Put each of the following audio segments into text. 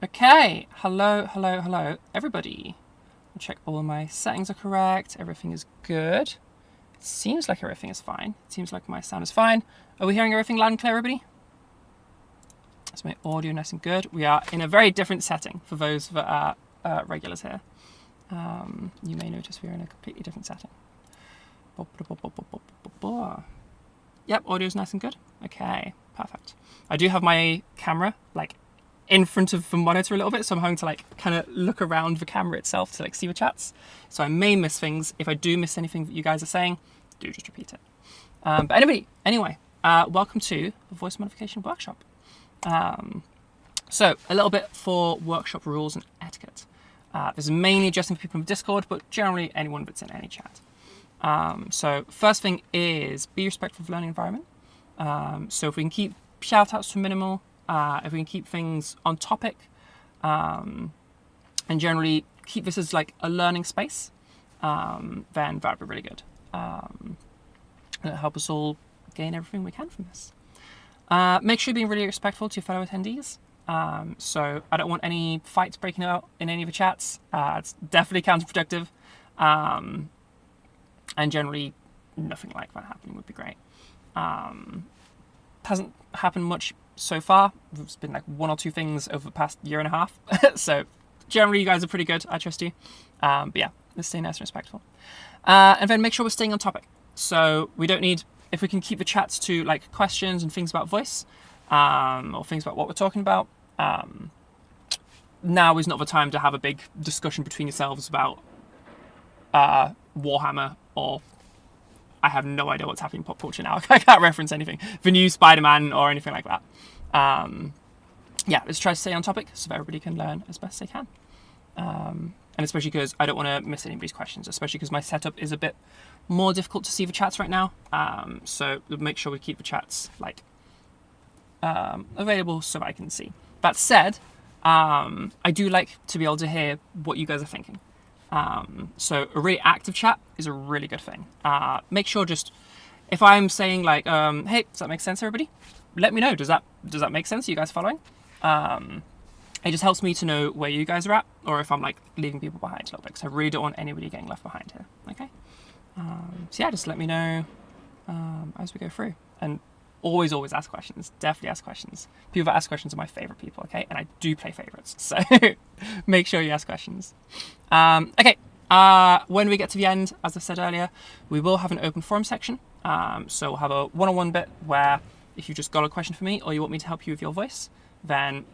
Okay, hello, everybody. I'll check all of my settings are correct. Everything is good. It seems like everything is fine. It seems like my sound is fine. Are we hearing everything loud and clear, everybody? Is my audio nice and good? We are in a very different setting for those that are regulars here. You may notice we're in a completely different setting. Yep, audio is nice and good. Okay, perfect. I do have my camera in front of the monitor a little bit, so I'm having to kind of look around the camera itself to see the chats. So I may miss things. If I do miss anything that you guys are saying, do just repeat it. But anyway, welcome to the voice modification workshop. So a little bit for workshop rules and etiquette. This is mainly addressing for people in Discord, but generally anyone that's in any chat. So first thing is be respectful of the learning environment. So if we can keep shout outs to minimal, if we can keep things on topic, and generally keep this as a learning space, then that'd be really good. It'll help us all gain everything we can from this. Make sure you're being really respectful to your fellow attendees. So I don't want any fights breaking out in any of the chats. It's definitely counterproductive. And generally nothing like that happening would be great. Hasn't happened much so far. There's been one or two things over the past year and a half. So generally you guys are pretty good. I trust you. But yeah, let's stay nice and respectful. And then make sure we're staying on topic. So we don't need, if we can keep the chats to questions and things about voice, or things about what we're talking about, now is not the time to have a big discussion between yourselves about Warhammer, or I have no idea what's happening in pop culture now. I can't reference anything. The new Spider-Man or anything like that. Yeah, let's try to stay on topic so that everybody can learn as best they can. And especially because I don't want to miss anybody's questions, especially because my setup is a bit more difficult to see the chats right now. So make sure we keep the chats available so that I can see. That said, I do like to be able to hear what you guys are thinking. So a really active chat is a really good thing. Make sure just, if I'm saying hey, does that make sense, everybody? Let me know. Does that make sense? Are you guys following? It just helps me to know where you guys are at, or if I'm leaving people behind a little bit, because I really don't want anybody getting left behind here. Okay. So yeah, just let me know as we go through, and always ask questions. Definitely ask questions. People that ask questions are my favorite people. Okay, and I do play favorites, so make sure you ask questions. Okay. When we get to the end, as I said earlier, we will have an open forum section. So we'll have a one-on-one bit where if you just got a question for me or you want me to help you with your voice, then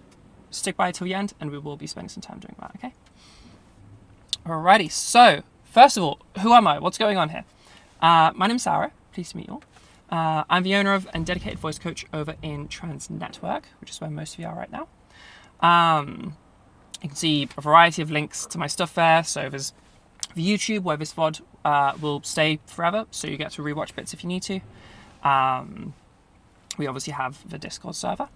stick by till the end and we will be spending some time doing that, okay? Alrighty, so first of all, who am I? What's going on here? My name's Sarah. Pleased to meet you all. I'm the owner of and dedicated voice coach over in Trans Network, which is where most of you are right now. You can see a variety of links to my stuff there. So there's the YouTube where this VOD will stay forever, so you get to rewatch bits if you need to. We obviously have the Discord server.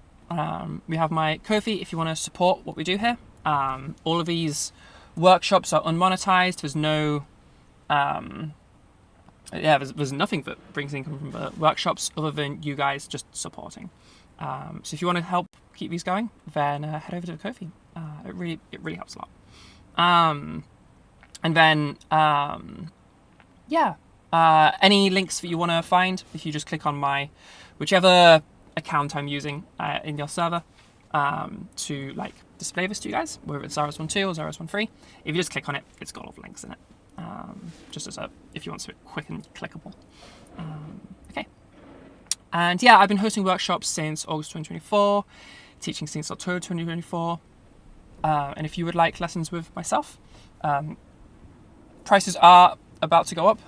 We have my Ko-fi if you want to support what we do here. All of these workshops are unmonetized. There's no, there's nothing that brings income from the workshops other than you guys just supporting. So if you want to help keep these going, then head over to the Ko-fi. It really helps a lot. And then, any links that you want to find, if you just click on my, whichever account I'm using in your server to display this to you guys, whether it's Zaros12 or Zaros13, if you just click on it, it's got all the links in it. Just as if you want something quick and clickable. Okay. And yeah, I've been hosting workshops since August 2024, teaching since October 2024. And if you would like lessons with myself, prices are about to go up,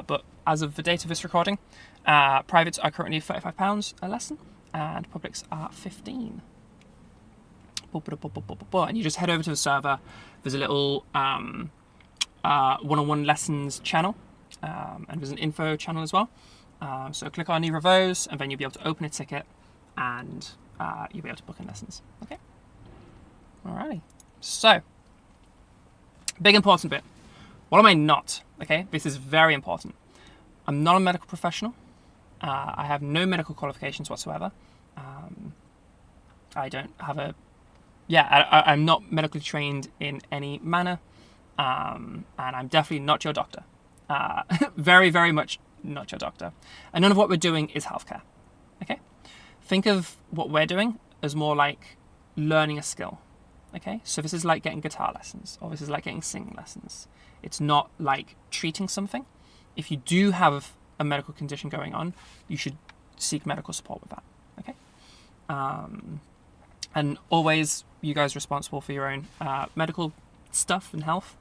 but as of the date of this recording, privates are currently £35 a lesson, and publics are $15. And you just head over to the server. There's a little one-on-one lessons channel, and there's an info channel as well. So click on either of those, and then you'll be able to open a ticket, and you'll be able to book in lessons. Okay. Alrighty. So, big important bit. What am I not? Okay, this is very important. I'm not a medical professional. I have no medical qualifications whatsoever. I don't have a I'm not medically trained in any manner, and I'm definitely not your doctor. Very, very much not your doctor. And none of what we're doing is healthcare. Okay? Think of what we're doing as more like learning a skill. Okay? So this is like getting guitar lessons, or this is like getting singing lessons. It's not like treating something. If you do have a medical condition going on, you should seek medical support with that. Okay? And always, you guys are responsible for your own medical stuff and health.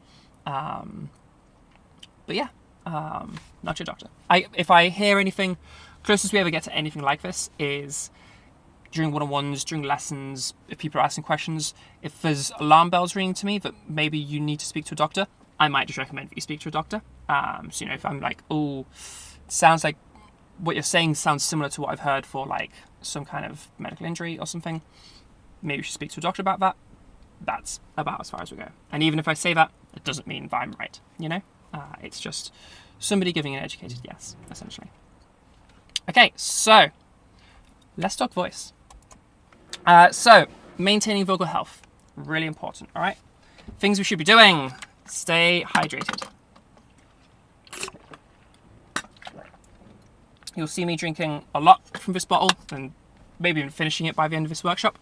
But yeah, not your doctor. If I hear anything, closest we ever get to anything like this is during one-on-ones, during lessons, if people are asking questions, if there's alarm bells ringing to me that maybe you need to speak to a doctor, I might just recommend that you speak to a doctor. So, if I'm like, oh, sounds like what you're saying sounds similar to what I've heard for like some kind of medical injury or something, maybe you should speak to a doctor about that. That's about as far as we go. And even if I say that, it doesn't mean that I'm right, It's just somebody giving an educated yes, essentially. Okay, so let's talk voice. So maintaining vocal health, really important, all right? Things we should be doing: stay hydrated. You'll see me drinking a lot from this bottle and maybe even finishing it by the end of this workshop.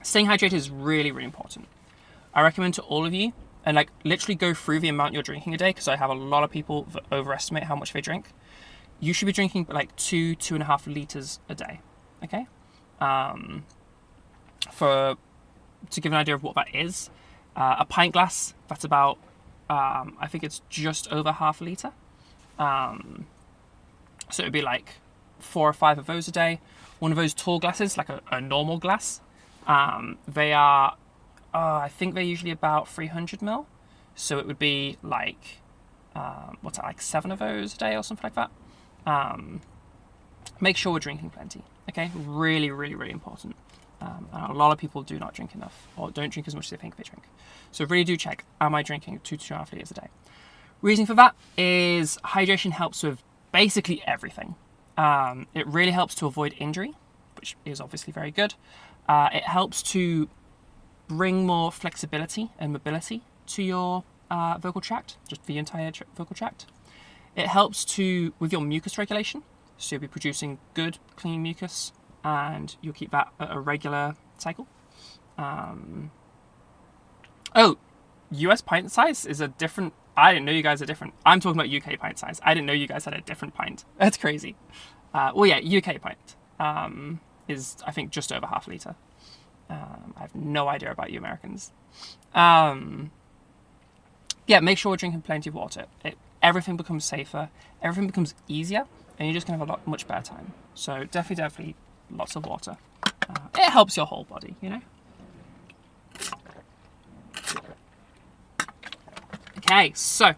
Staying hydrated is really, really important. I recommend to all of you, and like literally go through the amount you're drinking a day, because I have a lot of people that overestimate how much they drink. You should be drinking like 2.5 liters a day. Okay? To give an idea of what that is, a pint glass, that's about, I think it's just over half a liter. So it would be like 4 or 5 of those a day. One of those tall glasses, like a normal glass, they are, I think they're usually about 300 ml. So it would be like, like 7 of those a day or something like that. Make sure we're drinking plenty. Okay, really, really, really important. And a lot of people do not drink enough, or don't drink as much as they think they drink. So really do check, am I drinking 2 to 2.5 liters a day? Reason for that is hydration helps with basically everything. It really helps to avoid injury, which is obviously very good. It helps to bring more flexibility and mobility to your vocal tract, just the entire vocal tract. It helps with your mucus regulation, so you'll be producing good, clean mucus, and you'll keep that at a regular cycle. US pint size is a different... I didn't know you guys are different. I'm talking about UK pint size. I didn't know you guys had a different pint. That's crazy. UK pint is, I think, just over half a litre. I have no idea about you Americans. Make sure we're drinking plenty of water. Everything becomes safer, everything becomes easier, and you're just going to have a much better time. So definitely lots of water. It helps your whole body, Okay, so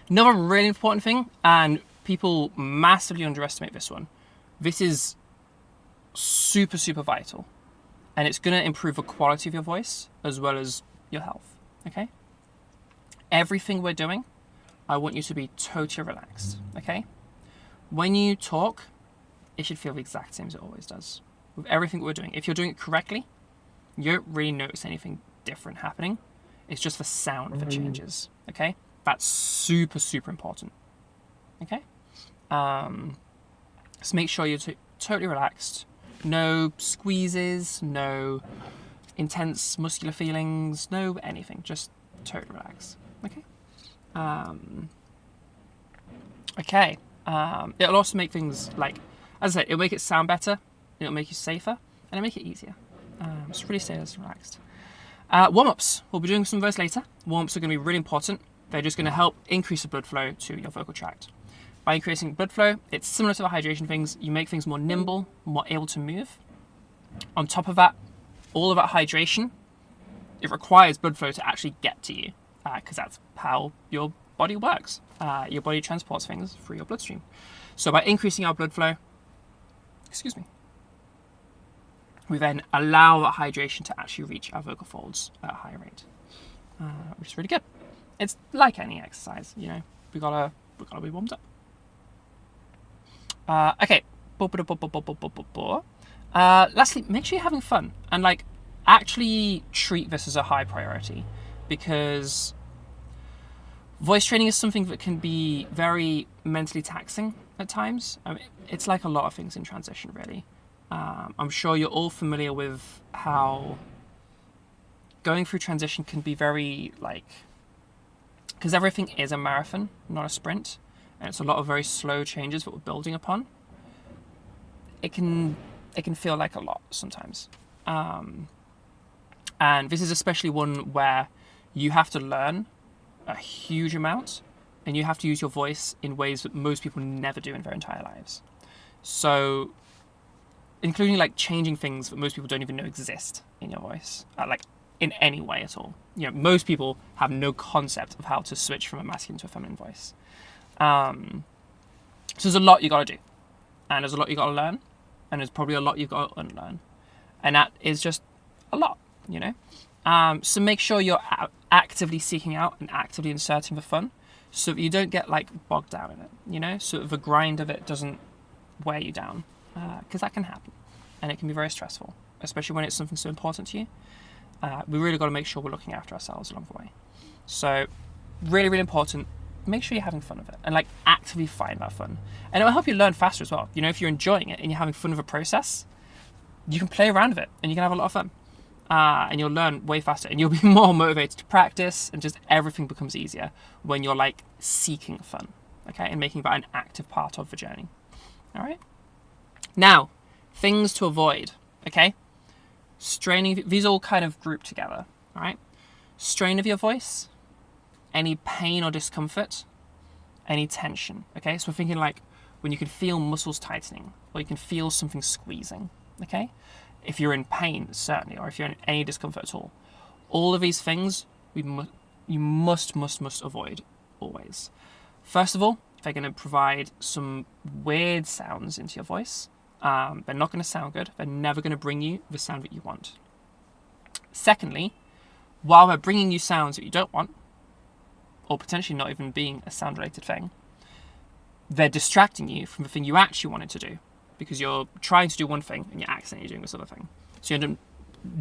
another really important thing, and people massively underestimate this one. This is super, super vital, and it's going to improve the quality of your voice as well as your health. Okay? Everything we're doing, I want you to be totally relaxed. Okay? When you talk, it should feel the exact same as it always does. With everything we're doing, if you're doing it correctly, you don't really notice anything different happening. It's just the sound that changes, okay? That's super, super important, okay? So make sure you're totally relaxed. No squeezes, no intense muscular feelings, no anything. Just totally relaxed, okay? It'll also make things like, as I said, it'll make it sound better, it'll make you safer, and it'll make it easier. So really stay as relaxed. Warm-ups. We'll be doing some of those later. Warm-ups are going to be really important. They're just going to help increase the blood flow to your vocal tract. By increasing blood flow, it's similar to the hydration things. You make things more nimble, more able to move. On top of that, all of that hydration, it requires blood flow to actually get to you, because that's how your body works. Your body transports things through your bloodstream. So by increasing our blood flow, we then allow that hydration to actually reach our vocal folds at a higher rate, which is really good. It's like any exercise, we gotta be warmed up. Okay. Lastly, make sure you're having fun and like actually treat this as a high priority, because voice training is something that can be very mentally taxing at times. I mean, it's like a lot of things in transition, really. I'm sure you're all familiar with how going through transition can be very like, because everything is a marathon, not a sprint, and it's a lot of very slow changes that we're building upon. It can feel like a lot sometimes. And this is especially one where you have to learn a huge amount, and you have to use your voice in ways that most people never do in their entire lives. So, including like changing things that most people don't even know exist in your voice, like in any way at all. You know, most people have no concept of how to switch from a masculine to a feminine voice. So there's a lot you got to do, and there's a lot you got to learn, and there's probably a lot you've got to unlearn, and that is just a lot, you know. So make sure you're actively seeking out and actively inserting the fun, so that you don't get like bogged down in it, you know, so that the grind of it doesn't wear you down, because that can happen, and it can be very stressful, especially when it's something so important to you. We really got to make sure we're looking after ourselves along the way. So really, really important. Make sure you're having fun with it, and like actively find that fun, and it will help you learn faster as well. You know, if you're enjoying it and you're having fun with a process, you can play around with it and you can have a lot of fun, and you'll learn way faster, and you'll be more motivated to practice, and just everything becomes easier when you're like seeking fun, okay, and making that an active part of the journey. All right. Now, things to avoid, okay? Straining, these all kind of group together, all right? Strain of your voice, any pain or discomfort, any tension, okay? So we're thinking like when you can feel muscles tightening, or you can feel something squeezing, okay? If you're in pain, certainly, or if you're in any discomfort at all of these things you must avoid always. First of all, they're going to provide some weird sounds into your voice. They're not going to sound good. They're never going to bring you the sound that you want. Secondly, while they're bringing you sounds that you don't want, or potentially not even being a sound-related thing, they're distracting you from the thing you actually wanted to do, because you're trying to do one thing and you're accidentally doing this other thing. So you end up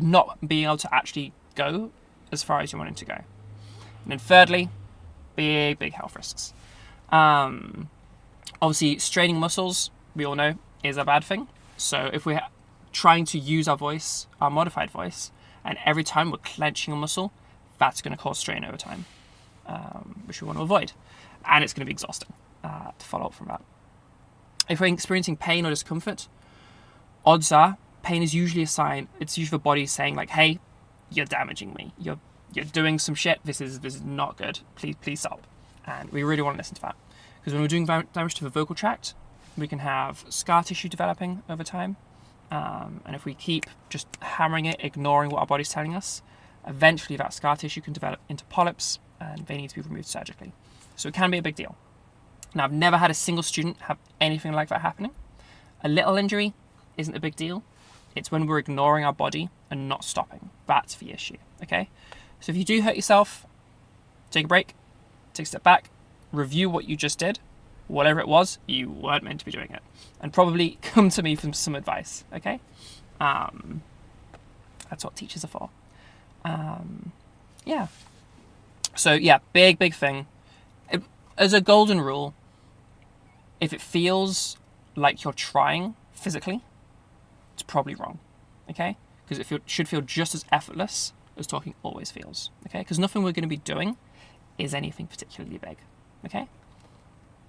not being able to actually go as far as you wanted to go. And then thirdly, big health risks. Obviously, straining muscles, we all know, is a bad thing. So if we're trying to use our voice, our modified voice, and every time we're clenching a muscle, that's going to cause strain over time, which we want to avoid. And it's going to be exhausting to follow up from that. If we're experiencing pain or discomfort, odds are pain is usually a sign. It's usually the body saying like, "Hey, you're damaging me. You're doing some shit. This is not good. Please stop." And we really want to listen to that, because when we're doing damage to the vocal tract, we can have scar tissue developing over time. And if we keep just hammering it, ignoring what our body's telling us, eventually that scar tissue can develop into polyps, and they need to be removed surgically. So it can be a big deal. Now, I've never had a single student have anything like that happening. A little injury isn't a big deal. It's when we're ignoring our body and not stopping. That's the issue, okay? So if you do hurt yourself, take a break, take a step back, review what you just did. Whatever it was, you weren't meant to be doing it. And probably come to me for some advice, okay? That's what teachers are for. Yeah. So, yeah, big thing. As a golden rule, if it feels like you're trying physically, it's probably wrong, okay? Because it should feel just as effortless as talking always feels, okay? Because nothing we're going to be doing is anything particularly big, okay?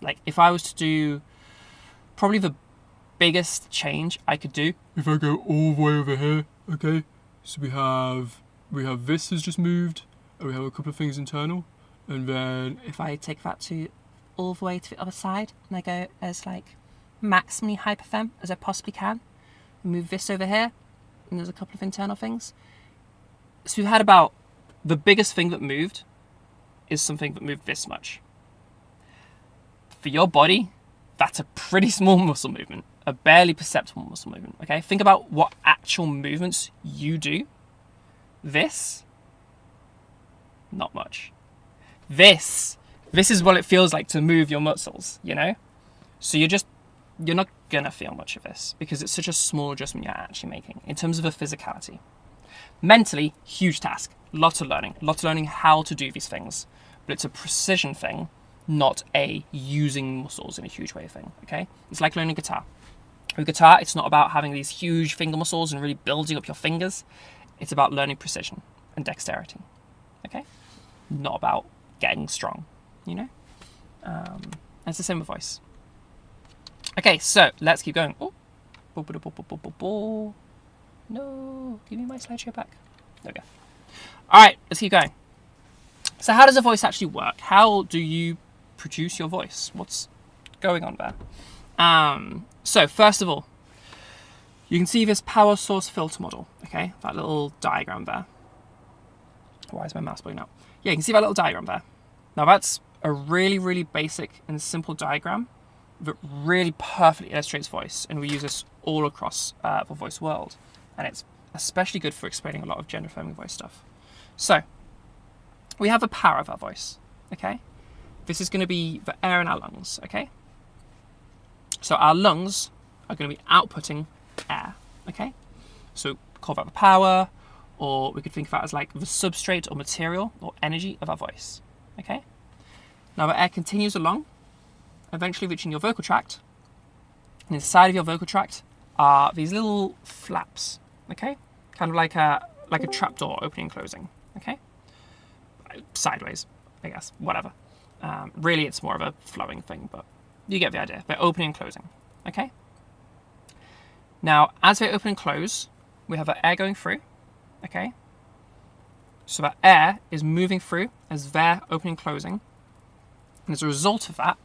Like, if I was to do probably the biggest change I could do, If I go all the way over here, okay, so we have this has just moved, and we have a couple of things internal, and then if I take that to all the way to the other side, and I go as like maximally hyperfem as I possibly can, move this over here, and there's a couple of internal things. So we've had about, the biggest thing that moved is something that moved this much. For your body, that's a pretty small muscle movement, a barely perceptible muscle movement, okay? Think about what actual movements you do. This, not much. This is what it feels like to move your muscles, you know? So you're not going to feel much of this because it's such a small adjustment you're actually making in terms of a physicality. Mentally, huge task. Lots of learning how to do these things. But it's a precision thing, not a using muscles in a huge way thing, okay? It's like learning guitar. With guitar, it's not about having these huge finger muscles and really building up your fingers. It's about learning precision and dexterity, okay? Not about getting strong, you know? And it's the same with voice. Okay, so let's keep going. Oh. No, give me my slideshow back. There we go. All right, let's keep going. So how does a voice actually work? How do you produce your voice? What's going on there? So first of all, you can see this power source filter model, okay? That little diagram there. Why is my mouse blowing out? Yeah, you can see that little diagram there. Now that's a really, really basic and simple diagram that really perfectly illustrates voice, and we use this all across the voice world. And it's especially good for explaining a lot of gender affirming voice stuff. So we have the power of our voice, okay? This is going to be the air in our lungs, okay? So our lungs are going to be outputting air, okay? So call that the power, or we could think of that as like the substrate or material or energy of our voice, okay? Now the air continues along, eventually reaching your vocal tract. And inside of your vocal tract are these little flaps, okay? Kind of like a trapdoor opening and closing, okay? Sideways, I guess, whatever. Really, it's more of a flowing thing, but you get the idea. They're opening and closing, okay? Now, as they open and close, we have the air going through, okay? So that air is moving through as they're opening and closing. And as a result of that,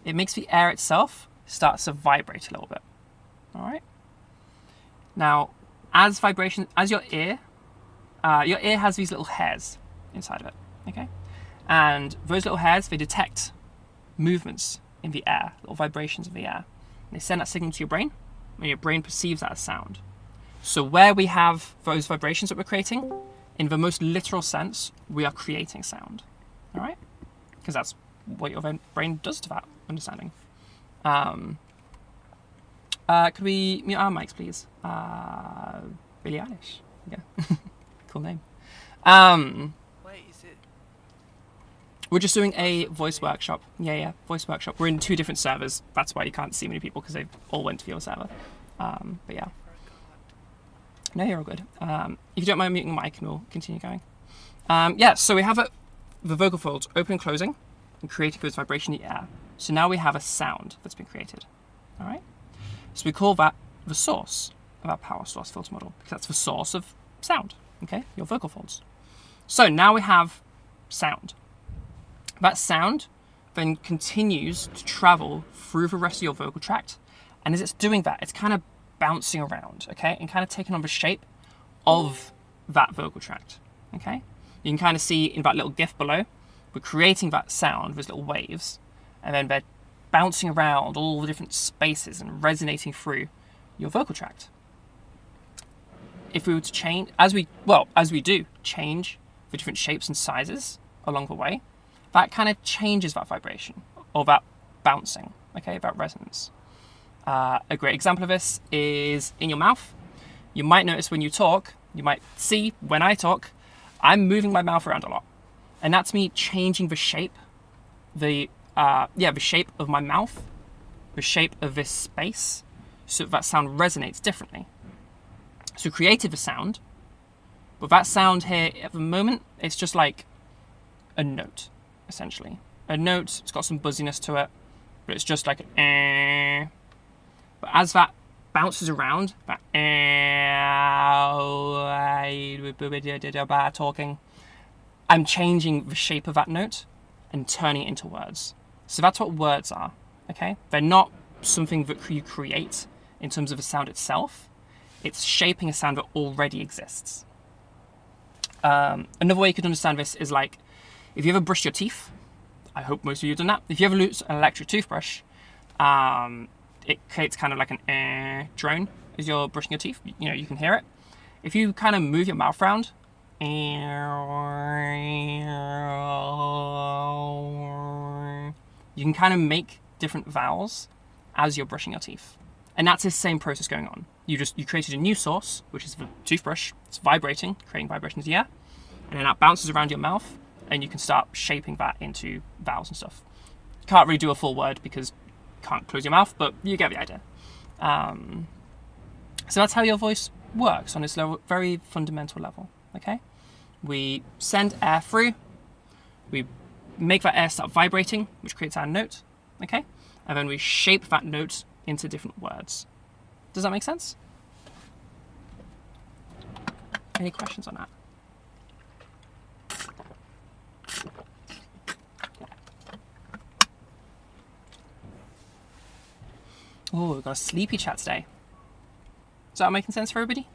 it makes the air itself start to vibrate a little bit, all right? Now, as your ear has these little hairs inside of it, okay? And those little hairs, they detect movements in the air, little vibrations in the air. And they send that signal to your brain, and your brain perceives that as sound. So where we have those vibrations that we're creating, in the most literal sense, we are creating sound, all right? Because that's what your brain does to that understanding. Could we mute our mics, please? Billie Eilish. Yeah, cool name. Wait, is it? We're just doing a voice workshop. Yeah, voice workshop. We're in 2 different servers. That's why you can't see many people, because they all went to your server. But yeah. No, you're all good. If you don't mind muting the mic, and we'll continue going. Yeah, so we have the vocal folds open and closing and creating those vibration in the air. So now we have a sound that's been created. All right? So we call that the source of our power source filter model, because that's the source of sound, okay? Your vocal folds. So now we have sound. That sound then continues to travel through the rest of your vocal tract. And as it's doing that, it's kind of bouncing around, okay? And kind of taking on the shape of that vocal tract, okay? You can kind of see in that little GIF below, we're creating that sound, those little waves, and then they're bouncing around all the different spaces and resonating through your vocal tract. If we were to change, as we do, change the different shapes and sizes along the way, that kind of changes that vibration, or that bouncing, okay, that resonance. A great example of this is in your mouth. You might notice when you talk, you might see when I talk, I'm moving my mouth around a lot. And that's me changing the shape, the shape of my mouth, the shape of this space, so that sound resonates differently. So created the sound, but that sound here at the moment, it's just like a note, essentially. A note, it's got some buzziness to it, but it's just like an But as that bounces around, that talking, I'm changing the shape of that note and turning it into words. So that's what words are, okay? They're not something that you create in terms of the sound itself. It's shaping a sound that already exists. Another way you could understand this is like, if you ever brush your teeth, I hope most of you have done that. If you ever use an electric toothbrush, it creates kind of like an drone as you're brushing your teeth. You know, you can hear it. If you kind of move your mouth around, you can kind of make different vowels as you're brushing your teeth. And that's the same process going on. You created a new source, which is the toothbrush. It's vibrating, creating vibrations in the air. And then that bounces around your mouth, and you can start shaping that into vowels and stuff. Can't really do a full word because you can't close your mouth, but you get the idea. So that's how your voice works on this level, very fundamental level, okay? We send air through, we make that air start vibrating, which creates our note, okay? And then we shape that note into different words. Does that make sense? Any questions on that? Oh, we've got a sleepy chat today. Is that making sense for everybody?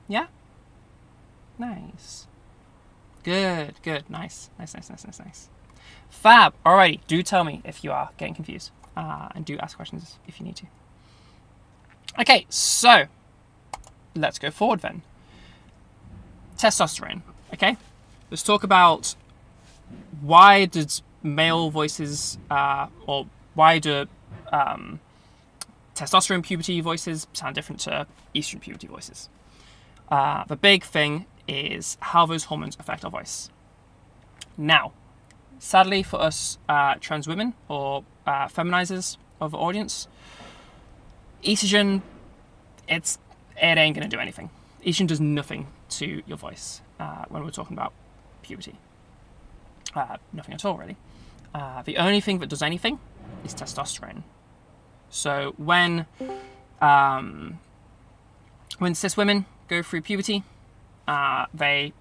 Yeah? Nice. Good. Nice. Fab. Alrighty, do tell me if you are getting confused. And do ask questions if you need to. Okay, so let's go forward then. Testosterone. Okay? Let's talk about why does male voices, or why do testosterone puberty voices sound different to estrogen puberty voices? The big thing is how those hormones affect our voice. Now, sadly for us trans women or feminizers of the audience, estrogen, it ain't going to do anything. Estrogen does nothing to your voice when we're talking about puberty. Nothing at all, really. The only thing that does anything is testosterone. So when cis women go through puberty, they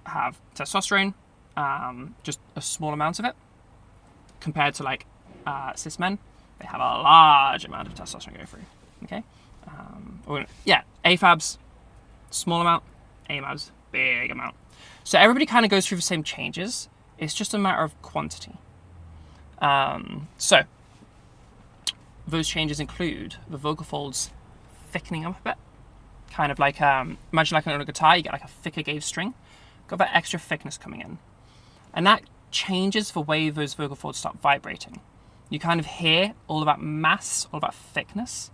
have testosterone, just a small amount of it, compared to like cis men. They have a large amount of testosterone go through. Okay, AFABs, small amount, AMABs, big amount. So everybody kind of goes through the same changes. It's just a matter of quantity. So those changes include the vocal folds thickening up a bit, kind of like imagine like on a guitar, you get like a thicker gauge string, got that extra thickness coming in, and that changes the way those vocal folds start vibrating. You kind of hear all of that mass, all of that thickness,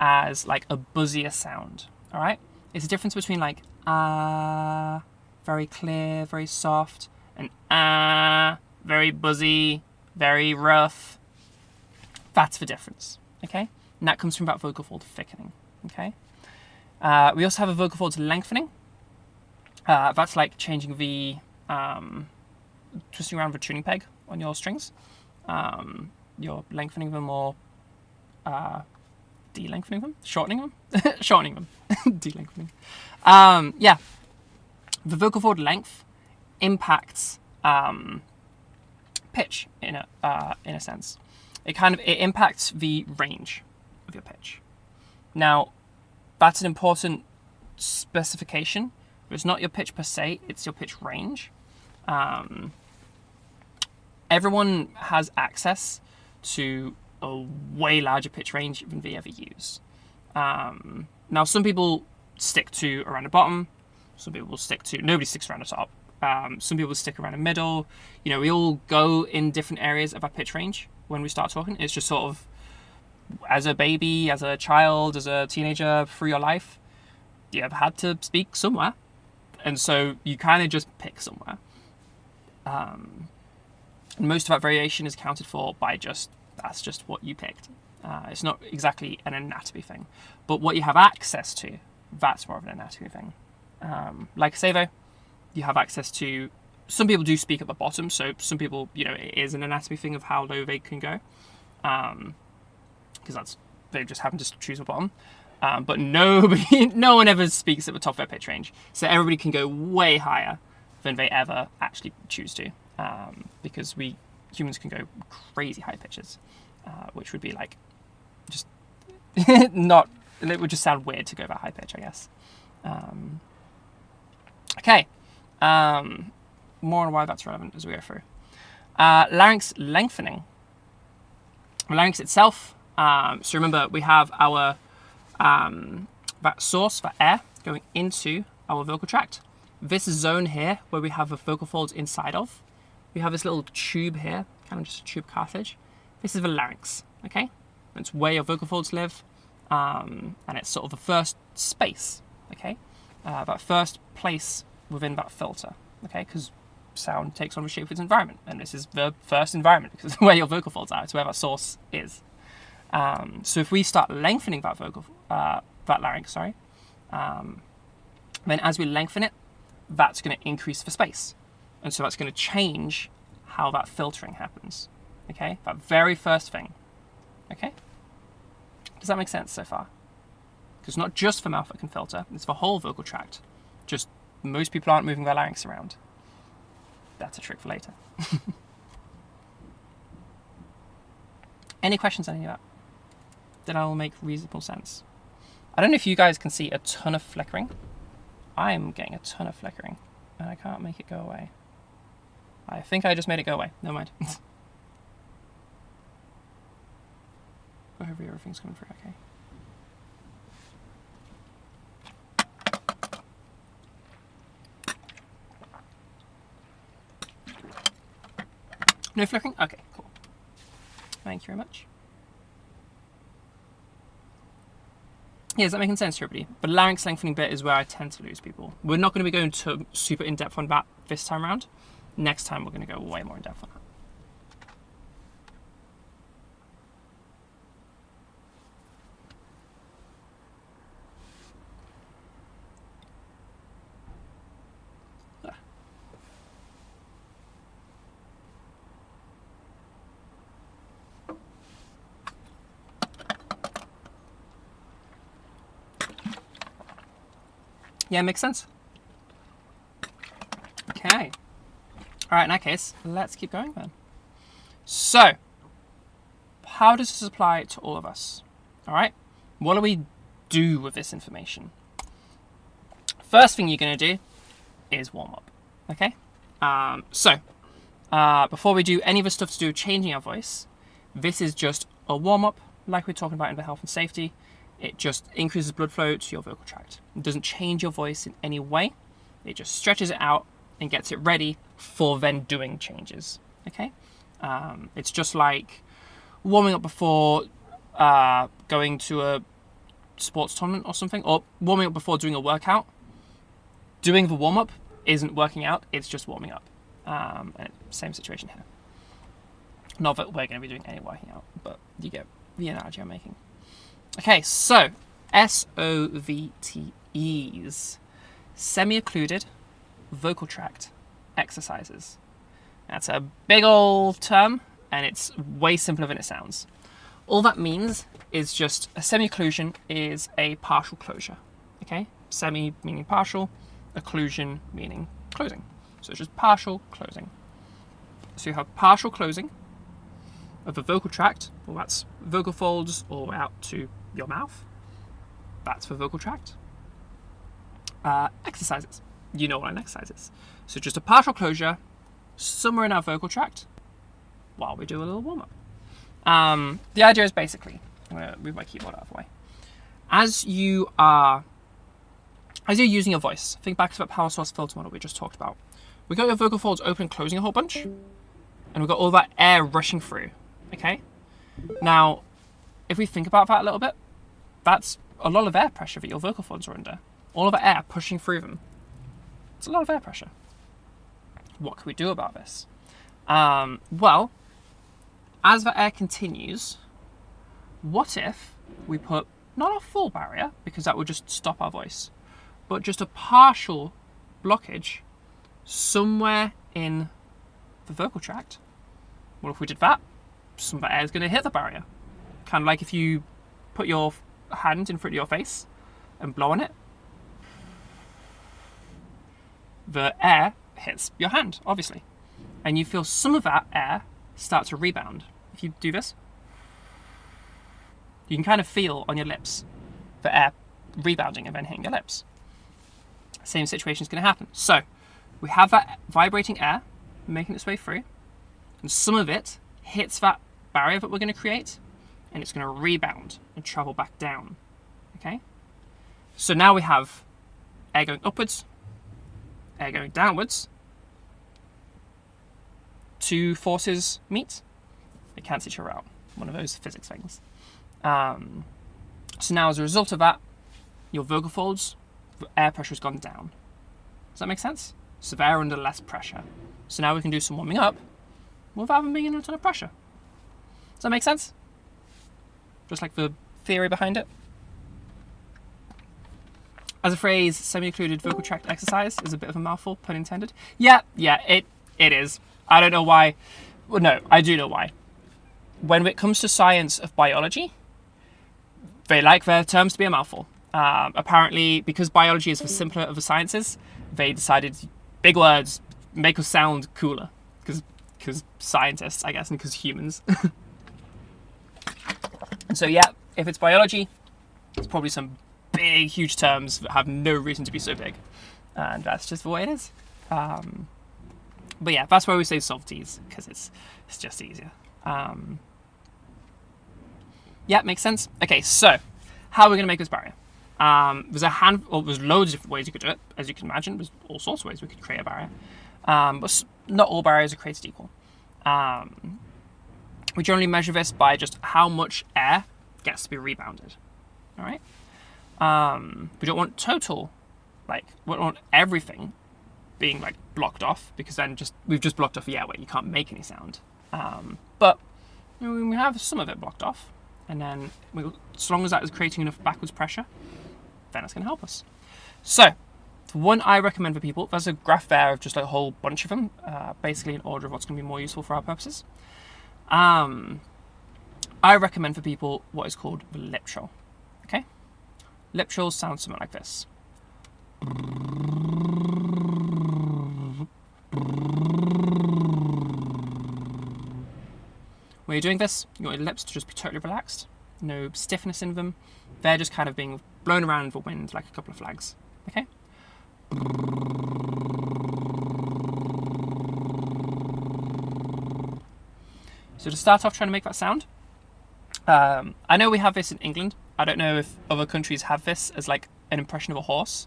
as like a buzzier sound. All right, it's a difference between like very clear, very soft, and very buzzy, very rough. That's the difference, okay? And that comes from that vocal fold thickening, okay? We also have a vocal folds lengthening. That's like changing the, twisting around the tuning peg on your strings. You're lengthening them or de-lengthening them? Shortening them? Shortening them. De-lengthening. Yeah. The vocal fold length impacts pitch in a sense. It impacts the range of your pitch. Now, that's an important specification. It's not your pitch per se, it's your pitch range. Everyone has access to a way larger pitch range than they ever use. Now, some people stick to around the bottom. Some people will nobody sticks around the top. Some people stick around the middle. You know, we all go in different areas of our pitch range when we start talking. It's just sort of, as a baby, as a child, as a teenager, through your life, you have had to speak somewhere. And so you kind of just pick somewhere. And most of that variation is accounted for by that's just what you picked. It's not exactly an anatomy thing. But what you have access to, that's more of an anatomy thing. Like I say though, you have access to, some people do speak at the bottom, so some people, it is an anatomy thing of how low they can go. Because they just happen to choose the bottom. But no one ever speaks at the top of their pitch range. So everybody can go way higher than they ever actually choose to. Because humans can go crazy high pitches, which would be like, just not, it would just sound weird to go that high pitch, I guess. Okay. More on why that's relevant as we go through. Larynx lengthening. The larynx itself, so remember we have our that source, that air, going into our vocal tract. This zone here, where we have the vocal folds inside of, we have this little tube here kind of just a tube of cartilage. This is the larynx, okay? It's where your vocal folds live, and it's sort of the first space, okay? That first place within that filter, okay? Because sound takes on the shape of its environment, and this is the first environment because it's where your vocal folds are. It's where that source is. So if we start lengthening that that larynx, then as we lengthen it, that's going to increase the space, and so that's going to change how that filtering happens. Okay, that very first thing. Okay, does that make sense so far? Because not just the mouth that can filter; it's the whole vocal tract. Just most people aren't moving their larynx around. That's a trick for later. Any questions on any of that? Did that all make reasonable sense? I don't know if you guys can see a ton of flickering. I'm getting a ton of flickering, and I can't make it go away. I think I just made it go away. Never mind. Hopefully everything's coming through okay. No flickering? Okay, cool. Thank you very much. Yeah, is that making sense to everybody? The larynx lengthening bit is where I tend to lose people. We're not going to be going to super in-depth on that this time around. Next time we're going to go way more in-depth on that. Yeah, makes sense. Okay. All right, in that case, let's keep going then. So, how does this apply to all of us? All right, what do we do with this information? First thing you're going to do is warm up, okay? Before we do any of the stuff to do with changing our voice, this is just a warm up, like we're talking about in the health and safety. It just increases blood flow to your vocal tract. It doesn't change your voice in any way. It just stretches it out and gets it ready for then doing changes, okay? It's just like warming up before going to a sports tournament or something, or warming up before doing a workout. Doing the warm-up isn't working out, it's just warming up. Same situation here. Not that we're going to be doing any working out, but you get the analogy I'm making. Okay, so SOVTEs, semi-occluded vocal tract exercises. That's a big old term, and it's way simpler than it sounds. All that means is just a semi-occlusion is a partial closure. Okay, semi meaning partial, occlusion meaning closing. So it's just partial closing. So you have partial closing of the vocal tract, well, that's vocal folds all the way out to your mouth. That's for vocal tract. Exercises. You know what an exercise is. So just a partial closure somewhere in our vocal tract while we do a little warm-up. The idea is basically, I'm going to move my keyboard out of the way. As you're using your voice, think back to that power source filter model we just talked about. We got your vocal folds open and closing a whole bunch, and we've got all that air rushing through, okay? Now, if we think about that a little bit, that's a lot of air pressure that your vocal folds are under. All of the air pushing through them. It's a lot of air pressure. What can we do about this? Well, as the air continues, what if we put not a full barrier, because that would just stop our voice, but just a partial blockage somewhere in the vocal tract? Well, if we did that, some of the air is going to hit the barrier. Kind of like if you put your hand in front of your face and blow on it, the air hits your hand, obviously. And you feel some of that air start to rebound. If you do this, you can kind of feel on your lips the air rebounding and then hitting your lips. Same situation is going to happen. So we have that vibrating air making its way through, and some of it hits that barrier that we're going to create, and it's going to rebound and travel back down. Okay? So now we have air going upwards, air going downwards. Two forces meet, cancel each other out. One of those physics things. So now as a result of that, your vocal folds, air pressure has gone down. Does that make sense? So they're under less pressure. So now we can do some warming up without them being under a ton of pressure. Does that make sense? Just like the theory behind it. As a phrase, semi-occluded vocal tract exercise is a bit of a mouthful, pun intended. Yeah, it is. I don't know why. Well, no, I do know why. When it comes to science of biology, they like their terms to be a mouthful. Apparently, because biology is the simpler of the sciences, they decided big words make us sound cooler. Because scientists, I guess, and because humans. And so, yeah, if it's biology, it's probably some big, huge terms that have no reason to be so big. And that's just the way it is. But yeah, that's why we say softies, because it's just easier. Yeah, makes sense. Okay, so how are we going to make this barrier? There's loads of different ways you could do it, as you can imagine. There's all sorts of ways we could create a barrier. But not all barriers are created equal. We generally measure this by just how much air gets to be rebounded. All right? We don't want total, we don't want everything being blocked off, because then we've just blocked off the airway. You can't make any sound. But we have some of it blocked off, and then as long as that is creating enough backwards pressure, then it's going to help us. So, the one I recommend for people, there's a graph there of just a whole bunch of them, basically in order of what's going to be more useful for our purposes. I recommend for people what is called the lip trill. Okay? Lip trills sound something like this. When you're doing this, you want your lips to just be totally relaxed. No stiffness in them. They're just kind of being blown around in the wind like a couple of flags. Okay? So to start off trying to make that sound, I know we have this in England. I don't know if other countries have this as an impression of a horse.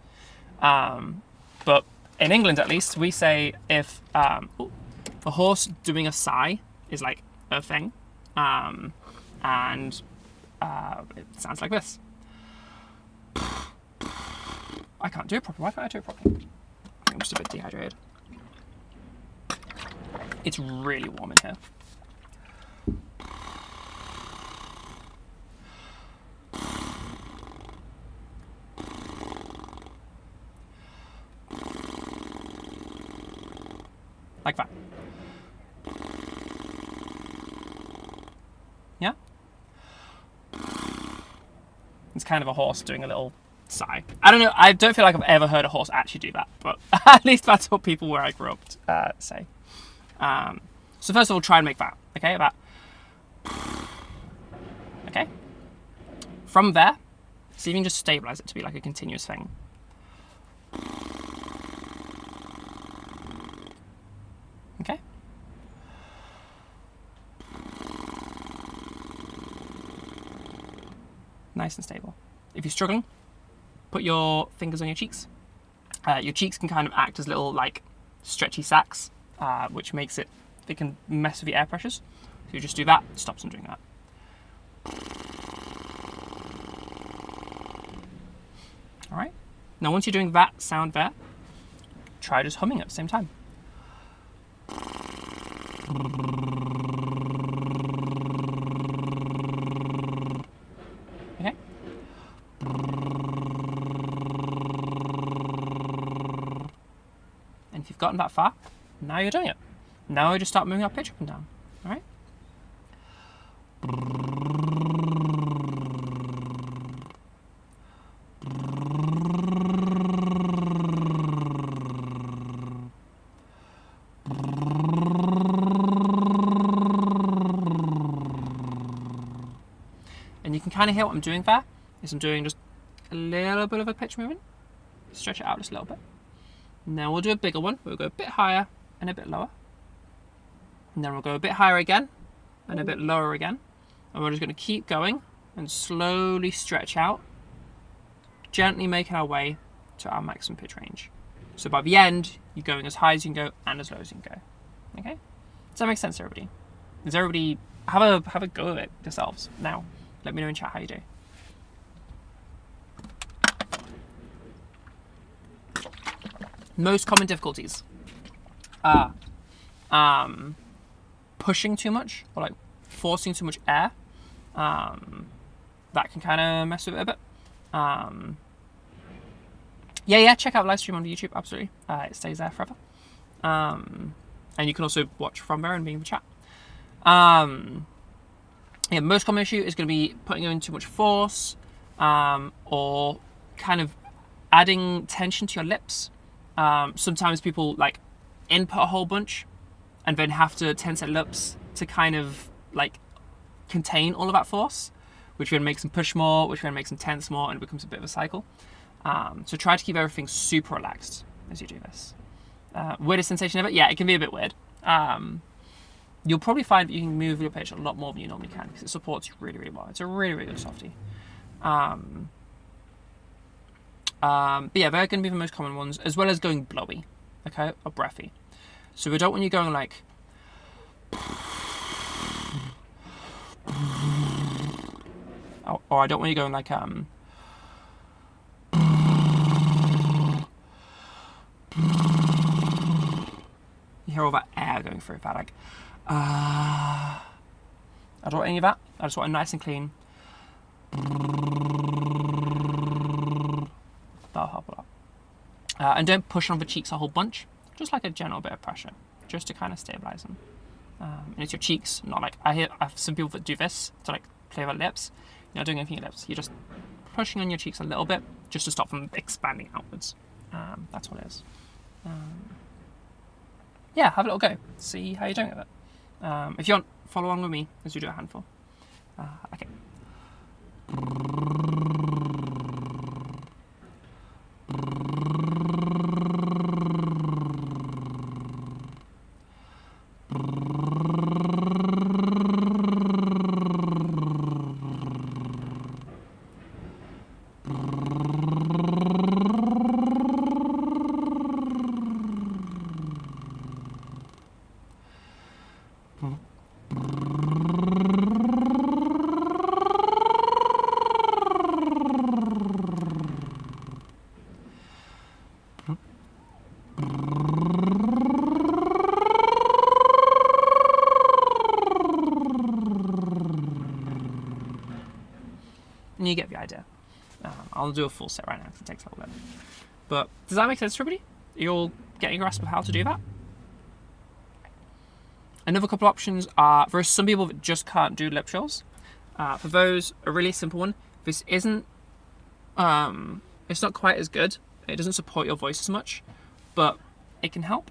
But in England, at least, we say if a horse doing a sigh is a thing. And it sounds like this. I can't do it properly. Why can't I do it properly? I think I'm just a bit dehydrated. It's really warm in here. Like that. Yeah? It's kind of a horse doing a little sigh. I don't know, I don't feel like I've ever heard a horse actually do that, but at least that's what people where I grew up say. So first of all, try and make that, okay? That. Okay? From there, see if you can just stabilize it to be like a continuous thing. Okay? Nice and stable. If you're struggling, put your fingers on your cheeks. Your cheeks can kind of act as little stretchy sacs, which makes they can mess with the air pressures. So you just do that, stops them doing that. All right. Now once you're doing that sound there, try just humming at the same time. Okay. And if you've gotten that far, now you're doing it. Now you just start moving our pitch up and down. All right. And you can kind of hear what I'm doing there. Is I'm doing just a little bit of a pitch movement. Stretch it out just a little bit. Now we'll do a bigger one. We'll go a bit higher and a bit lower. And then we'll go a bit higher again and a bit lower again. And we're just going to keep going and slowly stretch out, gently making our way to our maximum pitch range. So by the end, you're going as high as you can go and as low as you can go. Okay? Does that make sense, everybody? Is everybody have a go at it yourselves now. Let me know in chat how you do. Most common difficulties are pushing too much or like forcing too much air. That can kind of mess with it a bit. Yeah, check out live stream on YouTube, absolutely. It stays there forever. And you can also watch from there and be in the chat. Yeah, most common issue is going to be putting in too much force, or kind of adding tension to your lips. Sometimes people like input a whole bunch and then have to tense their lips to kind of like contain all of that force, which then makes them push more, which then makes them tense more, and it becomes a bit of a cycle. So try to keep everything super relaxed as you do this. Weirdest sensation ever? Yeah, it can be a bit weird. You'll probably find that you can move your pitch a lot more than you normally can because it supports you really, really well. It's a really, really good softie. But yeah, they're going to be the most common ones, as well as going blowy, okay, or breathy. So we don't want you going like, or I don't want you going like, you hear all that air going through that, like, I don't want any of that. I just want it nice and clean. That'll help a lot. And don't push on the cheeks a whole bunch, just like a gentle bit of pressure, just to kind of stabilize them. And it's your cheeks, not like, I have some people that do this to like play their lips. You're not doing anything in your lips. You're just pushing on your cheeks a little bit, just to stop them expanding outwards. That's what it is. Yeah, have a little go. See how you're doing with it. If you want, follow along with me as we do a handful. Okay. You get the idea. I'll do a full set right now because it takes a little bit. But does that make sense to everybody? Are you all getting a grasp of how to do that? Another couple options are, there are some people that just can't do lip trills. For those, a really simple one. This isn't, it's not quite as good. It doesn't support your voice as much, but it can help.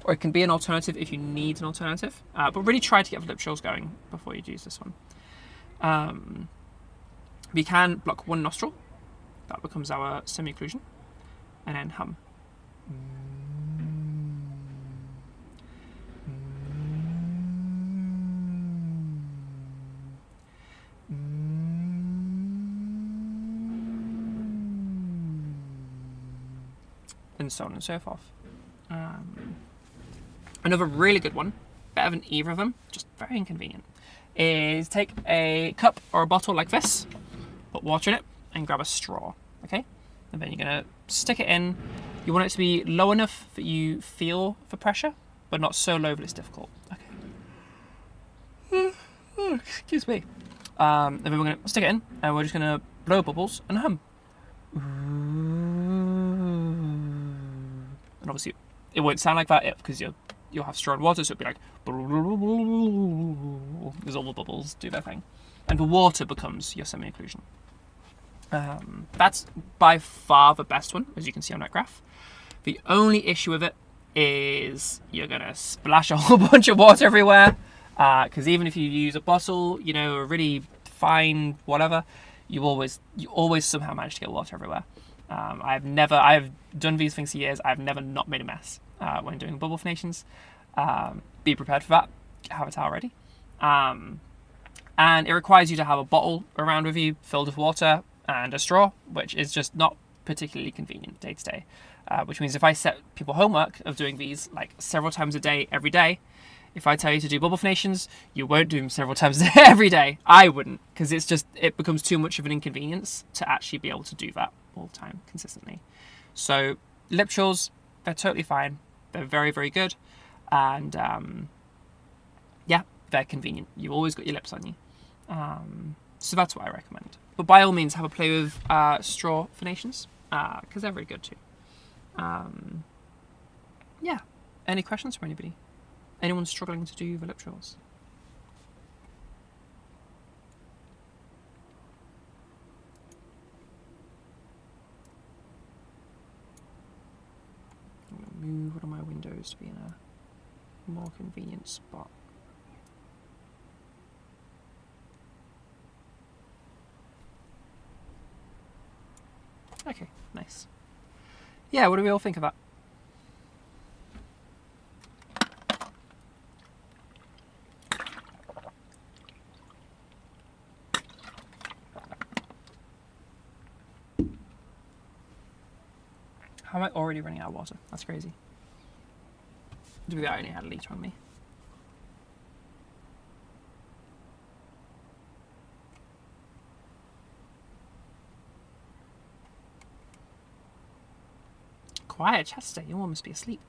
Or it can be an alternative if you need an alternative. But really try to get the lip trills going before you use this one. We can block one nostril. That becomes our semi-occlusion. And then hum. And so on and so forth. Another really good one, better than either of them, just very inconvenient, is take a cup or a bottle like this, put water in it, and grab a straw, okay? And then you're gonna stick it in. You want it to be low enough that you feel the pressure, but not so low that it's difficult. Okay. Excuse me. And then we're gonna stick it in, and we're just gonna blow bubbles and hum. And obviously, it won't sound like that because you'll have straw and water, so it'll be like there's all the bubbles do their thing, and the water becomes your semi-occlusion. That's by far the best one, as you can see on that graph. The only issue with it is you're gonna splash a whole bunch of water everywhere, because even if you use a bottle, you know, a really fine whatever, you always somehow manage to get water everywhere. I've done these things for years. I've never not made a mess when doing bubble phonations. Be prepared for that. Have a towel ready. And it requires you to have a bottle around with you filled with water and a straw, which is just not particularly convenient day to day. Which means if I set people homework of doing these like several times a day, every day, If I tell you to do bubble phonations, you won't do them several times every day. I wouldn't, because it becomes too much of an inconvenience to actually be able to do that all the time consistently. So lip trills, they're totally fine. They're very, very good. And yeah, they're convenient. You've always got your lips on you. So that's what I recommend. But by all means, have a play with straw phonations, because they're very good too. Yeah. Any questions from anybody? Anyone struggling to do the lip trills? I'm going to move one of my windows to be in a more convenient spot. Okay, nice. Yeah, what do we all think of that? How am I already running out of water? That's crazy. I only had a litre on me. Quiet, Chester. You all must be asleep.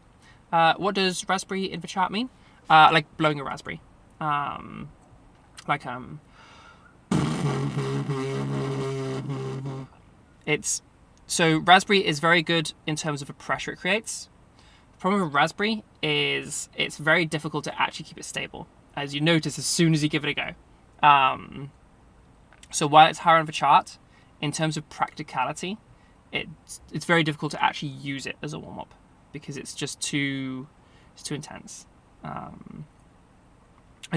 What does raspberry in the chat mean? Like blowing a raspberry. So raspberry is very good in terms of the pressure it creates. The problem with raspberry is it's very difficult to actually keep it stable, as you notice as soon as you give it a go. So while it's higher on the chart, in terms of practicality, it's very difficult to actually use it as a warm-up because it's just too intense. I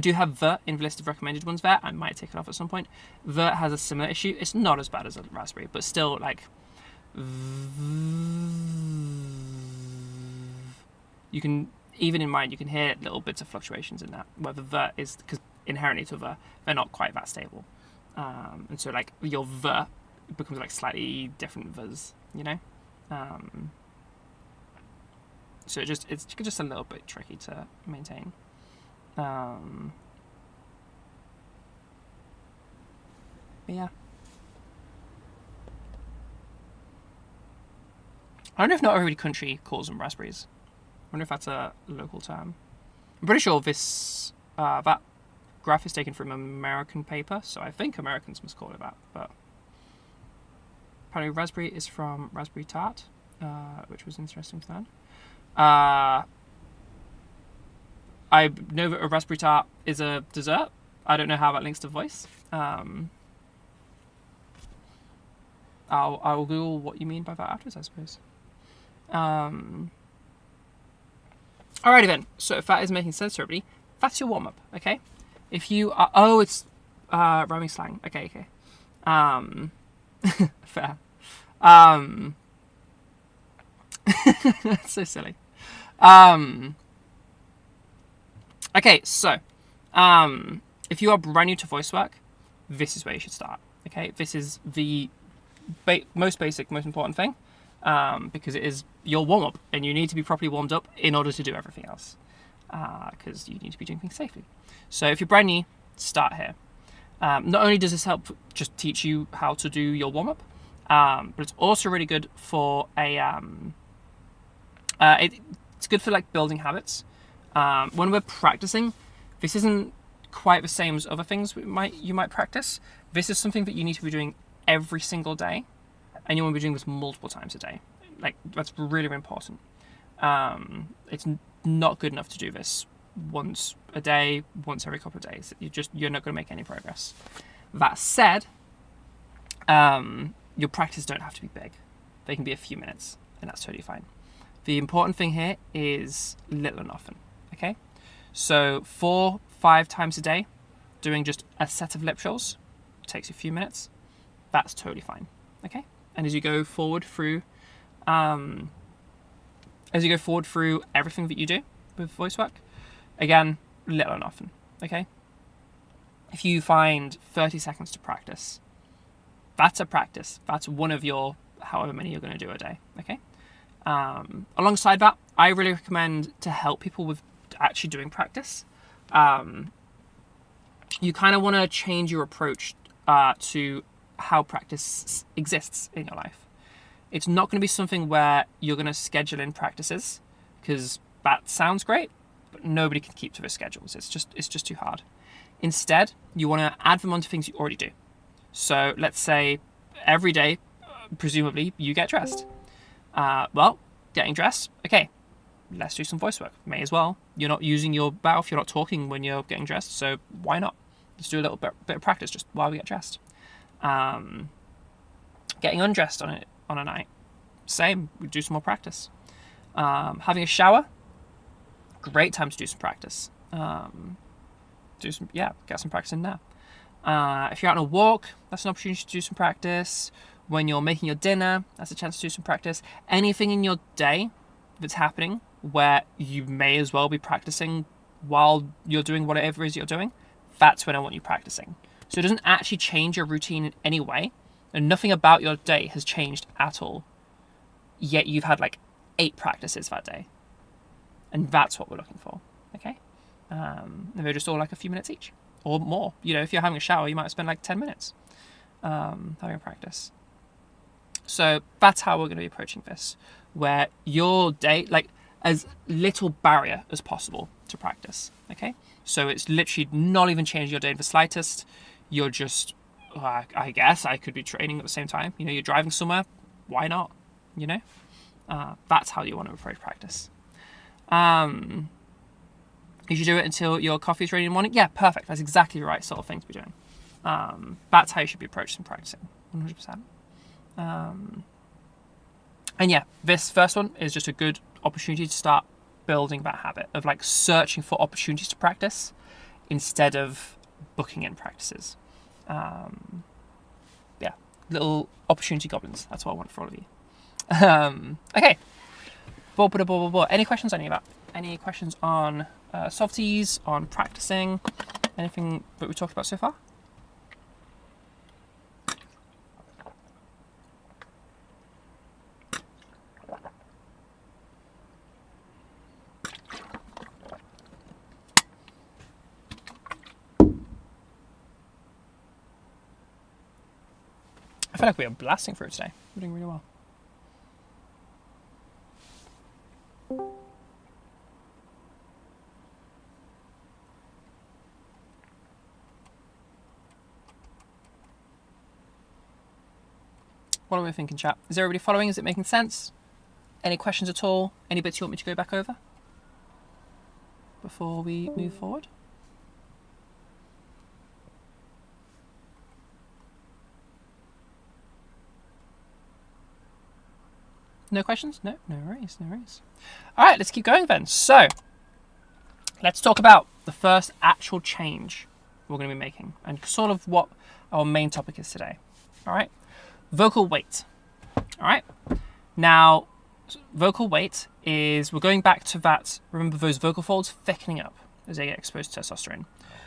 do have Vert in the list of recommended ones there. I might take it off at some point. Vert has a similar issue. It's not as bad as a raspberry, but still, like, you can, even in mine, you can hear little bits of fluctuations in that, where the Vert is, because inherently to Vert, they're not quite that stable. And so, like, your Vert becomes, like, slightly different Vs, you know? So it's just a little bit tricky to maintain. But yeah. I don't know if not every country calls them raspberries. I wonder if that's a local term. I'm pretty sure this that graph is taken from American paper, so I think Americans must call it that. But apparently raspberry is from raspberry tart, which was interesting to learn. I know that a raspberry tart is a dessert. I don't know how that links to voice. I'll Google what you mean by that afterwards, I suppose. Alrighty then. So if that is making sense to everybody, that's your warm-up, okay? If you are... Oh, it's rhyming slang. Okay. Fair. That's so silly. Okay, so if you are brand new to voice work, this is where you should start. Okay, this is the most basic, most important thing, because it is your warm-up, and you need to be properly warmed up in order to do everything else, because you need to be doing things safely. So if you're brand new, start here. Not only does this help just teach you how to do your warm-up, but it's also really good for it's good for like building habits. When we're practicing, this isn't quite the same as other things you might practice. This is something that you need to be doing every single day, and you want to be doing this multiple times a day. Like, that's really, really important. It's not good enough to do this once a day, once every couple of days. You're not going to make any progress. That said, your practice don't have to be big. They can be a few minutes, and that's totally fine. The important thing here is little and often. Okay, so 4-5 times a day, doing just a set of lip trills takes you a few minutes. That's totally fine. Okay, and as you go forward through, everything that you do with voice work, again, little and often. Okay, if you find 30 seconds to practice, that's a practice. That's one of your however many you're going to do a day. Okay. Alongside that, I really recommend to help people with actually doing practice. you kind of want to change your approach to how practice exists in your life. It's not going to be something where you're going to schedule in practices, because that sounds great, but nobody can keep to their schedules. It's just too hard. Instead, you want to add them onto things you already do. So let's say every day, presumably, you get dressed. Well, getting dressed, okay, let's do some voice work. May as well. You're not using your mouth, you're not talking when you're getting dressed, so why not? Let's do a little bit of practice just while we get dressed. Getting undressed on a night, same, we do some more practice. Having a shower, great time to do some practice. Get some practice in there. If you're out on a walk, that's an opportunity to do some practice. When you're making your dinner, that's a chance to do some practice. Anything in your day that's happening where you may as well be practicing while you're doing whatever it is you're doing, that's when I want you practicing. So it doesn't actually change your routine in any way, and nothing about your day has changed at all. Yet you've had like 8 practices that day. And that's what we're looking for, okay? And they're just all like a few minutes each, or more. You know, if you're having a shower, you might spend like 10 minutes having a practice. So that's how we're going to be approaching this, where your day, like as little barrier as possible to practice, okay? So it's literally not even changing your day in the slightest. You're just, I guess I could be training at the same time. You know, you're driving somewhere, why not? You know? That's how you want to approach practice. You should do it until your coffee is ready in the morning. Yeah, perfect. That's exactly the right sort of thing to be doing. That's how you should be approaching practicing, 100%. And yeah, this first one is just a good opportunity to start building that habit of like searching for opportunities to practice instead of booking in practices. Little opportunity goblins. That's what I want for all of you. Okay. Any questions on any of that? Any questions on softies, on practicing, anything that we talked about so far? I feel like we are blasting through it today. We're doing really well. What are we thinking, chat? Is everybody following? Is it making sense? Any questions at all? Any bits you want me to go back over before we move forward? No questions? No worries. All right, let's keep going then. So, let's talk about the first actual change we're going to be making and sort of what our main topic is today. All right, vocal weight. All right, now vocal weight is, we're going back to that, remember those vocal folds thickening up as they get exposed to testosterone.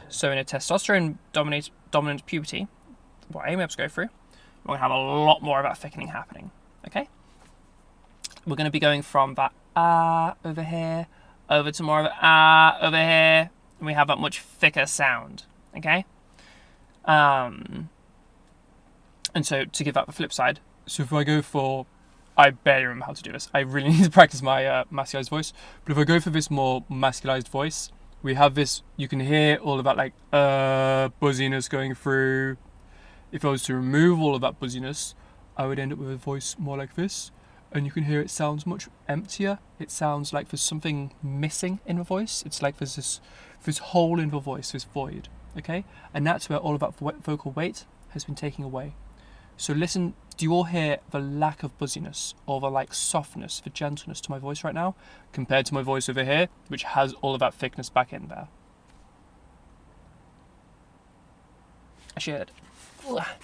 So in a testosterone dominant puberty, what I'm able to go through, we're going to have a lot more of that thickening happening, okay? We're going to be going from that over here, over to more of a over here, and we have that much thicker sound, okay? And so to give that the flip side, so if I go for, I barely remember how to do this, I really need to practice my masculized voice, but if I go for this more masculized voice, we have this, you can hear all of that like buzziness going through. If I was to remove all of that buzziness, I would end up with a voice more like this. And you can hear it sounds much emptier. It sounds like there's something missing in the voice. It's like there's this hole in the voice, this void, okay? And that's where all of that vocal weight has been taken away. So listen, do you all hear the lack of buzziness or the like softness, the gentleness to my voice right now compared to my voice over here, which has all of that thickness back in there? I should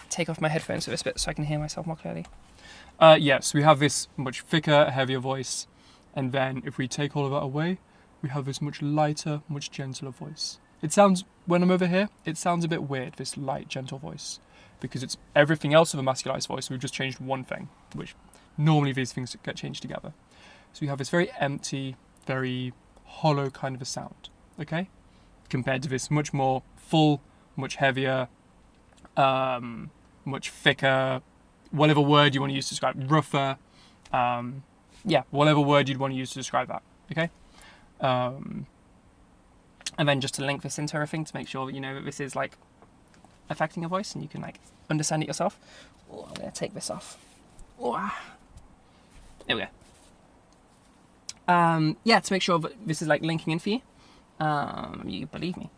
take off my headphones for this bit so I can hear myself more clearly. Yes, we have this much thicker, heavier voice, and then if we take all of that away, we have this much lighter, much gentler voice. It sounds, when I'm over here, it sounds a bit weird, this light, gentle voice, because it's everything else of a masculized voice. We've just changed one thing, which normally these things get changed together. So we have this very empty, very hollow kind of a sound, okay? compared to this much more full, much heavier, much thicker, whatever word you want to use to describe, rougher, whatever word you'd want to use to describe that, okay? And then just to link this into everything to make sure that you know that this is like affecting your voice and you can like understand it yourself. Oh, I'm going to take this off. Oh, there we go. To make sure that this is like linking in for you. You believe me.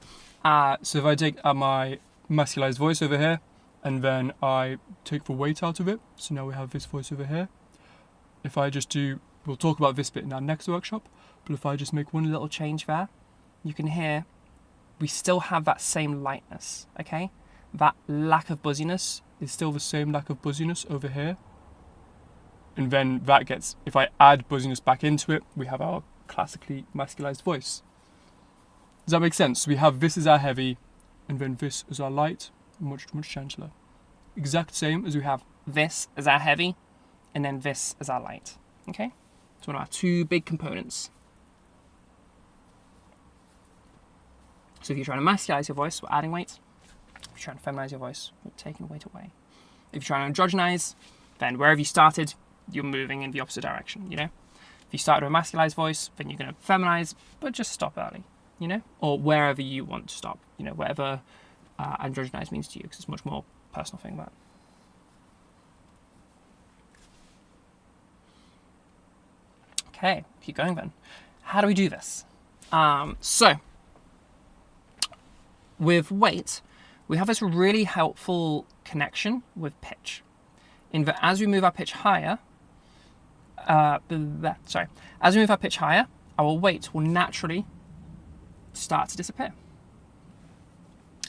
So if I take my masculized voice over here and then I take the weight out of it, so now we have this voice over here. If I just do, we'll talk about this bit in our next workshop, but if I just make one little change there, you can hear we still have that same lightness, okay? That lack of buzziness is still the same lack of buzziness over here. And then that gets, if I add buzziness back into it, we have our classically masculized voice. Does that make sense? So we have this as our heavy, and then this as our light, much, much gentler. Exact same as we have this as our heavy, and then this as our light, okay? It's one of our two big components. So if you're trying to masculize your voice, we're adding weight. If you're trying to feminize your voice, we're taking weight away. If you're trying to androgynize, then wherever you started, you're moving in the opposite direction, you know? If you started with a masculized voice, then you're going to feminize, but just stop early, you know? Or wherever you want to stop, you know, whatever androgynize means to you, because it's a much more personal thing, that. Okay, keep going then. How do we do this? So, with weight, we have this really helpful connection with pitch. In that as we move our pitch higher, as we move our pitch higher, our weight will naturally start to disappear.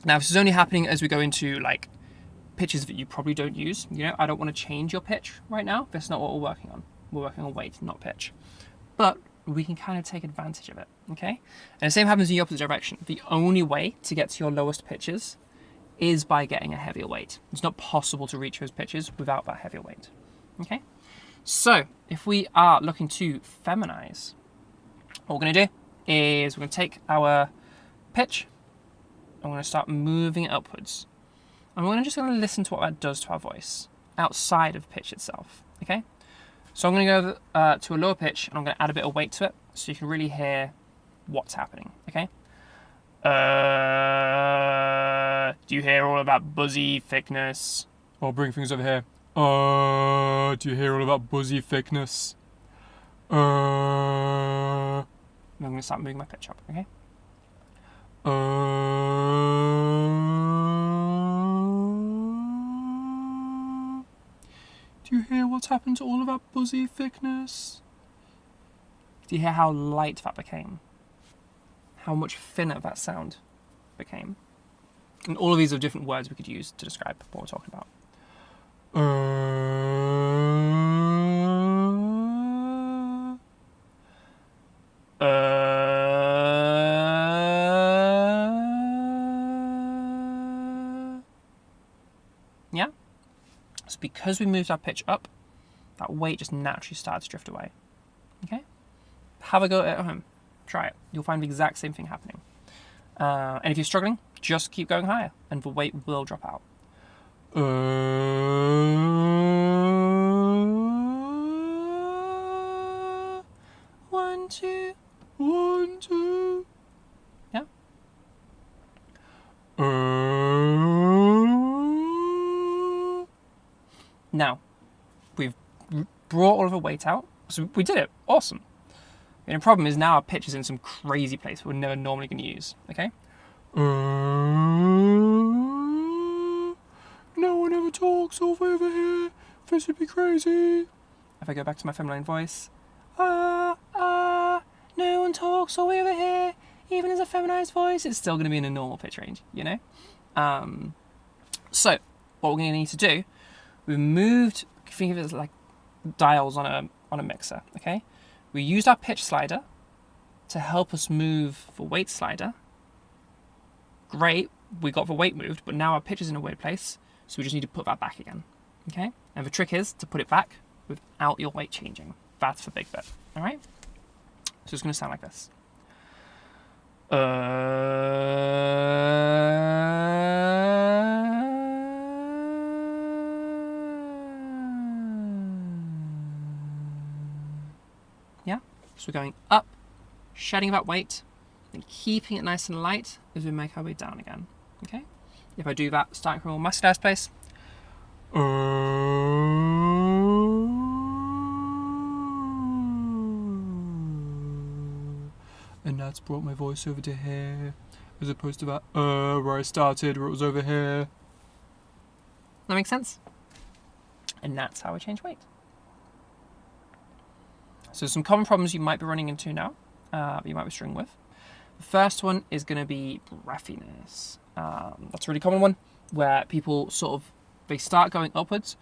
Now, this is only happening as we go into like pitches that you probably don't use. You know, I don't want to change your pitch right now. That's not what we're working on. We're working on weight, not pitch. But we can kind of take advantage of it, okay? And the same happens in the opposite direction. The only way to get to your lowest pitches is by getting a heavier weight. It's not possible to reach those pitches without that heavier weight, okay? So if we are looking to feminize, what we're gonna do is we're gonna take our pitch and we're gonna start moving it upwards. And we're just gonna listen to what that does to our voice outside of pitch itself, okay? So I'm going to go to a lower pitch and I'm going to add a bit of weight to it so you can really hear what's happening, okay? Do you hear all of that buzzy thickness? I'll bring things over here. Do you hear all of that buzzy thickness? And I'm going to start moving my pitch up, okay? Do you hear what's happened to all of that buzzy thickness? Do you hear how light that became? How much thinner that sound became? And all of these are different words we could use to describe what we're talking about. Yeah? So because we moved our pitch up, that weight just naturally starts to drift away. Okay? Have a go at home. Try it. You'll find the exact same thing happening. And if you're struggling, just keep going higher and the weight will drop out. 1, 2, 1, 2. Yeah. Now, we've brought all of the weight out, so we did it. Awesome. And the problem is now our pitch is in some crazy place we're never normally going to use. Okay. No one ever talks over here. This would be crazy. If I go back to my feminine voice, no one talks over here. Even as a feminized voice, it's still going to be in a normal pitch range, you know? So, what we're going to need to do, we've moved, think of it as like dials on a mixer, okay? We used our pitch slider to help us move the weight slider. Great, we got the weight moved, but now our pitch is in a weird place, so we just need to put that back again, okay? And the trick is to put it back without your weight changing. That's the big bit, all right? So it's going to sound like this. Yeah, so we're going up, shedding that weight, and keeping it nice and light as we make our way down again. Okay? If I do that, starting from a muscular space. And that's brought my voice over to here, as opposed to that where I started, where it was over here. That makes sense? And that's how I change weight. So some common problems you might be running into now, that you might be struggling with. The first one is going to be breathiness. That's a really common one, where people they start going upwards.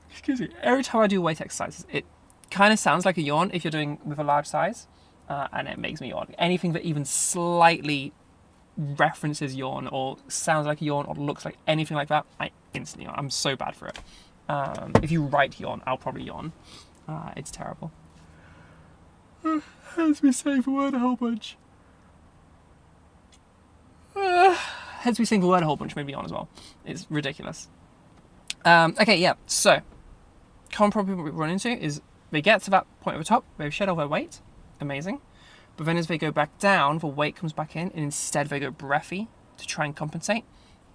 Excuse me. Every time I do weight exercises, it kind of sounds like a yawn if you're doing with a large size, and it makes me yawn. Anything that even slightly references yawn or sounds like a yawn or looks like anything like that, I instantly yawn. I'm so bad for it. If you write yawn, I'll probably yawn. It's terrible. Hence me saying the word a whole bunch. Hence me saying the word a whole bunch made me yawn as well. It's ridiculous. Okay, yeah, so common problem we run into is they get to that point at the top, they've shed all their weight, amazing, but then as they go back down, the weight comes back in, and instead they go breathy to try and compensate.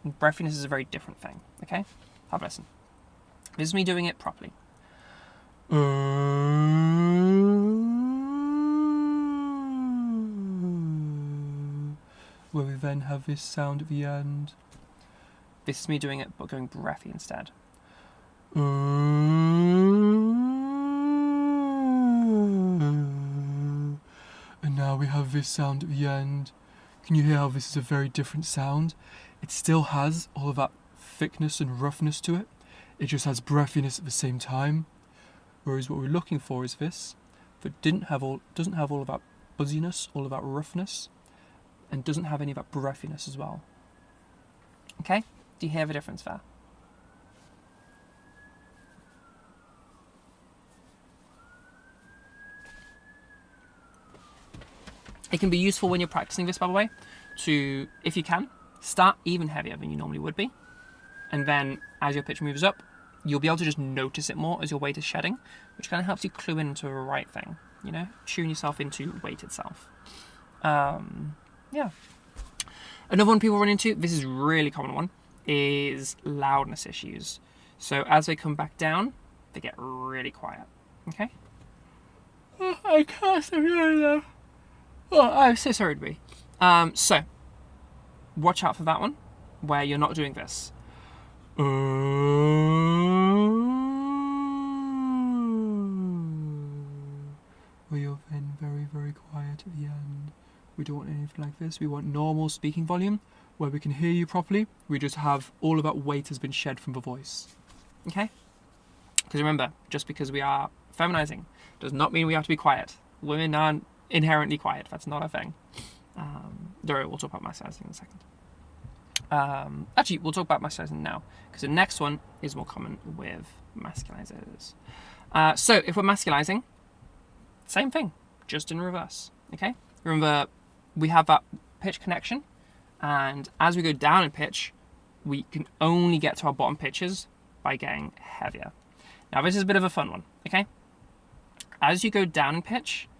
And breathiness is a very different thing, okay? Have a listen. This is me doing it properly. Where we then have this sound at the end. This is me doing it, but going breathy instead. And now we have this sound at the end. Can you hear how this is a very different sound? It still has all of that thickness and roughness to it. It just has breathiness at the same time. Whereas what we're looking for is this, that doesn't have all of that buzziness, all of that roughness, and doesn't have any of that breathiness as well. Okay? Do you hear the difference there? It can be useful when you're practicing this, by the way, to, if you can, start even heavier than you normally would be. And then as your pitch moves up, you'll be able to just notice it more as your weight is shedding, which kind of helps you clue into the right thing, you know, tune yourself into weight itself. Yeah. Another one people run into, this is a really common one, is loudness issues. So as they come back down, they get really quiet. Okay? Oh, I can't stop hearing them. Oh, I'm so sorry to be. So, watch out for that one, where you're not doing this. Where you're then very, very quiet at the end. We don't want anything like this. We want normal speaking volume, where we can hear you properly. We just have all of that weight has been shed from the voice. Okay? Because remember, just because we are feminizing does not mean we have to be quiet. Women aren't inherently quiet. That's not a thing. Though we'll talk about masculizing in a second. Actually, we'll talk about masculizing now, because the next one is more common with masculizers. So if we're masculizing, same thing, just in reverse. Okay? Remember, we have that pitch connection, and as we go down in pitch, we can only get to our bottom pitches by getting heavier. Now, this is a bit of a fun one. Okay? As you go down in pitch,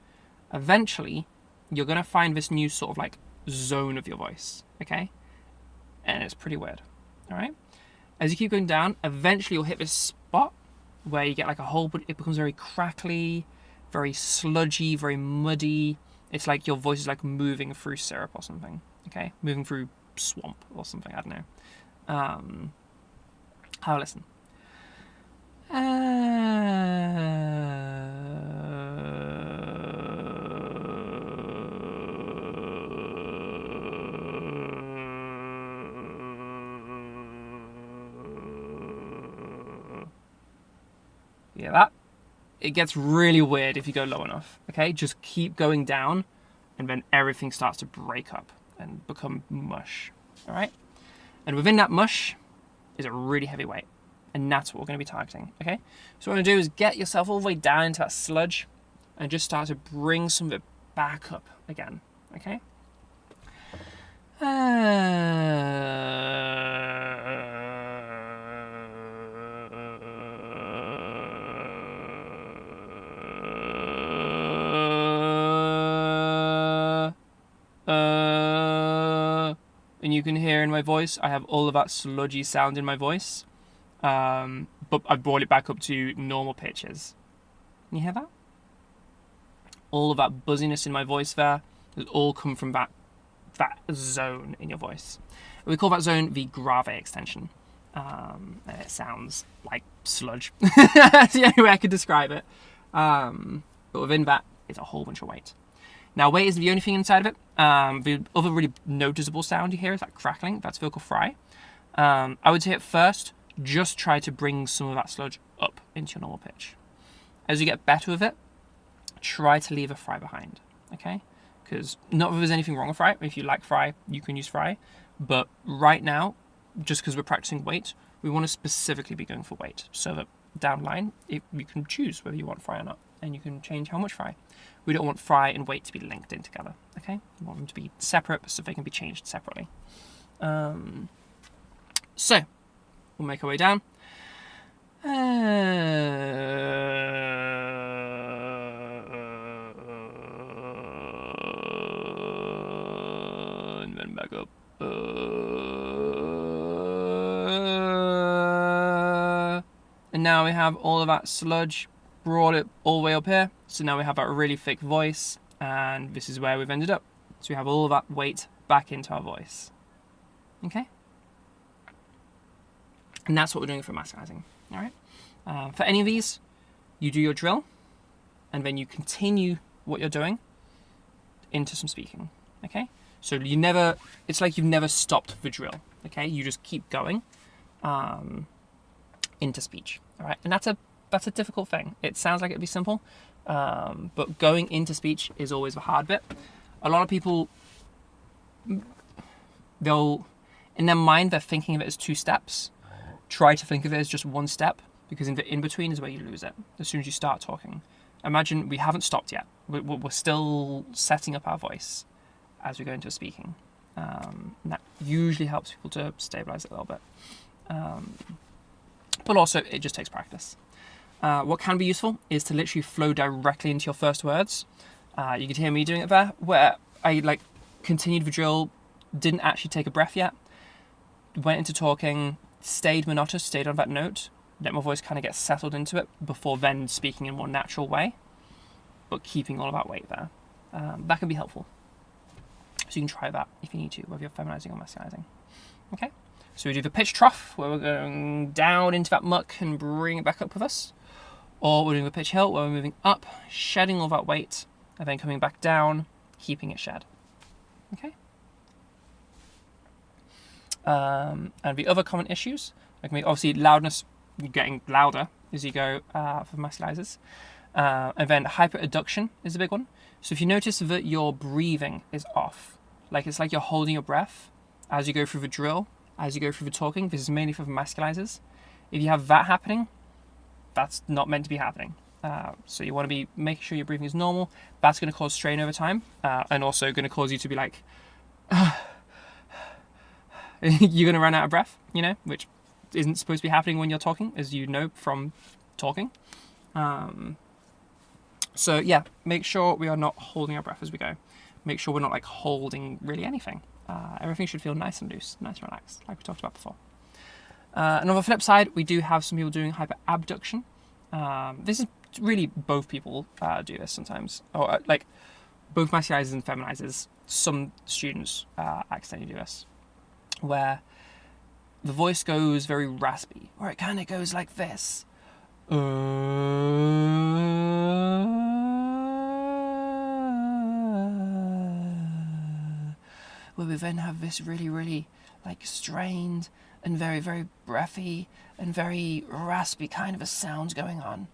eventually, you're going to find this new sort of like zone of your voice, okay? And it's pretty weird, all right? As you keep going down, eventually you'll hit this spot where you get like a whole, but it becomes very crackly, very sludgy, very muddy. It's like your voice is like moving through syrup or something, okay? Moving through swamp or something, I don't know. Have a listen. Yeah, that it gets really weird if you go low enough. Okay, just keep going down, and then everything starts to break up and become mush. All right, and within that mush is a really heavy weight, and that's what we're going to be targeting. Okay, so what we're going to do is get yourself all the way down into that sludge, and just start to bring some of it back up again. Okay? And you can hear in my voice, I have all of that sludgy sound in my voice. But I've brought it back up to normal pitches. Can you hear that? All of that buzziness in my voice there has all come from that zone in your voice. We call that zone the grave extension. And it sounds like sludge. That's the only way I could describe it. But within that, it's a whole bunch of weight. Now, weight is the only thing inside of it. The other really noticeable sound you hear is that crackling. That's vocal fry. I would say at first, just try to bring some of that sludge up into your normal pitch. As you get better with it, try to leave a fry behind, okay? Because not that there's anything wrong with fry. If you like fry, you can use fry. But right now, just because we're practicing weight, we want to specifically be going for weight. So that down the line, you can choose whether you want fry or not. And you can change how much fry. We don't want fry and weight to be linked in together, okay? We want them to be separate so they can be changed separately. So, we'll make our way down. And then back up. And now we have all of that sludge, brought it all the way up here. So now we have that really thick voice, and this is where we've ended up. So we have all of that weight back into our voice. Okay? And that's what we're doing for masculinizing. All right? For any of these, you do your drill, and then you continue what you're doing into some speaking. Okay? So it's like you've never stopped the drill. Okay? You just keep going into speech. All right? And that's a difficult thing. It sounds like it'd be simple, but going into speech is always the hard bit. A lot of people, in their mind, they're thinking of it as 2 steps. Try to think of it as just 1 step, because in the in-between is where you lose it. As soon as you start talking. Imagine we haven't stopped yet. We're still setting up our voice as we go into speaking. And that usually helps people to stabilize it a little bit. But also, it just takes practice. What can be useful is to literally flow directly into your first words. You could hear me doing it there, where I continued the drill, didn't actually take a breath yet, went into talking, stayed monotonous, stayed on that note, let my voice kind of get settled into it before then speaking in a more natural way, but keeping all of that weight there. That can be helpful. So you can try that if you need to, whether you're feminizing or masculinizing. Okay? So we do the pitch trough, where we're going down into that muck and bring it back up with us. Or we're doing the pitch hill, where we're moving up, shedding all that weight, and then coming back down, keeping it shed. Okay? And the other common issues, obviously loudness, getting louder as you go for masculizers. And then hyperadduction is a big one. So if you notice that your breathing is off, it's like you're holding your breath as you go through the drill, as you go through the talking, this is mainly for the masculizers. If you have that happening, that's not meant to be happening. So you want to be making sure your breathing is normal. That's going to cause strain over time, and also going to cause you to be like, you're going to run out of breath, which isn't supposed to be happening when you're talking, as you know from talking. So yeah, make sure we are not holding our breath as we go. Make sure we're not holding really anything. Everything should feel nice and loose, nice and relaxed, like we talked about before. And on the flip side, we do have some people doing hyperabduction. This is really both people do this sometimes. Or both masculizers and feminizers. Some students accidentally do this, where the voice goes very raspy, or it kind of goes like this. Where we then have this really, really strained and very, very breathy and very raspy kind of a sound going on.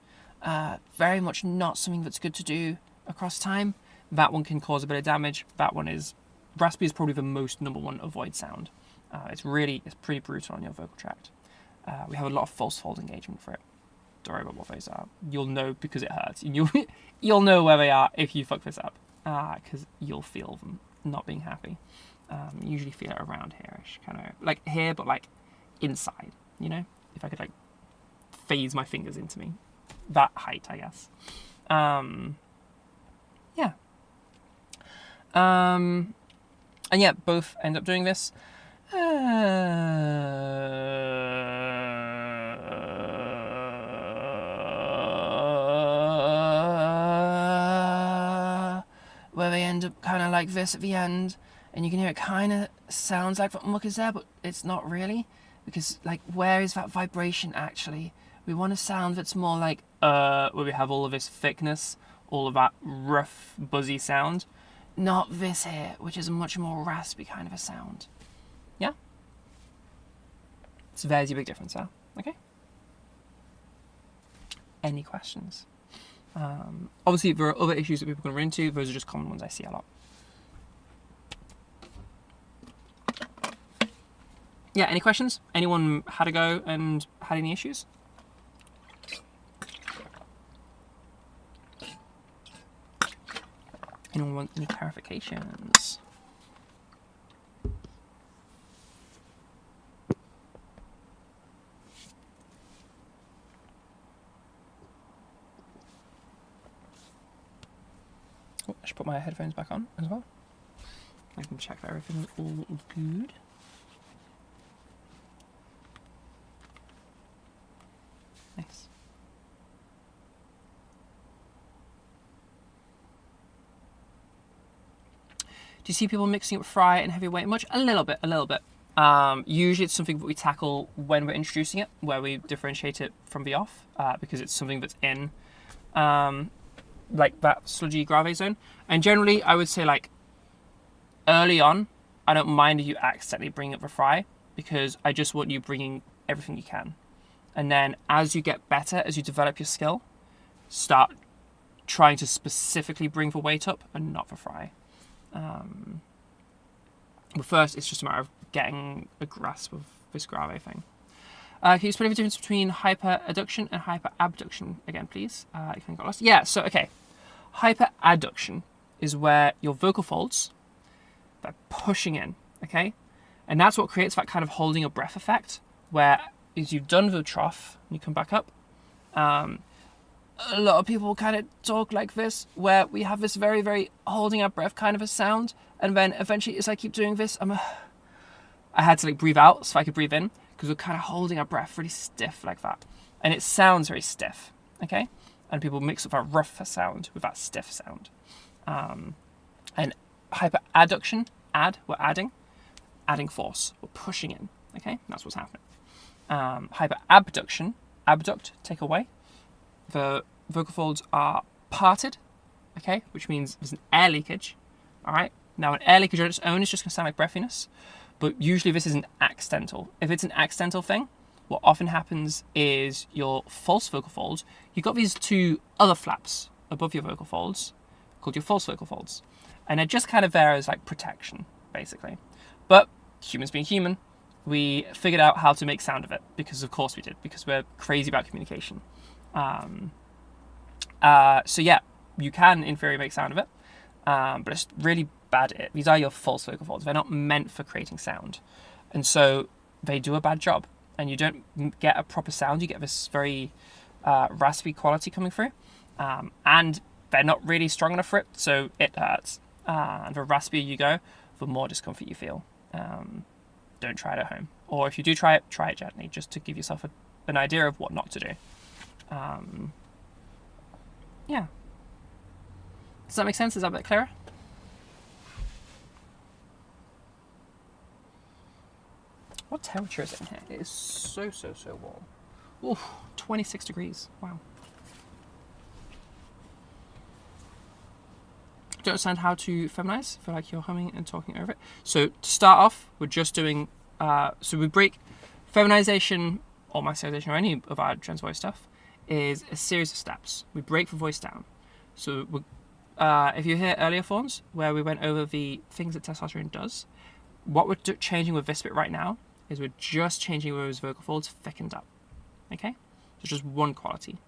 Very much not something that's good to do across time. That one can cause a bit of damage. Raspy is probably the most number one avoid sound. It's pretty brutal on your vocal tract. We have a lot of false fold engagement for it. don't worry about what those are. You'll know because it hurts. And you'll know where they are if you fuck this up, because you'll feel them not being happy. Usually feel it around here-ish, kind of like here, but like inside. You know, if I could like phase my fingers into me, that height, I guess. Yeah. And yeah, both end up doing this. Where they end up kind of like this at the end, and you can hear it kind of sounds like that muck is there, but it's not really, because like where is that vibration actually? We want a sound that's more like where we have all of this thickness, all of that rough, buzzy sound. Not this here, which is a much more raspy kind of a sound. Yeah? So there's your big difference, huh? Okay? Any questions? Obviously, there are other issues that people can run into. Those are just common ones I see a lot. Yeah, any questions? Anyone had a go and had any issues? Anyone want any clarifications? Oh, I should put my headphones back on as well. I can check that everything's all good. Nice. Do you see people mixing up fry and heavyweight much? A little bit. Usually it's something that we tackle when we're introducing it, where we differentiate it from the off, because it's something that's in like that sludgy grave zone. And generally, I would say like early on, I don't mind if you accidentally bring up the fry, because I just want you bringing everything you can. And then as you get better, as you develop your skill, start trying to specifically bring the weight up and not the fry. But first, it's just a matter of getting a grasp of this grave thing. Can you explain the difference between hyperadduction and hyperabduction again, please? I think I got lost. Yeah, so, okay. Hyperadduction is where your vocal folds, they're pushing in, okay? And that's what creates that kind of holding your breath effect, where as you've done the trough, and you come back up, a lot of people kind of talk like this, where we have this very, very holding our breath kind of a sound, and then eventually as I keep doing this, I had to like breathe out so I could breathe in, because we're kind of holding our breath really stiff like that. And it sounds very stiff, okay? And people mix up that rough sound with that stiff sound. And hyperadduction, we're adding force, we're pushing in, okay? That's what's happening. Hyperabduction, abduct, take away. The vocal folds are parted, okay, which means there's an air leakage, all right? Now, an air leakage on its own is just going to sound like breathiness, but usually this isn't accidental. If it's an accidental thing, what often happens is your false vocal folds, you've got these two other flaps above your vocal folds called your false vocal folds, and they're just kind of there as like protection, basically. But humans being human, we figured out how to make sound of it, because of course we did, because we're crazy about communication. So yeah, you can in theory make sound of it, but it's really bad at it. These are your false vocal folds. They're not meant for creating sound, and so they do a bad job, and you don't get a proper sound. You get this very raspy quality coming through, and they're not really strong enough for it, so it hurts. And the raspier you go, the more discomfort you feel. Don't try it at home, or if you do try it gently, just to give yourself an idea of what not to do. Yeah. Does that make sense? Is that a bit clearer? What temperature is it in here? It is so warm. Oof, 26 degrees. Wow. Don't understand how to feminize. Feel like you're humming and talking over it. So to start off, we're just doing, so we break feminization or masculinization or any of our trans voice stuff is a series of steps. We break the voice down. So if you hear earlier forms where we went over the things that testosterone does, what we're changing with this bit right now is we're just changing where those vocal folds thickened up. Okay? There's just one quality.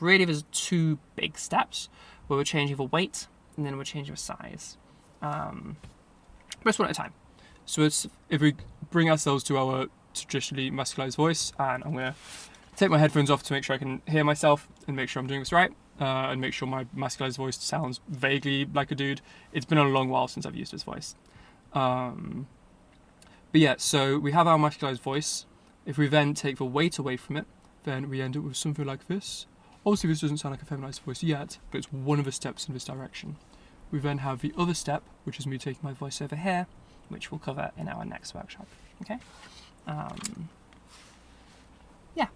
Really, there's 2 big steps where we're changing the weight and then we're changing the size. Just one at a time. So if we bring ourselves to our traditionally masculized voice, and I'm going to take my headphones off to make sure I can hear myself and make sure I'm doing this right, and make sure my masculized voice sounds vaguely like a dude. It's been a long while since I've used this voice. But yeah, so we have our masculized voice. If we then take the weight away from it, then we end up with something like this. Obviously this doesn't sound like a feminized voice yet, but it's one of the steps in this direction. We then have the other step, which is me taking my voice over here, which we'll cover in our next workshop. Okay? Yeah.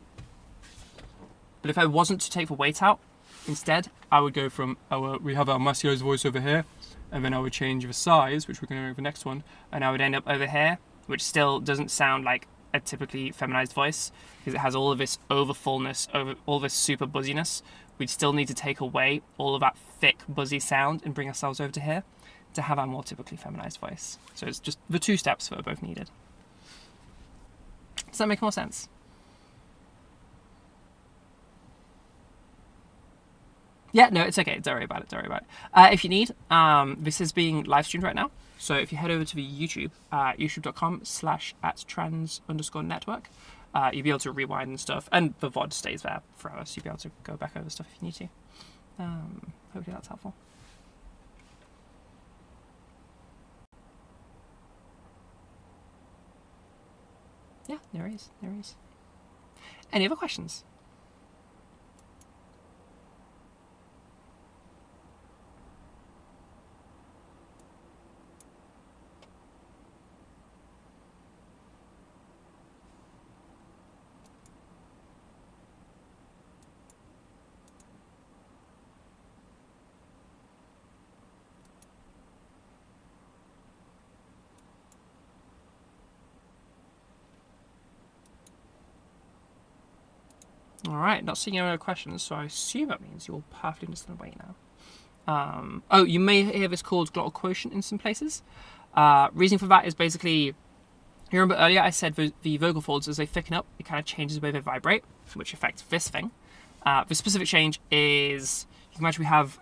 But if I wasn't to take the weight out, instead, I would go from we have our masculine voice over here, and then I would change the size, which we're going to do with the next one, and I would end up over here, which still doesn't sound like a typically feminized voice, because it has all of this over fullness, all this super buzziness. We'd still need to take away all of that thick, buzzy sound and bring ourselves over to here to have our more typically feminized voice. So it's just the 2 steps that are both needed. Does that make more sense? Yeah, no, it's okay. Don't worry about it. If you need, this is being live streamed right now. So if you head over to the YouTube, youtube.com/@trans_network, you'll be able to rewind and stuff. And the VOD stays there forever, so you'll be able to go back over stuff if you need to. Hopefully that's helpful. Yeah, there is. Any other questions? Alright, not seeing any other questions, so I assume that means you'll perfectly understand the weight now. Oh, you may hear this called glottal quotient in some places. Reason for that is basically, you remember earlier I said the vocal folds, as they thicken up, it kind of changes the way they vibrate, which affects this thing. The specific change is, you can imagine we have,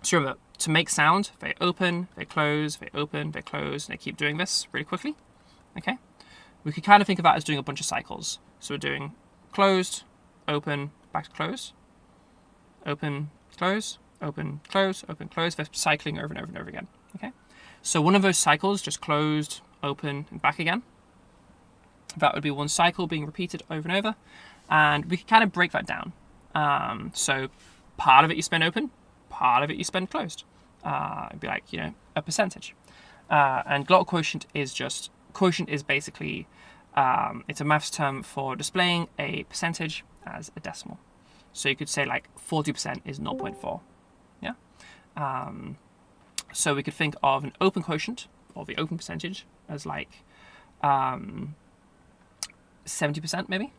so remember, to make sound, they open, they close, they open, they close, and they keep doing this really quickly. Okay? We could kind of think of that as doing a bunch of cycles. So we're doing closed, open, back to close, open, close, open, close, open, close. They're cycling over and over and over again. Okay, so one of those cycles, just closed, open, and back again. That would be one cycle being repeated over and over, and we can kind of break that down. So part of it you spend open, part of it you spend closed. It'd be like, a percentage. And glottal quotient is basically it's a maths term for displaying a percentage as a decimal. So you could say like 40% is 0.4. Yeah. So we could think of an open quotient, or the open percentage, as like 70% maybe,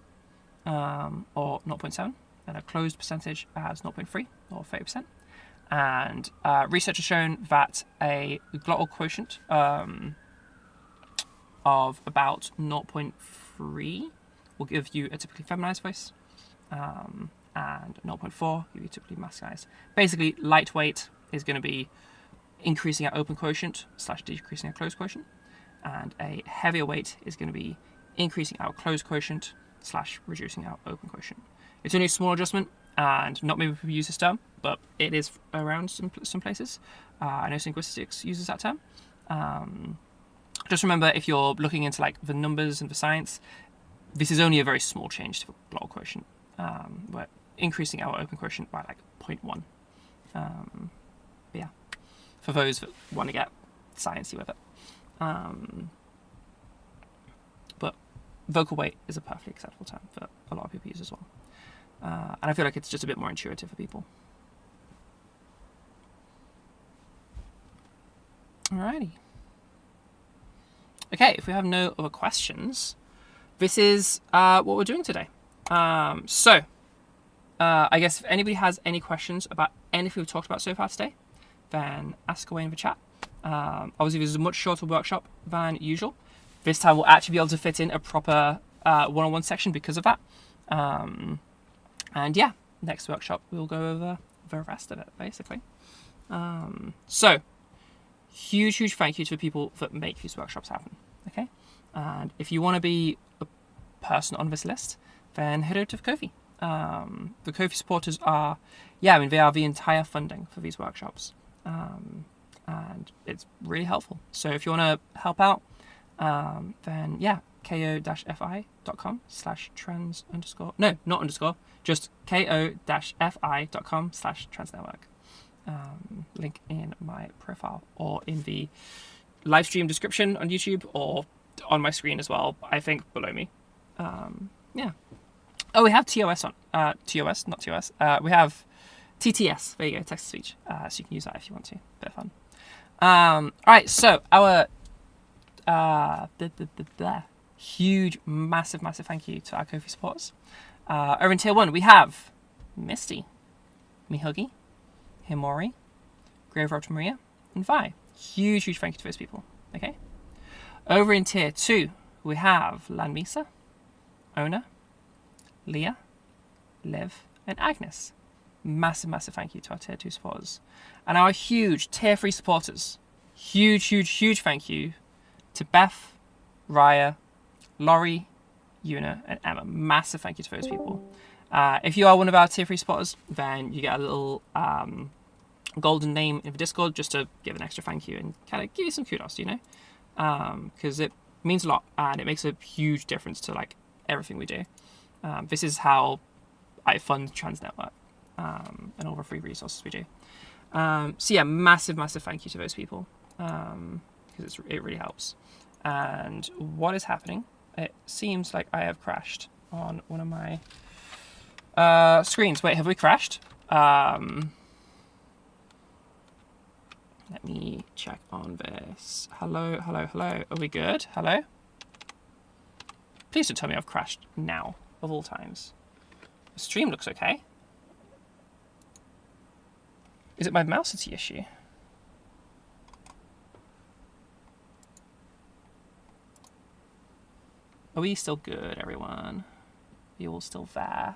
or 0.7, and a closed percentage as 0.3 or 30%. And research has shown that a glottal quotient of about 0.3 will give you a typically feminized voice, and 0.4 give you typically masculinized. Basically, lightweight is going to be increasing our open quotient / decreasing our closed quotient, and a heavier weight is going to be increasing our closed quotient / reducing our open quotient. It's only a small adjustment, and not many people use this term, but it is around some places. I know linguistics uses that term. Just remember, if you're looking into like the numbers and the science, this is only a very small change to the glottal quotient. We're increasing our open quotient by like 0.1. But yeah, for those that want to get sciencey with it. But vocal weight is a perfectly acceptable term for a lot of people use as well. And I feel like it's just a bit more intuitive for people. Alrighty. Okay, if we have no other questions, this is what we're doing today. So, I guess if anybody has any questions about anything we've talked about so far today, then ask away in the chat. Obviously, this is a much shorter workshop than usual. This time we'll actually be able to fit in a proper one-on-one section because of that. And yeah, next workshop we'll go over the rest of it, basically. So, huge thank you to the people that make these workshops happen, okay? And if you want to be a person on this list, then head over to the Ko-fi. The Ko-fi supporters are, they are the entire funding for these workshops. And it's really helpful. So if you want to help out, then ko-fi.com/trans underscore, no, not underscore, just ko-fi.com/transnetwork. Link in my profile or in the live stream description on YouTube or on my screen as well, I think below me. Oh, we have TOS on. TOS, not TOS. We have TTS. There you go, text to speech. So you can use that if you want to. Bit of fun. All right, so our huge, massive thank you to our Ko-fi supporters. Over in tier 1, we have Misty, Mihugi, Himori, Grave Roger Maria, and Vi. Huge thank you to those people. Okay. Over in tier 2, we have Lanmisa, Ona, Leah, Liv, and Agnes. Massive thank you to our tier 2 supporters. And our huge tier 3 supporters. Huge thank you to Beth, Raya, Laurie, Una, and Emma. Massive thank you to those people. If you are one of our tier 3 supporters, then you get a little golden name in the Discord just to give an extra thank you and kind of give you some kudos, because it means a lot and it makes a huge difference to like everything we do. This is how I fund Trans Network and all the free resources we do. So yeah, massive thank you to those people because it really helps. And what is happening? It seems like I have crashed on one of my screens. Wait, have we crashed? Let me check on this. Hello. Are we good? Hello? Please don't tell me I've crashed now, of all times. The stream looks okay. Is it my mousity issue? Are we still good, everyone? Are you all still there?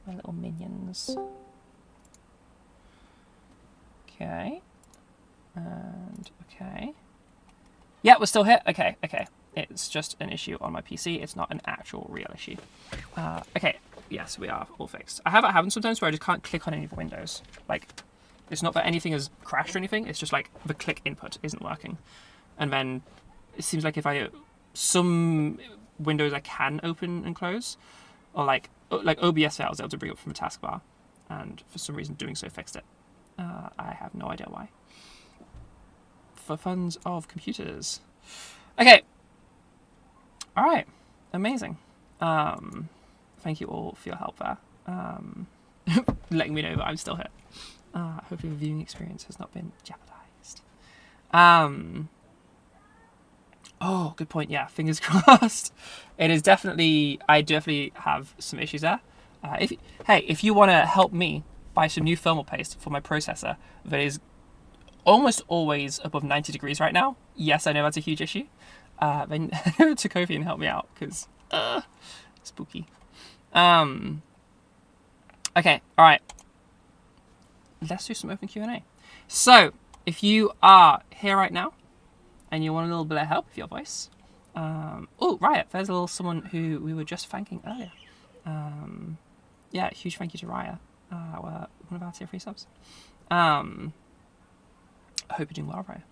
My little minions. Okay. And okay. Yeah, we're still here. Okay. It's just an issue on my PC. It's not an actual real issue. Okay. Yes, we are all fixed. I have it happen sometimes where I just can't click on any of the windows. Like, it's not that anything has crashed or anything. It's just like the click input isn't working. And then it seems like if some windows I can open and close, or like OBS I was able to bring up from a taskbar, and for some reason doing so fixed it. I have no idea why. For funds of computers. Okay. All right. Amazing. Thank you all for your help there. Letting me know that I'm still here. Hopefully the viewing experience has not been jeopardized. Oh, good point. Yeah, fingers crossed. It is definitely... I definitely have some issues there. If you want to help me buy some new thermal paste for my processor that is almost always above 90 degrees right now, yes, I know that's a huge issue, then to Ko-fi and help me out, because spooky. Okay, all right. Let's do some open Q&A. So, if you are here right now and you want a little bit of help with your voice, oh, Riot, there's a little someone who we were just thanking earlier. Yeah, huge thank you to Raya, one of our tier 3 subs. I hope you're doing well, Raya.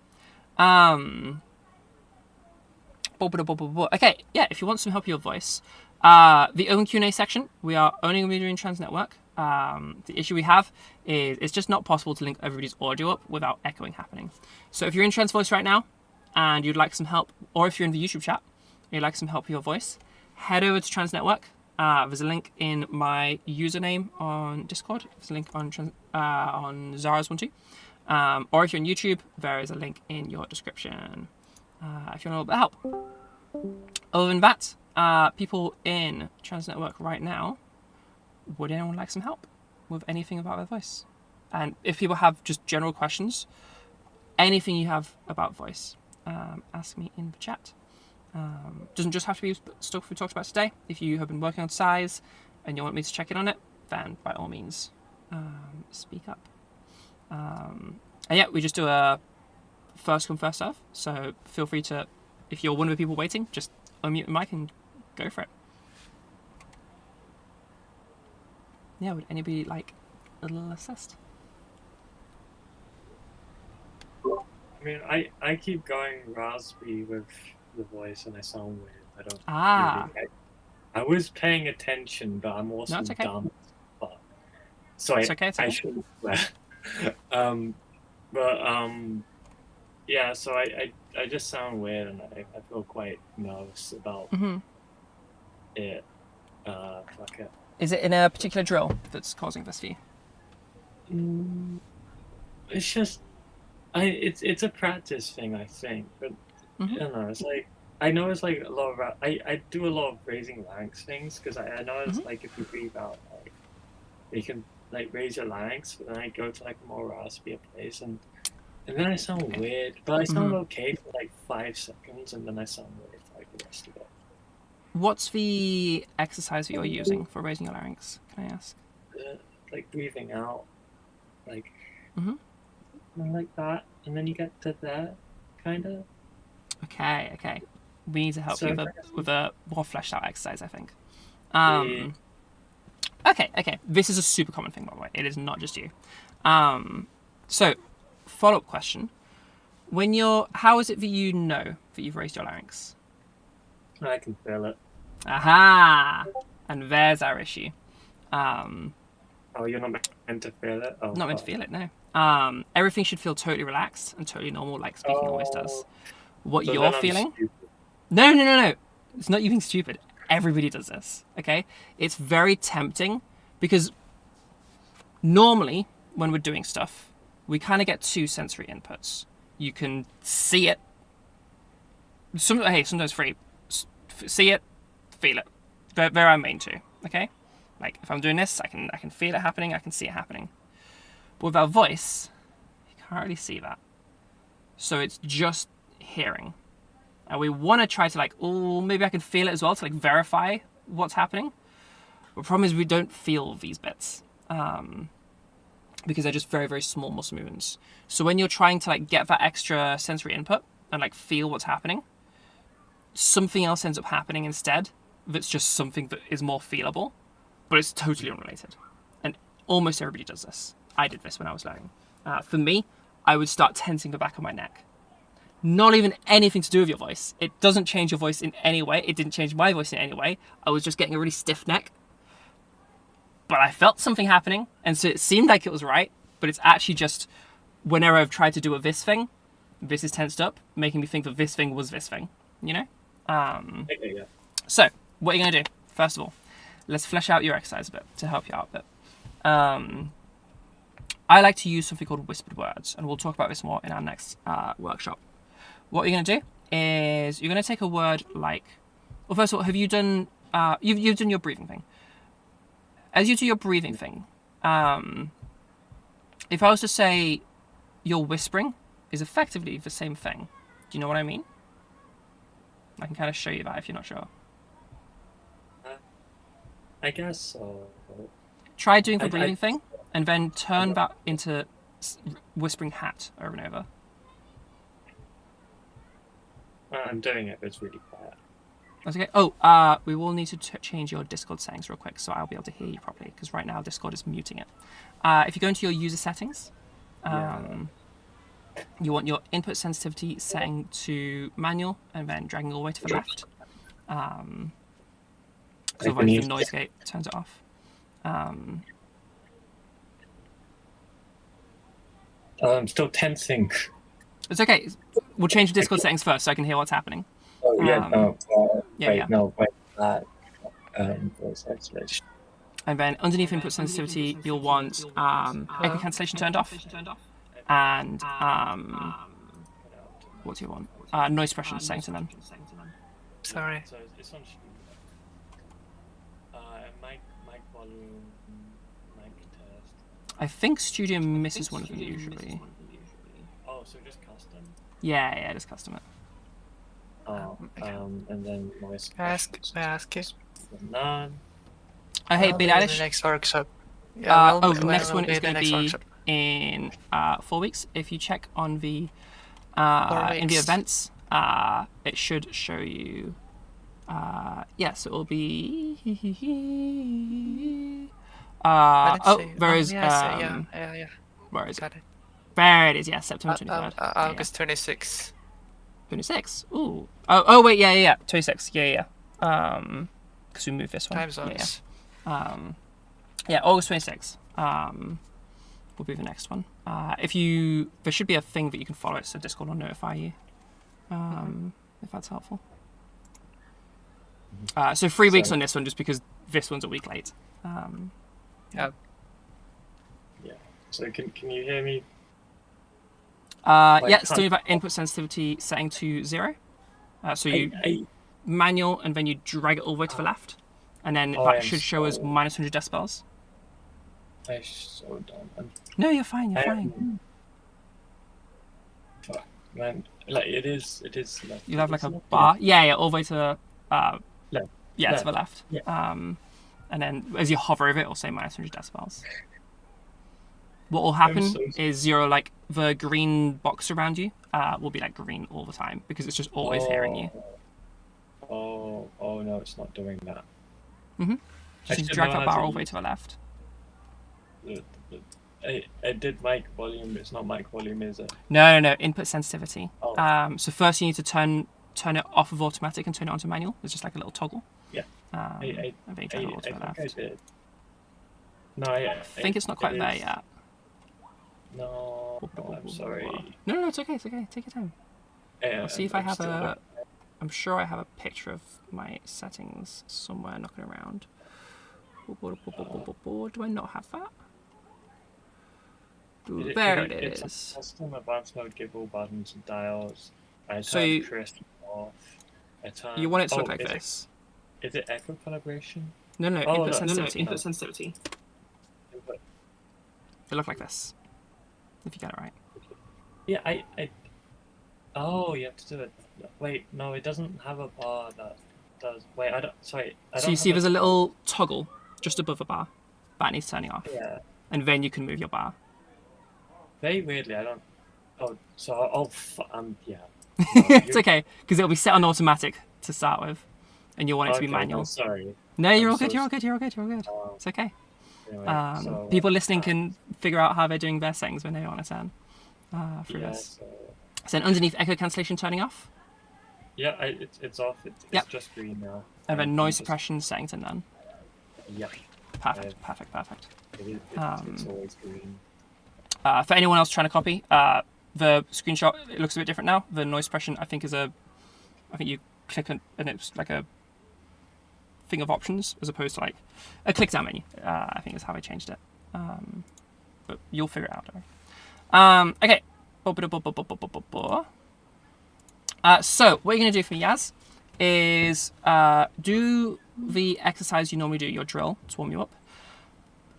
Okay, yeah, if you want some help with your voice, the open Q&A section, we are only going to be doing Trans Network. The issue we have is it's just not possible to link everybody's audio up without echoing happening. So if you're in Trans Voice right now and you'd like some help, or if you're in the YouTube chat and you'd like some help with your voice, head over to Trans Network. There's a link in my username on Discord. There's a link on Zara's12. Or if you're on YouTube, there is a link in your description if you want a little bit of help. Other than that, people in Trans Network right now, would anyone like some help with anything about their voice? And if people have just general questions, anything you have about voice, ask me in the chat. Doesn't just have to be stuff we talked about today. If you have been working on size and you want me to check in on it, then by all means, speak up. And yeah, we just do a first come, first serve. So feel free to, if you're one of the people waiting, just unmute the mic and go for it. Yeah, would anybody like a little assist? I mean, I keep going raspy with the voice and I sound weird. I don't really, I was paying attention, but I'm also it's okay. dumb. But, so It's okay. I shouldn't swear. Yeah, so I just sound weird and I feel quite nervous about it. Fuck it. Is it in a particular drill that's causing this for you? It's just, it's a practice thing, I think. But I don't know. It's like I know it's like a lot of I do a lot of raising larynx things because I know it's like if you breathe out, like you can like raise your larynx, but then I go to like a more raspier place and then I sound weird. But I sound okay for like 5 seconds, and then I sound weird for like the rest of it. What's the exercise that you're using for raising your larynx? Can I ask? Like breathing out, like like that, and then you get to that, kind of. Okay. We need to help you with a more fleshed out exercise, I think. Okay. This is a super common thing, by the way. It is not just you. So, follow-up question. How is it that you know that you've raised your larynx? I can feel it. Aha! And there's our issue. Oh, you're not meant to feel it? Oh, not meant to feel it, no. Everything should feel totally relaxed and totally normal, like speaking always does. What you're feeling... No. It's not you being stupid. Everybody does this, okay? It's very tempting because normally when we're doing stuff, we kind of get 2 sensory inputs. You can see it. Sometimes 3. See it, feel it. They're our main 2, okay? Like if I'm doing this, I can feel it happening, I can see it happening. But with our voice, you can't really see that. So it's just hearing. And we want to try to like, maybe I can feel it as well to like verify what's happening. But the problem is we don't feel these bits because they're just very, very small muscle movements. So when you're trying to like get that extra sensory input and like feel what's happening, something else ends up happening instead that's just something that is more feelable, but it's totally unrelated. And almost everybody does this. I did this when I was learning. For me, I would start tensing the back of my neck. Not even anything to do with your voice. It doesn't change your voice in any way. It didn't change my voice in any way. I was just getting a really stiff neck. But I felt something happening, and so it seemed like it was right, but it's actually just whenever I've tried to do a this thing, this is tensed up, making me think that this thing was this thing, you know? Okay, yeah. So, what are you going to do? First of all, let's flesh out your exercise a bit to help you out a bit. I like to use something called whispered words, and we'll talk about this more in our next workshop. What you're going to do is you're going to take a word like... Well, first of all, have you done... you've done your breathing thing. As you do your breathing thing, if I was to say your whispering is effectively the same thing, do you know what I mean? I can kind of show you that if you're not sure. I guess so. Try doing the breathing thing, and then turn that into whispering hat over and over. I'm doing it, but it's really quiet. That's okay. Oh, we will need to change your Discord settings real quick so I'll be able to hear you properly, because right now Discord is muting it. If you go into your user settings, you want your input sensitivity setting to manual and then dragging all the way to the left. So otherwise the noise gate turns it off. I'm still tensing. It's okay. We'll change the Discord settings first so I can hear what's happening. Oh, yeah, voice isolation. And then underneath input sensitivity, you'll want echo cancellation turned off. And what do you want? Noise suppression setting to none. Sorry. So it's on mic volume, mic test. I think Studio misses one of them usually. Oh, so just custom? Yeah, just custom it. And then noise May I ask you? none. Oh, hey, When will Billie be the Eilish. next workshop? Yeah, The when next will one be is the going to next be workshop? in 4 weeks. If you check on the 4 in the weeks. events, it should show you. Yes, it will be. I didn't see. There Oh, is. yeah, I see. Yeah. Where is it? Got it. There it is. Yeah, September 23rd. August 26th. 26. Ooh. Oh, wait. Yeah. 26. Yeah. Because we moved this one. Time zones. Yeah, August 26th. Will be the next one. There should be a thing that you can follow it, so Discord will notify you. If that's helpful. So 3 weeks on this one, just because this one's a week late. Yeah. Yeah. So can you hear me? Yeah, still that input sensitivity setting to 0. So you manual, and then you drag it all the way to the left, and then that should show us minus 100 decibels. I'm so dumb. No, you're fine. You're fine. Fuck, man. Like it is. Left. You have like a bar. Yeah, all the way to Left. Yeah, to the left. Yeah. And then as you hover over it, it'll say minus 100 decibels. What will happen is like the green box around you will be like green all the time because it's just always hearing you. Oh no, it's not doing that. Just drag that bar all the way to the left. I did mic volume, but it's not mic volume, is it? No. Input sensitivity. Oh. So first you need to turn it off of automatic and turn it onto manual. It's just like a little toggle. Yeah. I think I did. No, I think it's not quite there yet. No, I'm sorry. No, it's okay. Take your time. I'll see if I have I'm sure I have a picture of my settings somewhere knocking around. Do I not have that? There it is. It's custom advanced mode, give all buttons and dials. I So crisp off. You want it to look like this? Is it echo calibration? No, input sensitivity. Input sensitivity. It look like this. If you get it right. Yeah, Oh, you have to do it. Wait, no, it doesn't have a bar that does. Wait, I don't. Sorry. So you see, there's a little toggle just above the bar. That needs turning off. Yeah. And then you can move your bar. Very weirdly, I don't. Oh, so yeah. It's okay because it'll be set on automatic to start with, and you want it to be manual. No, sorry. No, you're all good. You're all good. It's okay. Anyway, people listening can figure out how they're doing their settings when they want to turn through this. So then underneath echo cancellation turning off. Yeah, it's off. It's just green now. And then noise suppression setting to none. Yeah. Perfect. It's always green. For anyone else trying to copy, the screenshot, it looks a bit different now. The noise suppression, I think you click on, and it's like a thing of options as opposed to like a click down menu. I think is how I changed it. But you'll figure it out. Okay. So what you're going to do for Yaz is do the exercise you normally do, your drill, to warm you up.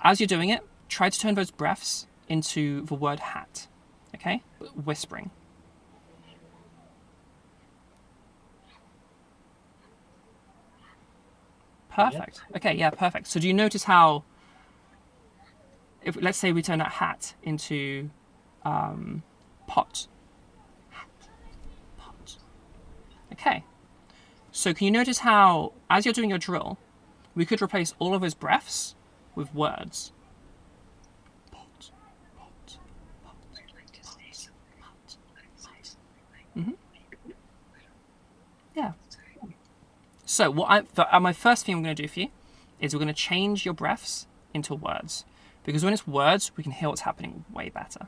As you're doing it, try to turn those breaths into the word hat, okay? Whispering. Perfect. Okay, yeah, perfect. So do you notice how, if let's say we turn that hat into pot. Pot. Okay. So can you notice how, as you're doing your drill, we could replace all of those breaths with words. Pot, pot, pot, pot, pot. Yeah. So my first thing I'm going to do for you is we're going to change your breaths into words. Because when it's words, we can hear what's happening way better.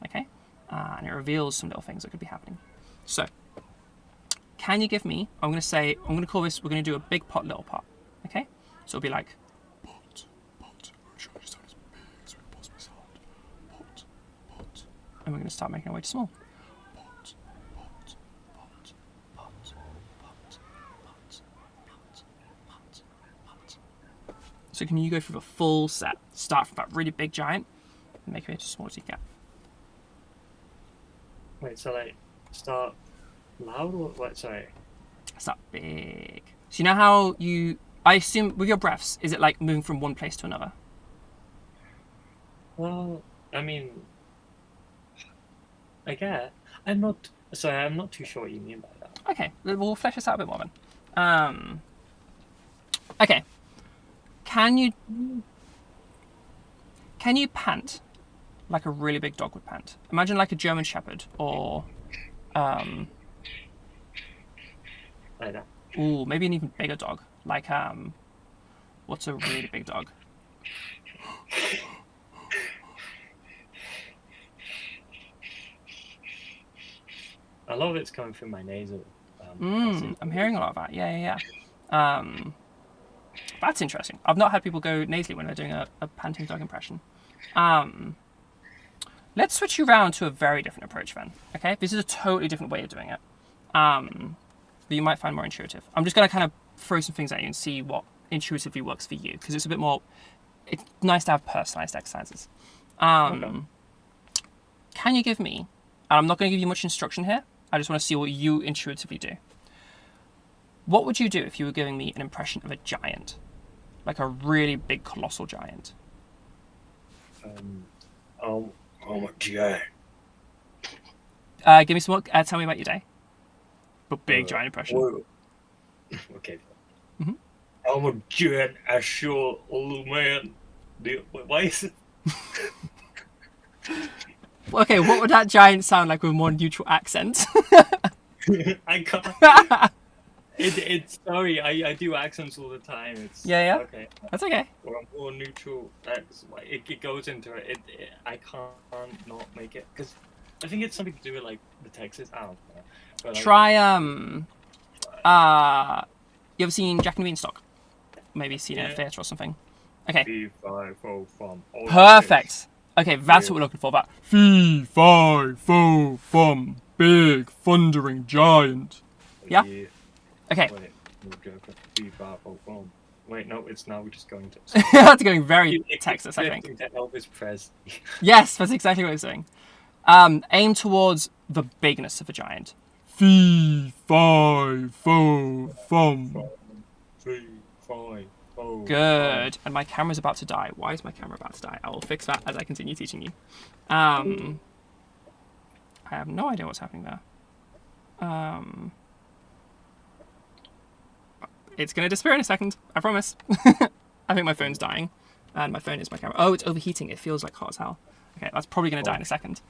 Okay? And it reveals some little things that could be happening. So, can you give me, I'm going to call this, we're going to do a big pot, little pot. Okay? So it'll be like, pot, pot, pot, pot. And we're going to start making our way to small. Pot, pot, pot, pot, pot, pot, pot, pot, pot. So can you go through the full set? Start from that really big giant and make it as small as you can. Wait, so like start loud or what? Sorry. Start big. So you know how you, I assume with your breaths, is it like moving from one place to another? Well, I mean, I guess I'm not. Sorry, I'm not too sure what you mean by that. Okay, we'll flesh this out a bit more then. Okay. Can you pant like a really big dog would pant? Imagine like a German Shepherd or Like that. ooh, maybe an even bigger dog. Like what's a really big dog? A lot of it's coming through my nasal. passage. I'm hearing a lot of that. Yeah. That's interesting. I've not had people go nasally when they're doing a panting dog impression. Let's switch you around to a very different approach then. Okay, this is a totally different way of doing it. That you might find more intuitive. I'm just going to kind of throw some things at you and see what intuitively works for you, because it's a bit more. It's nice to have personalized exercises. Okay. Can you give me? And I'm not going to give you much instruction here. I just want to see what you intuitively do. What would you do if you were giving me an impression of a giant? Like a really big, colossal giant. Oh my god. Give me some more. Tell me about your day. But big, giant impression. Whoa. Okay. Mhm. I'm a giant, actual old man. Why is it? Okay, what would that giant sound like with a more neutral accent? I can't. It's sorry. I do accents all the time. It's Yeah. Okay. That's okay. Or a more neutral. That's why it goes into it. I can't not make it because I think it's something to do with like the Texas. I don't know. But, like, Try you ever seen Jack and the Beanstalk? Maybe seen it in a Yeah. theatre or something. Okay. Fee, fi, fo, fum, all Perfect. Okay, that's Yeah. what we're looking for. That fee, fi, fo, fum, big, thundering giant. this. Yeah? Okay. Wait, we'll go for fee, fi, fo, fum. Wait, no, it's now we're just going to. That's going very Texas, I think. To Elvis Presley. Yes, that's exactly what it's doing. Aim towards the bigness of a giant. Fee, fi, fo, fum. Fee, fi, fo, Good. And my camera's about to die. Why is my camera about to die? I will fix that as I continue teaching you. I have no idea what's happening there. It's going to disappear in a second. I promise. I think my phone's dying. And my phone is my camera. Oh, it's overheating. It feels like hot as hell. Okay, that's probably going to die in a second.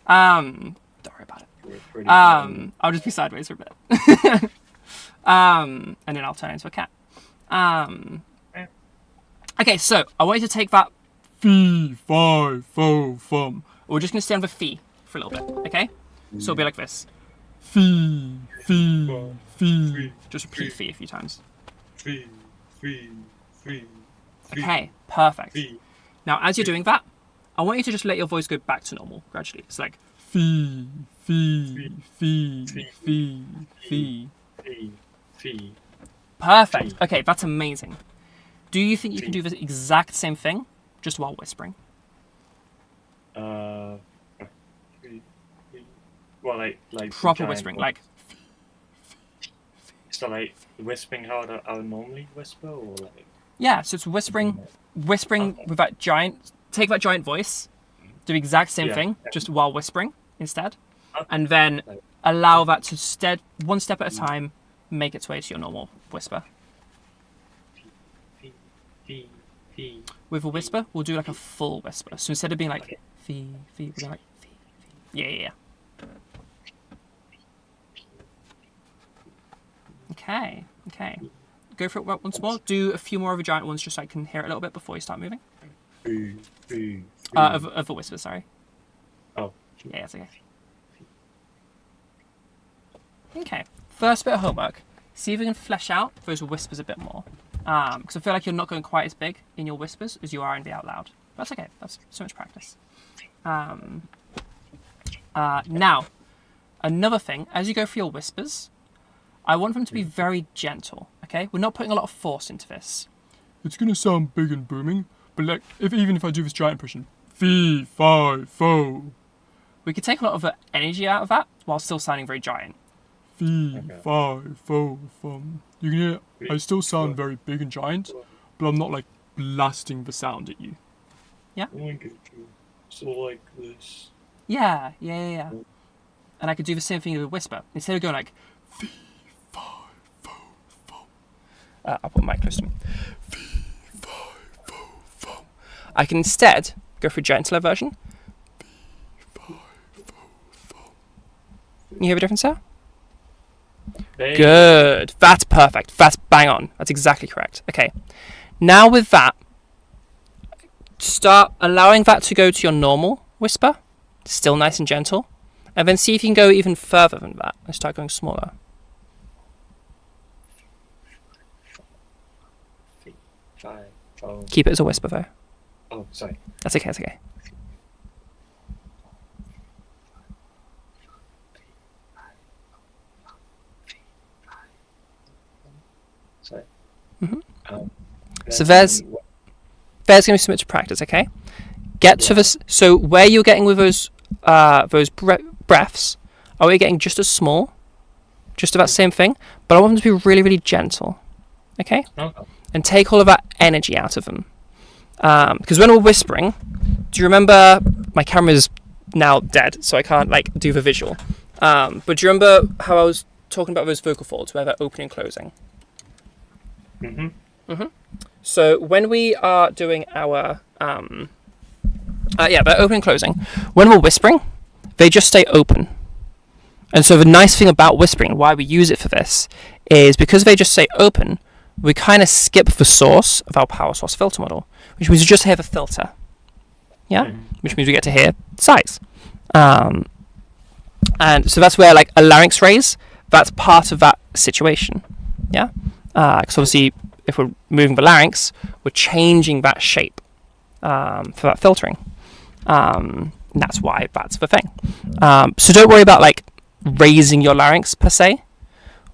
Don't worry about it. We're pretty I'll just be sideways for a bit. And then I'll turn into a cat. Okay, so I want you to take that fee, fi, fo, fum. We're just going to stay on the fee for a little bit, okay? So it'll be like this. Fee, fee, fee. Just repeat fee a few times. Fee, fee, fee, fee, Okay, perfect. fee. Now, as you're doing that, I want you to just let your voice go back to normal gradually. It's like fee, fee, fee, fee, fee. Fee, fee. Perfect. Okay, that's amazing. Do you think you can do the exact same thing, just while whispering? Fee, fee. Well, like Proper giant whispering, voice. like So like whispering how I would normally whisper, or like yeah. So it's whispering with that giant. Take that giant voice, do the exact same Yeah, thing, yeah. just while whispering instead, Okay. and then Like- allow that to one step at a time, make its way to your normal whisper. fee, fee, fee. With a whisper, we'll do like a full whisper. So instead of being like Okay. fee, fee, we're going like fee, fee. Yeah. Okay. Go for it once more. Do a few more of the giant ones just so I can hear it a little bit before you start moving. Fee, fee, fee. Of the whisper, sorry. Oh. Yeah, that's okay. Okay. First bit of homework. See if you can flesh out those whispers a bit more. Because I feel like you're not going quite as big in your whispers as you are in the out loud. That's okay. That's so much practice. Now, another thing, as you go through your whispers, I want them to be very gentle, okay? We're not putting a lot of force into this. It's going to sound big and booming, but like, even if I do this giant impression, fee, fi, fo, we could take a lot of the energy out of that while still sounding very giant. fee, Okay. fi, fo, fum. You can hear I still sound very big and giant, but I'm not like blasting the sound at you. Oh my god. So like this. Yeah. And I could do the same thing with a whisper. Instead of going like fee, fi, fo, fum. I'll put my mic close to me. Fee, fi, fo, fum. I can instead go for a gentler version. Fee, fi, fo, fum. You hear the difference there? Good. That's perfect. That's bang on. That's exactly correct. Okay. Now with that, start allowing that to go to your normal whisper, still nice and gentle, and then see if you can go even further than that and start going smaller. Five, four. Keep it as a whisper though. Oh, sorry. That's okay. That's okay. Sorry. Mhm. So there's going to be so much practice, okay? Get to this. So where you're getting with those breaths, are we getting just as small? Just about the same thing? But I want them to be really, really gentle, okay? Okay. And take all of that energy out of them. Because when we're whispering, do you remember, my camera's now dead, so I can't like do the visual. But do you remember how I was talking about those vocal folds, where they're opening and closing? So when we are doing our they're open and closing. When we're whispering, they just stay open. And so the nice thing about whispering, why we use it for this, is because they just stay open, we kind of skip the source of our power source filter model, which means we just hear the filter. Yeah? Which means we get to hear size. And so that's where like a larynx raise, that's part of that situation. Yeah? Because obviously, if we're moving the larynx, we're changing that shape for that filtering. And that's why that's the thing. So don't worry about like raising your larynx per se.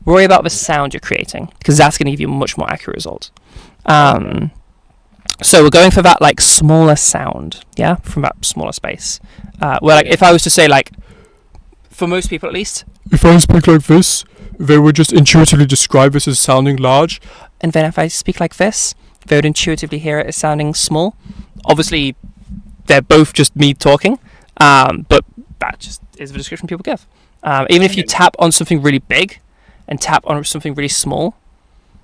Worry about the sound you're creating, because that's going to give you a much more accurate result. So we're going for that like smaller sound, yeah, from that smaller space. Where like if I was to say like, for most people at least, if I speak like this, they would just intuitively describe this as sounding large. And then if I speak like this, they would intuitively hear it as sounding small. Obviously, they're both just me talking, but that just is the description people give. Even if you tap on something really big and tap on something really small,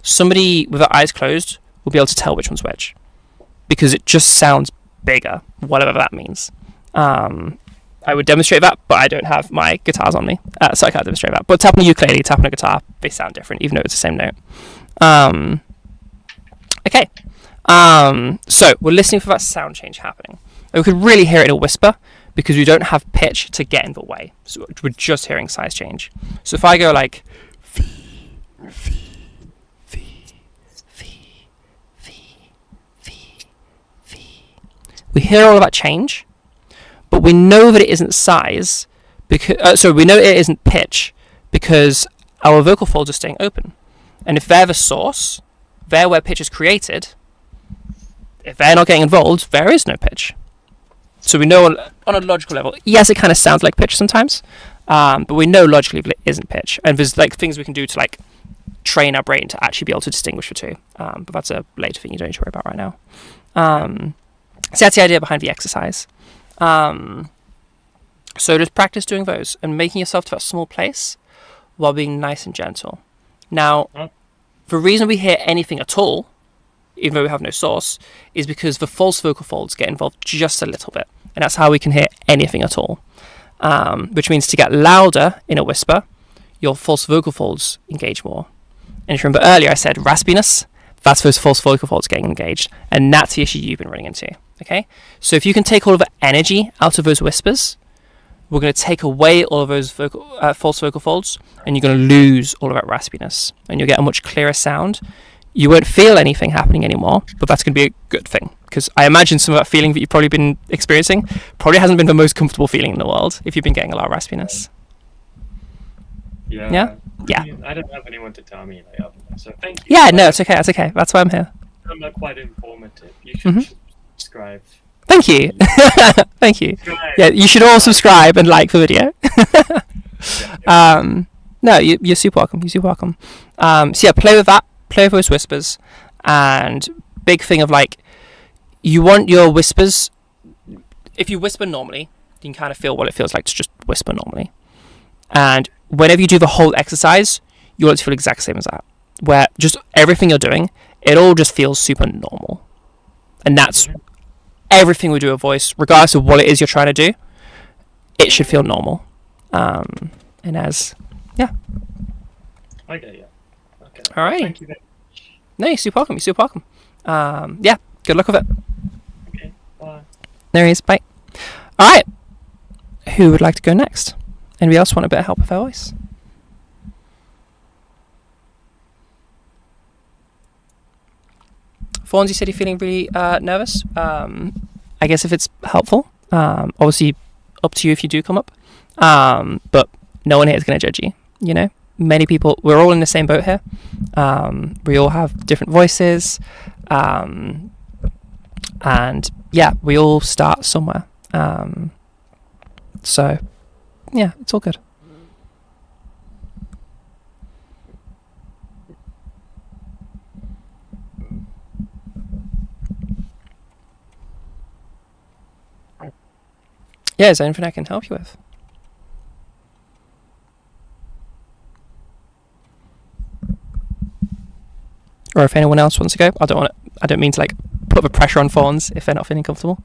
somebody with their eyes closed will be able to tell which one's which, because it just sounds bigger, whatever that means. I would demonstrate that, but I don't have my guitars on me, so I can't demonstrate that. But tap on a ukulele, tap on a guitar, they sound different, even though it's the same note. Okay, so we're listening for that sound change happening. And we could really hear it in a whisper, because we don't have pitch to get in the way. So we're just hearing size change. So if I go like, fee, fee, fee, fee, fee, fee, fee, we hear all of that change, but we know that it isn't size, because we know it isn't pitch, because our vocal folds are staying open. And if they're the source, they're where pitch is created, if they're not getting involved, there is no pitch. So we know on a logical level, yes, it kind of sounds like pitch sometimes, but we know logically that it isn't pitch. And there's like things we can do to like train our brain to actually be able to distinguish the two. But that's a later thing you don't need to worry about right now. So that's the idea behind the exercise. So just practice doing those and making yourself to that small place while being nice and gentle. Now, the reason we hear anything at all, even though we have no source, is because the false vocal folds get involved just a little bit. And that's how we can hear anything at all. Which means to get louder in a whisper, your false vocal folds engage more. And if you remember earlier, I said raspiness, that's those false vocal folds getting engaged. And that's the issue you've been running into. Okay? So if you can take all of the energy out of those whispers, we're going to take away all of those false vocal folds, and you're going to lose all of that raspiness. And you'll get a much clearer sound. You won't feel anything happening anymore, but that's going to be a good thing, because I imagine some of that feeling that you've probably been experiencing probably hasn't been the most comfortable feeling in the world if you've been getting a lot of raspiness. Yeah. Yeah. I don't have anyone to tell me like otherwise, so thank you. Yeah, no, it's okay. That's okay. That's why I'm here. I'm not quite informative. You should subscribe. Thank you. Thank you. Subscribe. Yeah, you should all subscribe and like the video. No, you're super welcome. You're super welcome. So yeah, play with that. Play with those whispers. And big thing of like, you want your whispers. If you whisper normally, you can kind of feel what it feels like to just whisper normally. And whenever you do the whole exercise, you want it to feel exact same as that. Where just everything you're doing, it all just feels super normal. And that's everything we do with voice, regardless of what it is you're trying to do, it should feel normal. And as, yeah. Okay, yeah. Okay. All right. Thank you very much. No, you're super welcome. You're super welcome. Yeah, good luck with it. Okay, bye. There he is. Bye. All right. Who would like to go next? Anybody else want a bit of help with their voice? Fawns, you said you're feeling really nervous. I guess if it's helpful, obviously up to you if you do come up. But no one here is going to judge you. You know, many people, we're all in the same boat here. We all have different voices. And yeah, we all start somewhere. So yeah, it's all good. Yeah, is there anything I can help you with? Or if anyone else wants to go, I don't mean to like put the pressure on fawns if they're not feeling comfortable.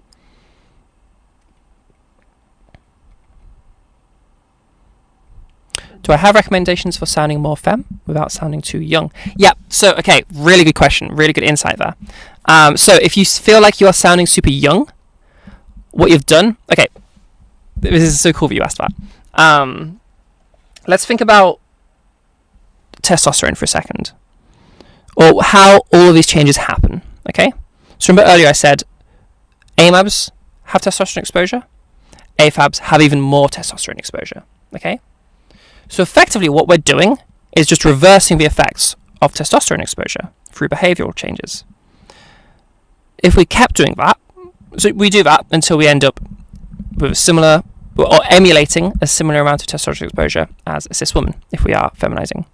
Do I have recommendations for sounding more femme without sounding too young? Yeah, so, okay, really good question. Really good insight there. So if you feel like you're sounding super young, what you've done... Okay, this is so cool that you asked that. Let's think about testosterone for a second. Or how all of these changes happen, okay? So remember earlier I said AMABs have testosterone exposure, AFABs have even more testosterone exposure, okay? So effectively what we're doing is just reversing the effects of testosterone exposure through behavioural changes. If we kept doing that, so we do that until we end up with a similar, or emulating a similar amount of testosterone exposure as a cis woman, if we are feminizing.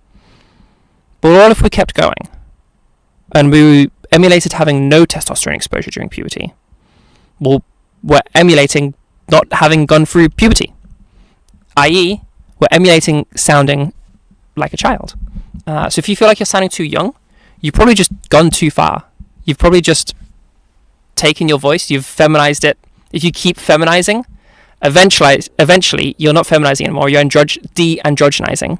But what if we kept going, and we emulated having no testosterone exposure during puberty? Well, we're emulating not having gone through puberty, i.e., we're emulating sounding like a child. So if you feel like you're sounding too young, you've probably just gone too far. You've probably just taken your voice, you've feminized it. If you keep feminizing, eventually you're not feminizing anymore, you're de-androgenizing.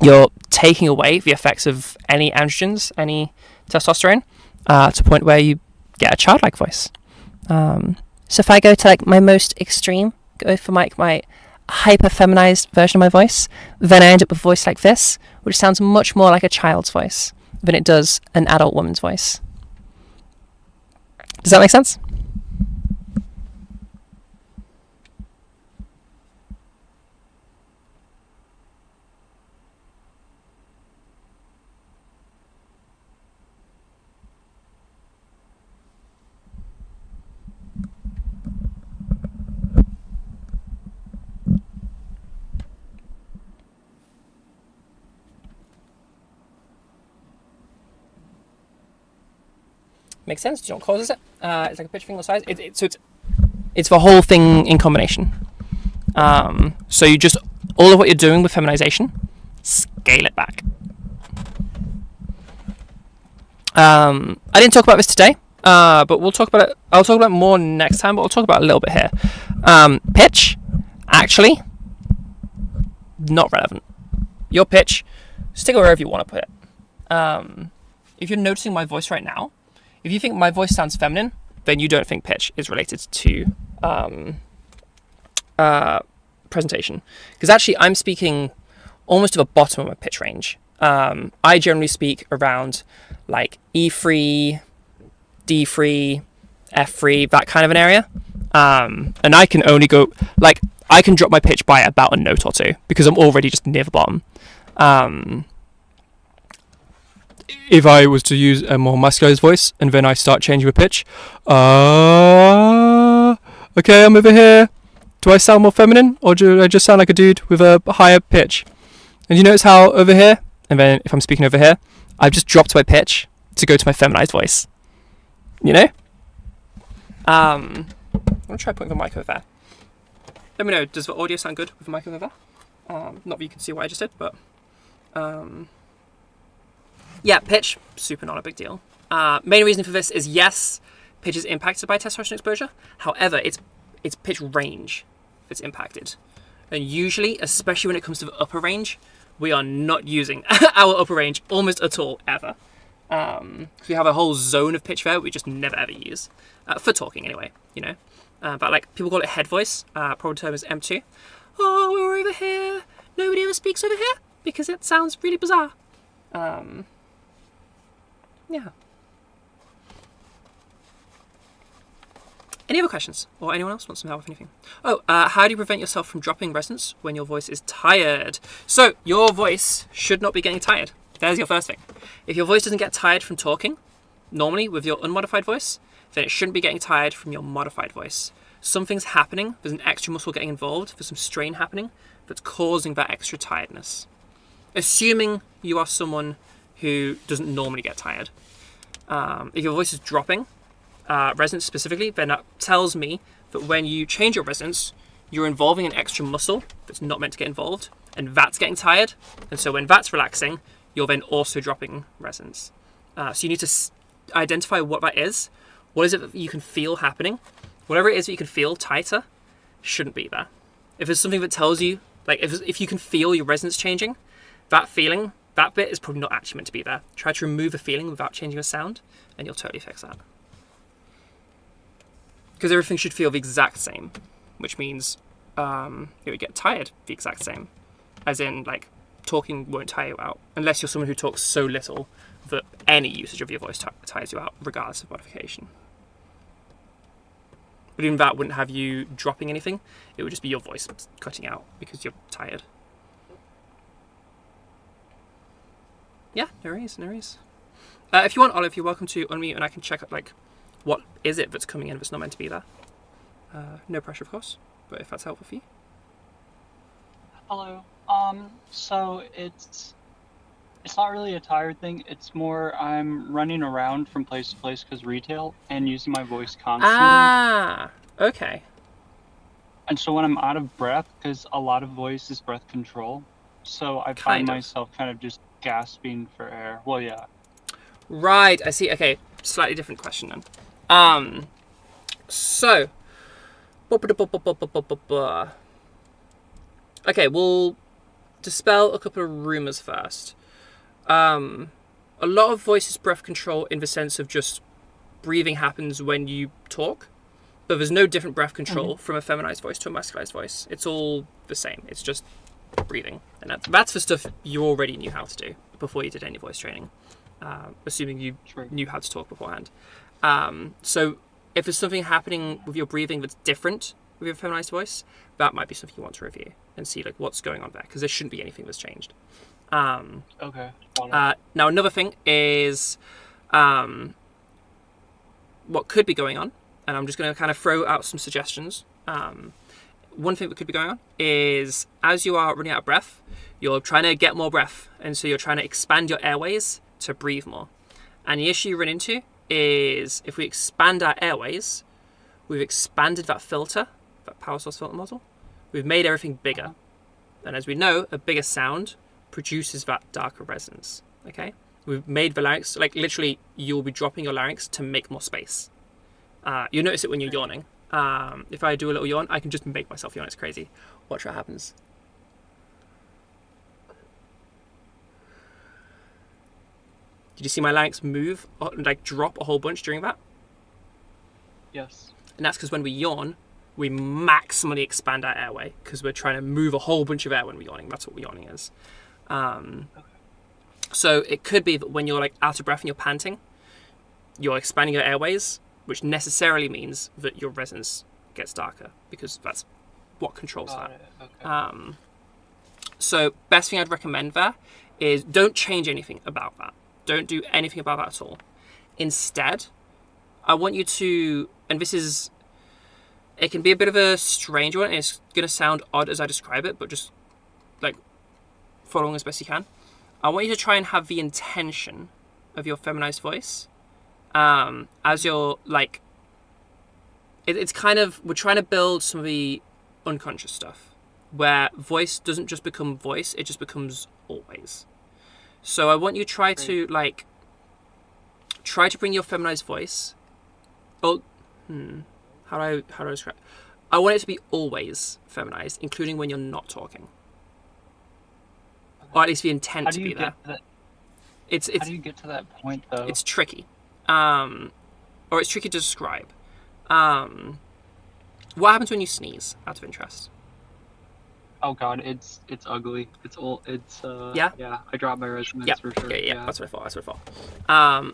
You're taking away the effects of any androgens, any testosterone, to a point where you get a childlike voice. So if I go to like my most extreme, go for my hyper feminized version of my voice, then I end up with a voice like this, which sounds much more like a child's voice than it does an adult woman's voice. Does that make sense? Makes sense. Do you know what causes it? It's like a pitch finger size. It's the whole thing in combination. So you just, all of what you're doing with feminization, scale it back. I didn't talk about this today, but we'll talk about it. I'll talk about it more next time, but we'll talk about it a little bit here. Pitch, actually, not relevant. Your pitch, stick it wherever you want to put it. If you're noticing my voice right now, if you think my voice sounds feminine, then you don't think pitch is related to presentation. Because actually, I'm speaking almost to the bottom of my pitch range. I generally speak around like E3, D3, F3, that kind of an area. And I can only go, like, I can drop my pitch by about a note or two because I'm already just near the bottom. If I was to use a more muscular voice and then I start changing the pitch, okay, I'm over here, Do I sound more feminine, or do I just sound like a dude with a higher pitch? And you notice how over here, and then if I'm speaking over here, I've just dropped my pitch to go to my feminized voice. You know? I'm going to try putting the mic over there. Let me know, does the audio sound good with the mic over there? Not that you can see what I just did, but... yeah, pitch, super not a big deal. Main reason for this is, yes, pitch is impacted by testosterone exposure. However, it's pitch range that's impacted. And usually, especially when it comes to the upper range, we are not using our upper range almost at all, ever. We have a whole zone of pitch there we just never ever use. For talking anyway, you know. But like, people call it head voice. Proper term is M2. Oh, we're over here. Nobody ever speaks over here because it sounds really bizarre. Yeah. Any other questions? Or anyone else wants some help with anything? Oh, how do you prevent yourself from dropping resonance when your voice is tired? So, your voice should not be getting tired. There's your first thing. If your voice doesn't get tired from talking, normally with your unmodified voice, then it shouldn't be getting tired from your modified voice. Something's happening, there's an extra muscle getting involved, there's some strain happening that's causing that extra tiredness. Assuming you are someone who doesn't normally get tired. If your voice is dropping, resonance specifically, then that tells me that when you change your resonance, you're involving an extra muscle that's not meant to get involved, and that's getting tired. And so when that's relaxing, you're then also dropping resonance. So you need to identify what that is. What is it that you can feel happening? Whatever it is that you can feel tighter, shouldn't be there. If there's something that tells you, like if you can feel your resonance changing, that feeling, that bit is probably not actually meant to be there. Try to remove a feeling without changing a sound, and you'll totally fix that. Because everything should feel the exact same, which means it would get tired the exact same. As in, like, talking won't tire you out, unless you're someone who talks so little that any usage of your voice tires you out, regardless of modification. But even that wouldn't have you dropping anything. It would just be your voice cutting out because you're tired. Yeah, no worries. If you want, Olive, you're welcome to unmute and I can check out, like, what is it that's coming in that's not meant to be there. No pressure, of course, but if that's helpful for you. Hello. So it's not really a tired thing. It's more I'm running around from place to place because retail and using my voice constantly. Ah, okay. And so when I'm out of breath, because a lot of voice is breath control, so I find myself kind of just gasping for air. Well, yeah. Right, I see. Okay, slightly different question then. So, okay, we'll dispel a couple of rumors first. A lot of voice is breath control in the sense of just breathing happens when you talk, but there's no different breath control from a feminized voice to a masculinized voice. It's all the same. It's just breathing, and that's the stuff you already knew how to do before you did any voice training, assuming you knew how to talk beforehand. So if there's something happening with your breathing that's different with your feminized voice, that might be something you want to review and see, like, what's going on there, because there shouldn't be anything that's changed. Okay. Now another thing is what could be going on, and I'm just going to kind of throw out some suggestions. One thing that could be going on is as you are running out of breath, you're trying to get more breath, and so you're trying to expand your airways to breathe more. And the issue you run into is if we expand our airways, we've expanded that filter, that power source filter model, we've made everything bigger. And as we know, a bigger sound produces that darker resonance, okay? We've made the larynx, like literally you'll be dropping your larynx to make more space. You'll notice it when you're yawning. If I do a little yawn, I can just make myself yawn, it's crazy. Watch what happens. Did you see my larynx move, or, like drop a whole bunch during that? Yes. And that's because when we yawn, we maximally expand our airway because we're trying to move a whole bunch of air when we're yawning. That's what yawning is. So it could be that when you're like out of breath and you're panting, you're expanding your airways, which necessarily means that your resonance gets darker because that's what controls that. Okay. So best thing I'd recommend there is don't change anything about that. Don't do anything about that at all. Instead, I want you to, and this is It can be a bit of a strange one. And it's going to sound odd as I describe it, but just like follow along as best you can. I want you to try and have the intention of your feminized voice as you're like. It's kind of, we're trying to build some of the unconscious stuff where voice doesn't just become voice, it just becomes always. So I want you to try to bring your feminized voice. Oh, how do I describe? I want it to be always feminized, including when you're not talking, or at least the intent to be there. It's how do you get to that point though? It's tricky, or it's tricky to describe. What happens when you sneeze? Out of interest. Oh god, it's ugly. It's old. It's Yeah? Yeah, I dropped my resonance for sure. Yeah. That's what I thought.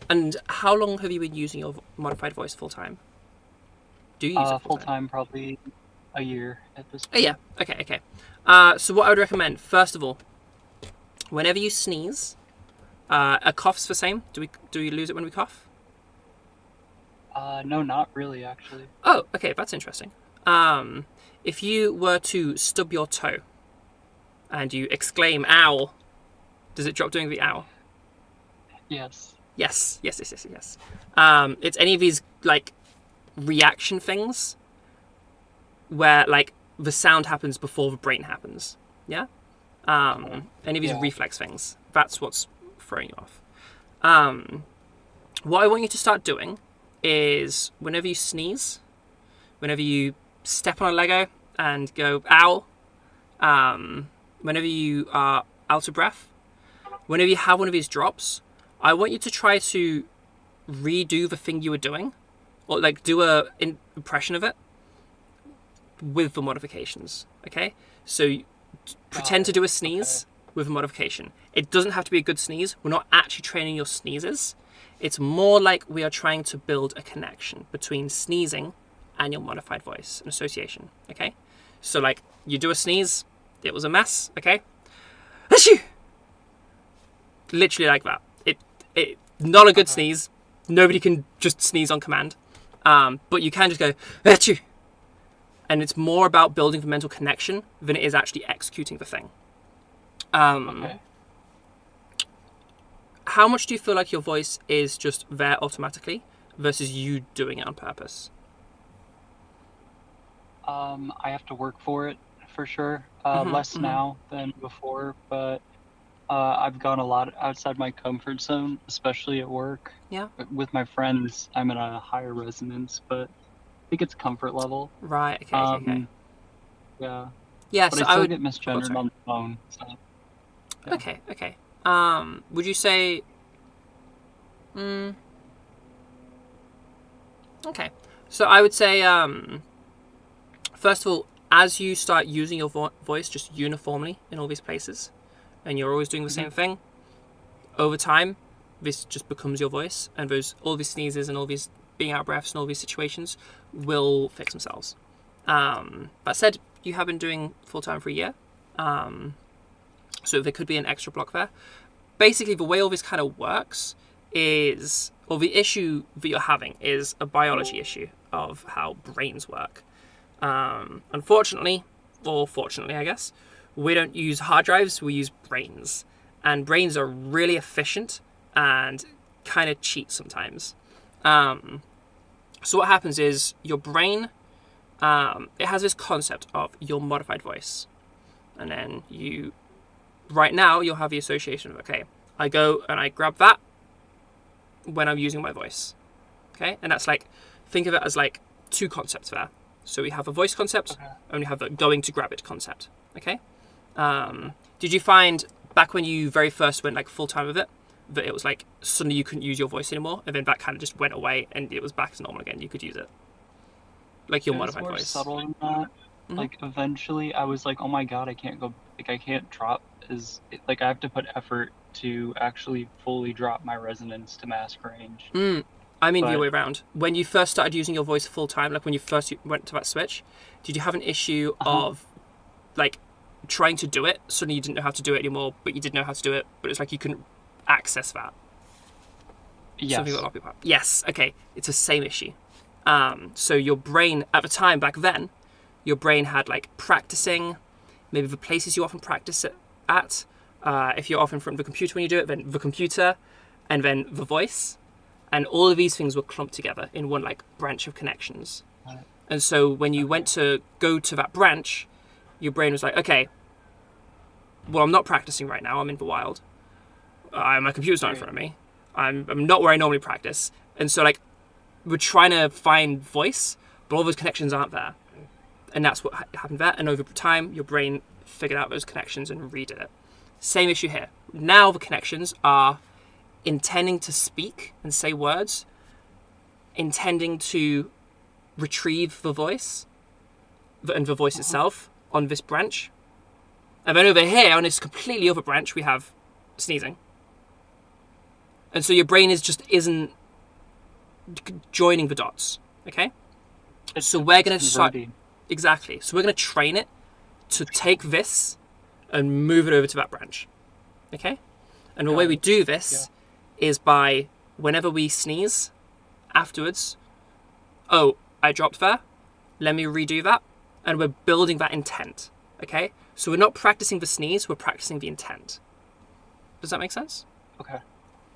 And how long have you been using your modified voice full time? Do you use it full time? Probably a year at this point. Oh, yeah. Okay. So what I would recommend, first of all, whenever you sneeze, a cough's the same. Do we lose it when we cough? No, not really, actually. Oh, okay, that's interesting. If you were to stub your toe and you exclaim "ow," does it drop doing the ow? Yes. Yes. It's any of these like reaction things where like the sound happens before the brain happens. Yeah. Any of these reflex things. That's what's throwing you off. What I want you to start doing is whenever you sneeze, whenever you step on a Lego and go "ow," whenever you are out of breath, whenever you have one of these drops, I want you to try to redo the thing you were doing, or like do a impression of it with the modifications. Okay, so pretend to do a sneeze with a modification. It doesn't have to be a good sneeze. We're not actually training your sneezes. It's more like we are trying to build a connection between sneezing and your modified voice, an association. Okay, so like you do a sneeze, it was a mess. Okay, achoo! Literally like that. It not a good sneeze. Nobody can just sneeze on command, but you can just go achoo, and it's more about building the mental connection than it is actually executing the thing. How much do you feel like your voice is just there automatically versus you doing it on purpose? I have to work for it for sure. Less now than before, but I've gone a lot outside my comfort zone, especially at work. Yeah. With my friends, I'm in a higher resonance, but I think it's comfort level. Right. Okay. Yeah. Yeah. But So I still would get misgendered on the phone. So, yeah. Okay. Would you say? Okay. So I would say, first of all, as you start using your voice just uniformly in all these places, and you're always doing the same thing, over time, this just becomes your voice, and all these sneezes and all these being out of breaths and all these situations will fix themselves. That said, you have been doing full time for a year, so there could be an extra block there. Basically, the way all this kind of works is, or the issue that you're having is a biology issue of how brains work. Unfortunately, or fortunately, I guess, we don't use hard drives, we use brains. And brains are really efficient and kind of cheat sometimes. So what happens is your brain, it has this concept of your modified voice. And then right now, you'll have the association of, okay, I go and I grab that when I'm using my voice. Okay? And that's like, think of it as like two concepts there. So we have a voice concept, and we have a going to grab it concept. Okay? Did you find back when you very first went like full time with it, that it was like suddenly you couldn't use your voice anymore, and then that kind of just went away and it was back to normal again? You could use it. Like your modified voice. It's more subtle than that. Like eventually I was like, oh my god, I can't drop I have to put effort to actually fully drop my resonance to mask range. I mean the other way around. When you first started using your voice full time, like when you first went to that switch, did you have an issue of like trying to do it, suddenly you didn't know how to do it anymore, but you did know how to do it, but it's like you couldn't access that? Yes. Something that a lot of people have. Yes, okay. It's the same issue. So your brain at the time back then, your brain had like practicing, maybe the places you often practice it at. If you're often in front of the computer when you do it, then the computer, and then the voice, and all of these things were clumped together in one like branch of connections. And so when you went to go to that branch, your brain was like, okay, well, I'm not practicing right now. I'm in the wild. My computer's not in front of me. I'm not where I normally practice. And so like we're trying to find voice, but all those connections aren't there. And that's what happened there. And over time, your brain figured out those connections and redid it. Same issue here. Now the connections are intending to speak and say words, intending to retrieve the voice and the voice itself on this branch. And then over here, on this completely other branch, we have sneezing. And so your brain isn't joining the dots, okay? So we're going to start... Exactly. So we're going to train it to take this and move it over to that branch, okay? And the way we do this is by, whenever we sneeze, afterwards, oh, I dropped there, let me redo that, and we're building that intent, okay? So we're not practicing the sneeze, we're practicing the intent. Does that make sense? Okay.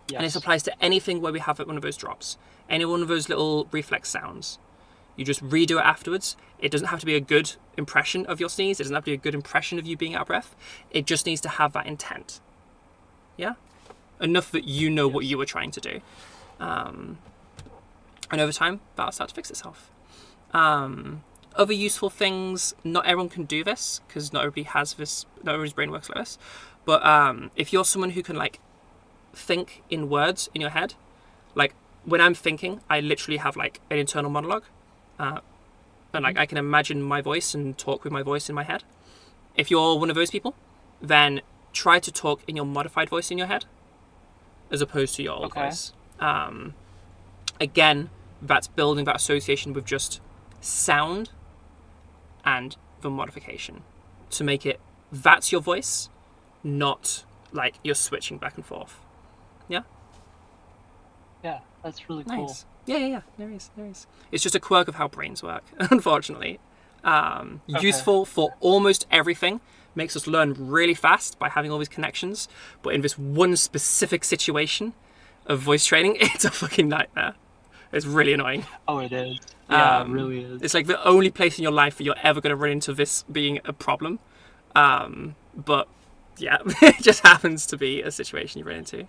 Yes. And this applies to anything where we have one of those drops, any one of those little reflex sounds. You just redo it afterwards. It doesn't have to be a good impression of your sneeze. It doesn't have to be a good impression of you being out of breath. It just needs to have that intent. Yeah? Enough that you know what you were trying to do. And over time, that'll start to fix itself. Other useful things, not everyone can do this, because not everybody's brain works like this. But if you're someone who can like think in words in your head, like when I'm thinking, I literally have like an internal monologue. And like I can imagine my voice and talk with my voice in my head. If you're one of those people, then try to talk in your modified voice in your head, as opposed to your old voice. Again, that's building that association with just sound and the modification to make it that's your voice, not like you're switching back and forth. Yeah? Yeah, that's really cool. Nice. Yeah. There is. It's just a quirk of how brains work, unfortunately. Useful for almost everything. Makes us learn really fast by having all these connections. But in this one specific situation of voice training, it's a fucking nightmare. It's really annoying. Oh, it is. Yeah, it really is. It's like the only place in your life that you're ever going to run into this being a problem. But yeah, it just happens to be a situation you run into.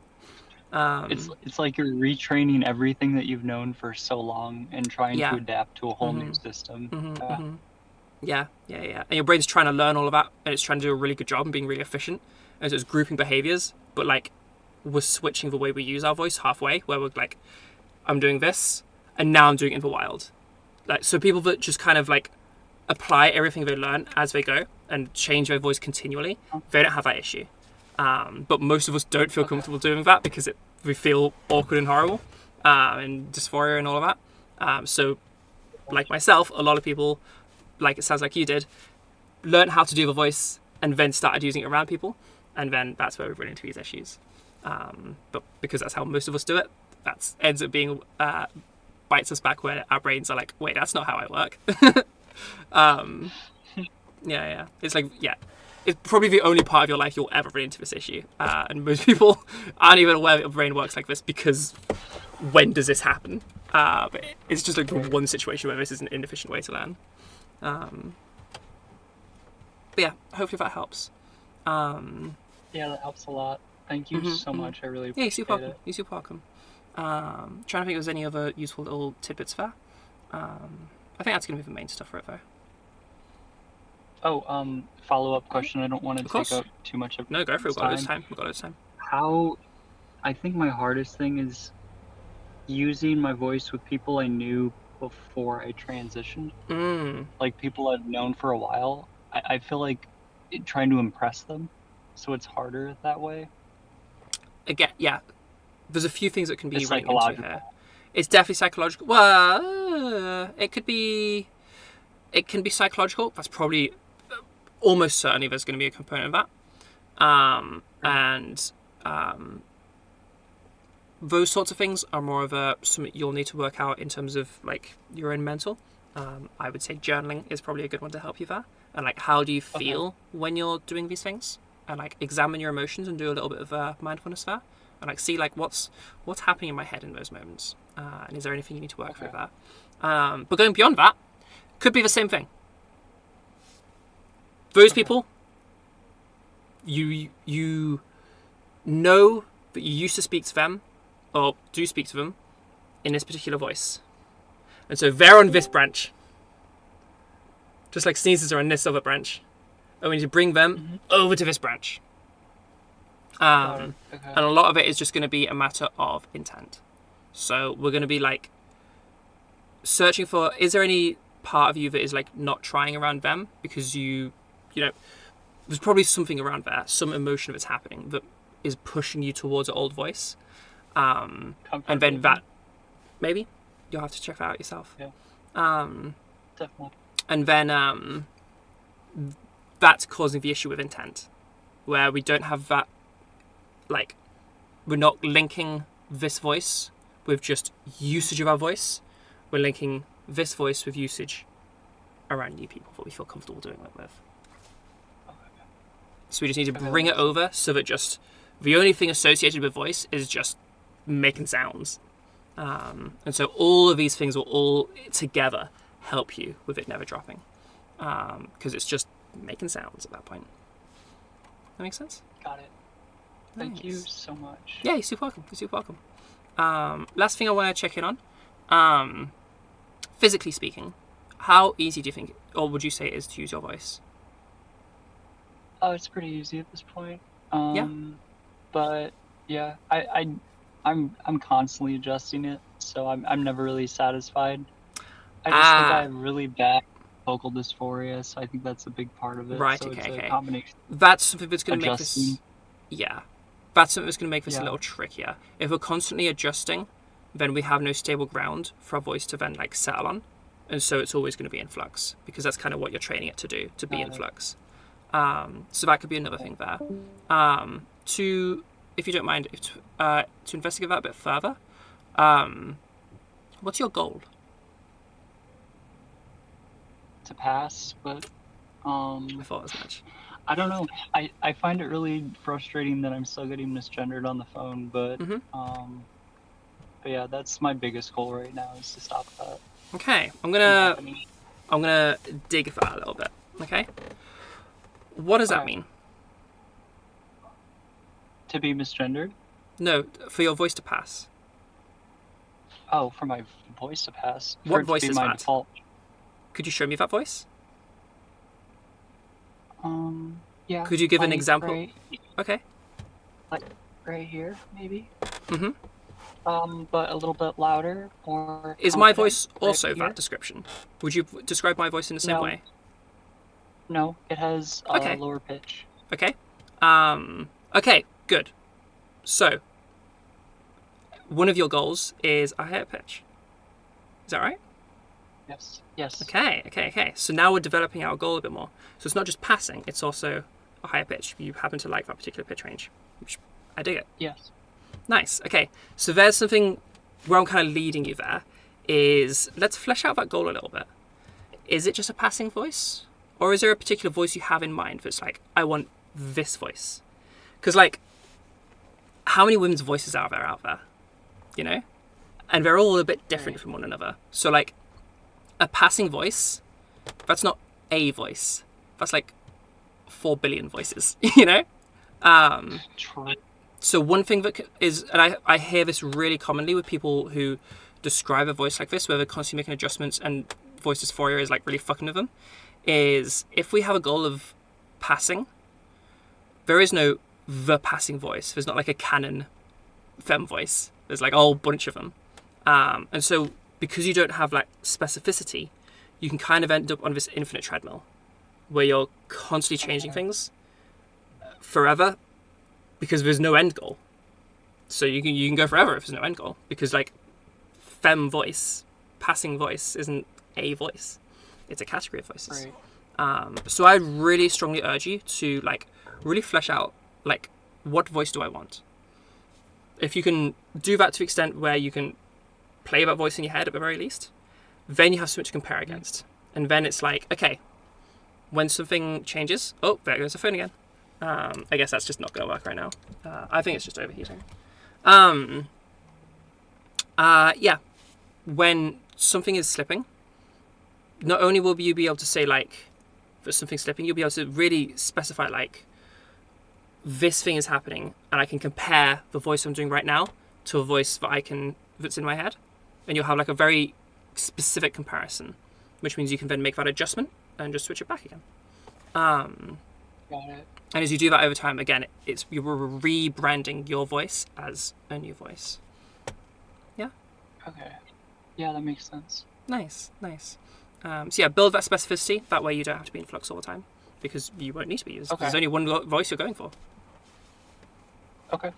It's like you're retraining everything that you've known for so long and trying to adapt to a whole new system. Yeah. And your brain's trying to learn all of that, and it's trying to do a really good job and being really efficient. And so it's grouping behaviors, but like we're switching the way we use our voice halfway, where we're like, I'm doing this, and now I'm doing it in the wild. Like, so people that just kind of like apply everything they learn as they go and change their voice continually, they don't have that issue. But most of us don't feel comfortable doing that because we feel awkward and horrible, and dysphoria and all of that. So, like myself, a lot of people, like it sounds like you did, learn how to do the voice and then started using it around people, and then that's where we run into these issues. But because that's how most of us do it, that ends up being bites us back where our brains are like, wait, that's not how I work. Yeah. It's like, it's probably the only part of your life you'll ever run into this issue. And most people aren't even aware that your brain works like this because when does this happen? But it's just like the one situation where this is an inefficient way to learn. But yeah, hopefully that helps. Yeah, that helps a lot. Thank you so much. I really appreciate it. You're super welcome. Trying to think if there's any other useful little tidbits there. I think that's going to be the main stuff right there. Oh, follow-up question. I don't want to take up too much of No, go for it. We've got loads of time. I think my hardest thing is using my voice with people I knew before I transitioned. Like people I've known for a while. I feel like trying to impress them, so it's harder that way. Again, yeah. There's a few things that can be It's running into psychological. here. It's definitely psychological. Well, it can be psychological. That's probably almost certainly there's going to be a component of that. And those sorts of things are more of something you'll need to work out in terms of like your own mental. I would say journaling is probably a good one to help you there. And like, how do you feel when you're doing these things? And like, examine your emotions and do a little bit of mindfulness there. And like, see like what's happening in my head in those moments. And is there anything you need to work through there? But going beyond that, could be the same thing. Those people, you know that you used to speak to them, or do speak to them, in this particular voice. And so they're on this branch. Just like sneezes are on this other branch. And we need to bring them over to this branch. And a lot of it is just going to be a matter of intent. So we're going to be like searching for, is there any part of you that is like not trying around them? Because you know, there's probably something around there, some emotion that's happening that is pushing you towards an old voice. And then that, maybe, you'll have to check that out yourself. Yeah. Definitely. And then that's causing the issue with intent, where we don't have that, like, we're not linking this voice with just usage of our voice. We're linking this voice with usage around new people that we feel comfortable doing that with. So we just need to bring it over so that just the only thing associated with voice is just making sounds. And so all of these things will all together help you with it never dropping. Because it's just making sounds at that point. That makes sense? Got it. Thank you so much. Yeah, you're super welcome. You're super welcome. Last thing I want to check in on. Physically speaking, how easy do you think, or would you say it is to use your voice? Oh, it's pretty easy at this point. Yeah. But yeah, I'm constantly adjusting it, so I'm never really satisfied. I just think I have really bad vocal dysphoria, so I think that's a big part of it. Right. So Okay. it's a Okay. combination. That's something that's going to make this. Adjusting. Yeah. That's something that's going to make this a Yeah. little trickier. If we're constantly adjusting, then we have no stable ground for our voice to then like settle on, and so it's always going to be in flux because that's kind of what you're training it to do, to be in flux. So that could be another thing there. To, if you don't mind, to investigate that a bit further, what's your goal? To pass, but I thought as much. I don't know. I find it really frustrating that I'm still getting misgendered on the phone, but yeah, that's my biggest goal right now is to stop that. Okay, I'm from gonna happening. dig for that a little bit. Okay, what does that Okay. mean? To be misgendered? No, for your voice to pass. Oh, for my voice to pass. What For it voice to be is my that? default. Could you show me that voice? Yeah. Could you give an like example? Okay. Right here, maybe. Mhm. But a little bit louder or. Is my confident voice right also here. that description? Would you describe my voice in the same No. way? No, it has Okay. lower pitch. Okay. Okay, good. So, one of your goals is a higher pitch. Is that right? Yes. Yes. Okay. So now we're developing our goal a bit more. So it's not just passing, it's also a higher pitch. You happen to like that particular pitch range, which I dig it. Yes. Nice. Okay. So there's something where I'm kind of leading you there is let's flesh out that goal a little bit. Is it just a passing voice? Or is there a particular voice you have in mind that's like, I want this voice? Because like, how many women's voices are there out there? You know? And they're all a bit different from one another. So like, a passing voice, that's not a voice. That's like 4 billion voices, you know? True. So one thing that is, and I hear this really commonly with people who describe a voice like this, where they're constantly making adjustments and voice dysphoria is like really fucking with them, is if we have a goal of passing, there is no the passing voice. There's not like a canon femme voice. There's like a whole bunch of them. And so because you don't have like specificity, you can kind of end up on this infinite treadmill where you're constantly changing things forever because there's no end goal. So you can go forever if there's no end goal because like femme voice, passing voice isn't a voice. It's a category of voices. Right. So I really strongly urge you to like really flesh out like what voice do I want? if you can do that to the extent where you can play that voice in your head at the very least, then you have something to compare against. And then it's like, okay, when something changes, oh, there goes the phone again. I guess that's just not going to work right now. I think it's just overheating. Yeah, when something is slipping, not only will you be able to say like, that something's slipping, you'll be able to really specify like, this thing is happening, and I can compare the voice I'm doing right now to a voice that's in my head, and you'll have like a very specific comparison, which means you can then make that adjustment and just switch it back again. Got it. And as you do that over time, again, you're rebranding your voice as a new voice. Yeah. Okay. Yeah, that makes sense. Nice. So yeah, build that specificity. That way you don't have to be in flux all the time, because you won't need to be. There's only one voice you're going for. Okay.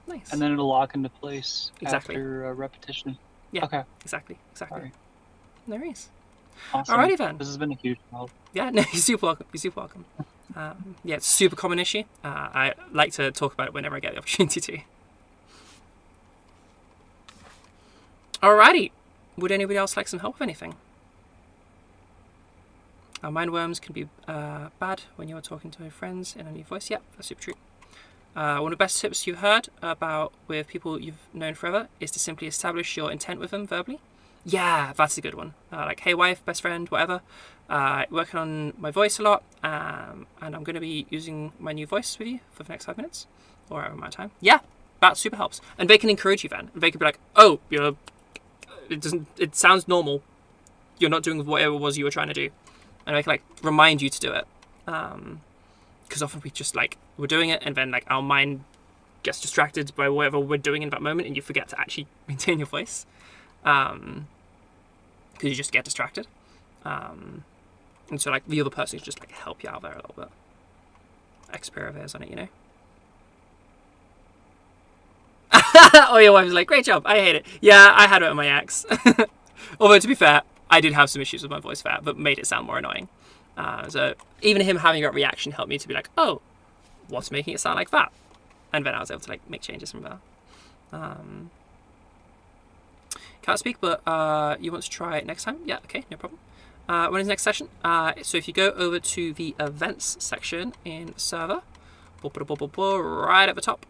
Nice. And then it'll lock into place Exactly. after repetition. Yeah. Okay. Exactly. Sorry. No worries. Awesome. Alrighty then. This has been a huge help. Yeah, no, you're super welcome. Yeah, it's a super common issue. I like to talk about it whenever I get the opportunity to. Alrighty. Would anybody else like some help with anything? Mind worms can be bad when you're talking to friends in a new voice. Yep, that's super true. One of the best tips you've heard about with people you've known forever is to simply establish your intent with them verbally. Yeah, that's a good one. Like, hey wife, best friend, whatever. Working on my voice a lot, and I'm going to be using my new voice with you for the next 5 minutes, or however amount of time. Yeah, that super helps. And they can encourage you then. And they can be like, oh, it sounds normal. You're not doing whatever it was you were trying to do. And they can like remind you to do it. Because often we just like, we're doing it and then like our mind gets distracted by whatever we're doing in that moment, and you forget to actually maintain your voice. Because you just get distracted. And so like the other person can just like help you out there a little bit. Extra pair of ears on it, you know? Oh, your wife was like, great job, I hate it. Yeah, I had it on my ex. Although to be fair, I did have some issues with my voice there, but made it sound more annoying. So even him having that reaction helped me to be like, oh, what's making it sound like that? And then I was able to like make changes from there. Can't speak, but you want to try it next time? Yeah, okay, no problem. When is the next session? So if you go over to the events section in server, right at the top,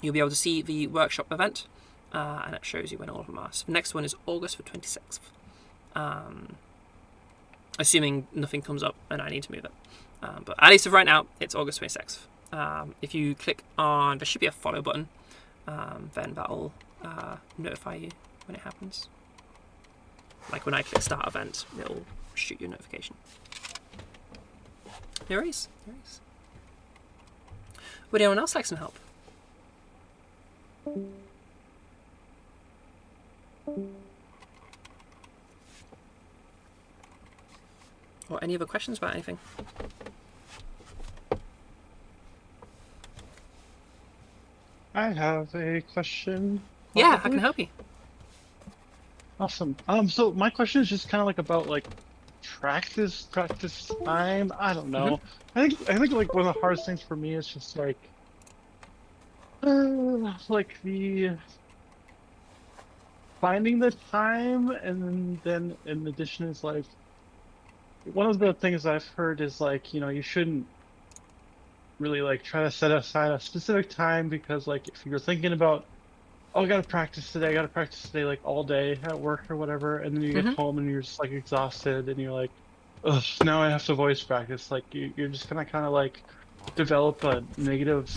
you'll be able to see the workshop event, and it shows you when all of them are. So the next one is August the 26th. Assuming nothing comes up and I need to move it. But at least of right now, it's August 26th. If you click on, there should be a follow button, then that'll notify you when it happens. Like when I click start event, it'll shoot you a notification. No worries. Would anyone else like some help? Or any other questions about anything? I have a question. Yeah, how can I help you? Awesome. So my question is just kind of like about like practice time. I don't know. I think like one of the hardest things for me is just like the finding the time, and then in addition is like one of the things I've heard is like, you know, you shouldn't really like try to set aside a specific time, because like if you're thinking about, oh, I gotta practice today like all day at work or whatever, and then you get home and you're just like exhausted and you're like, ugh, now I have to voice practice. Like you're just gonna kind of like develop a negative,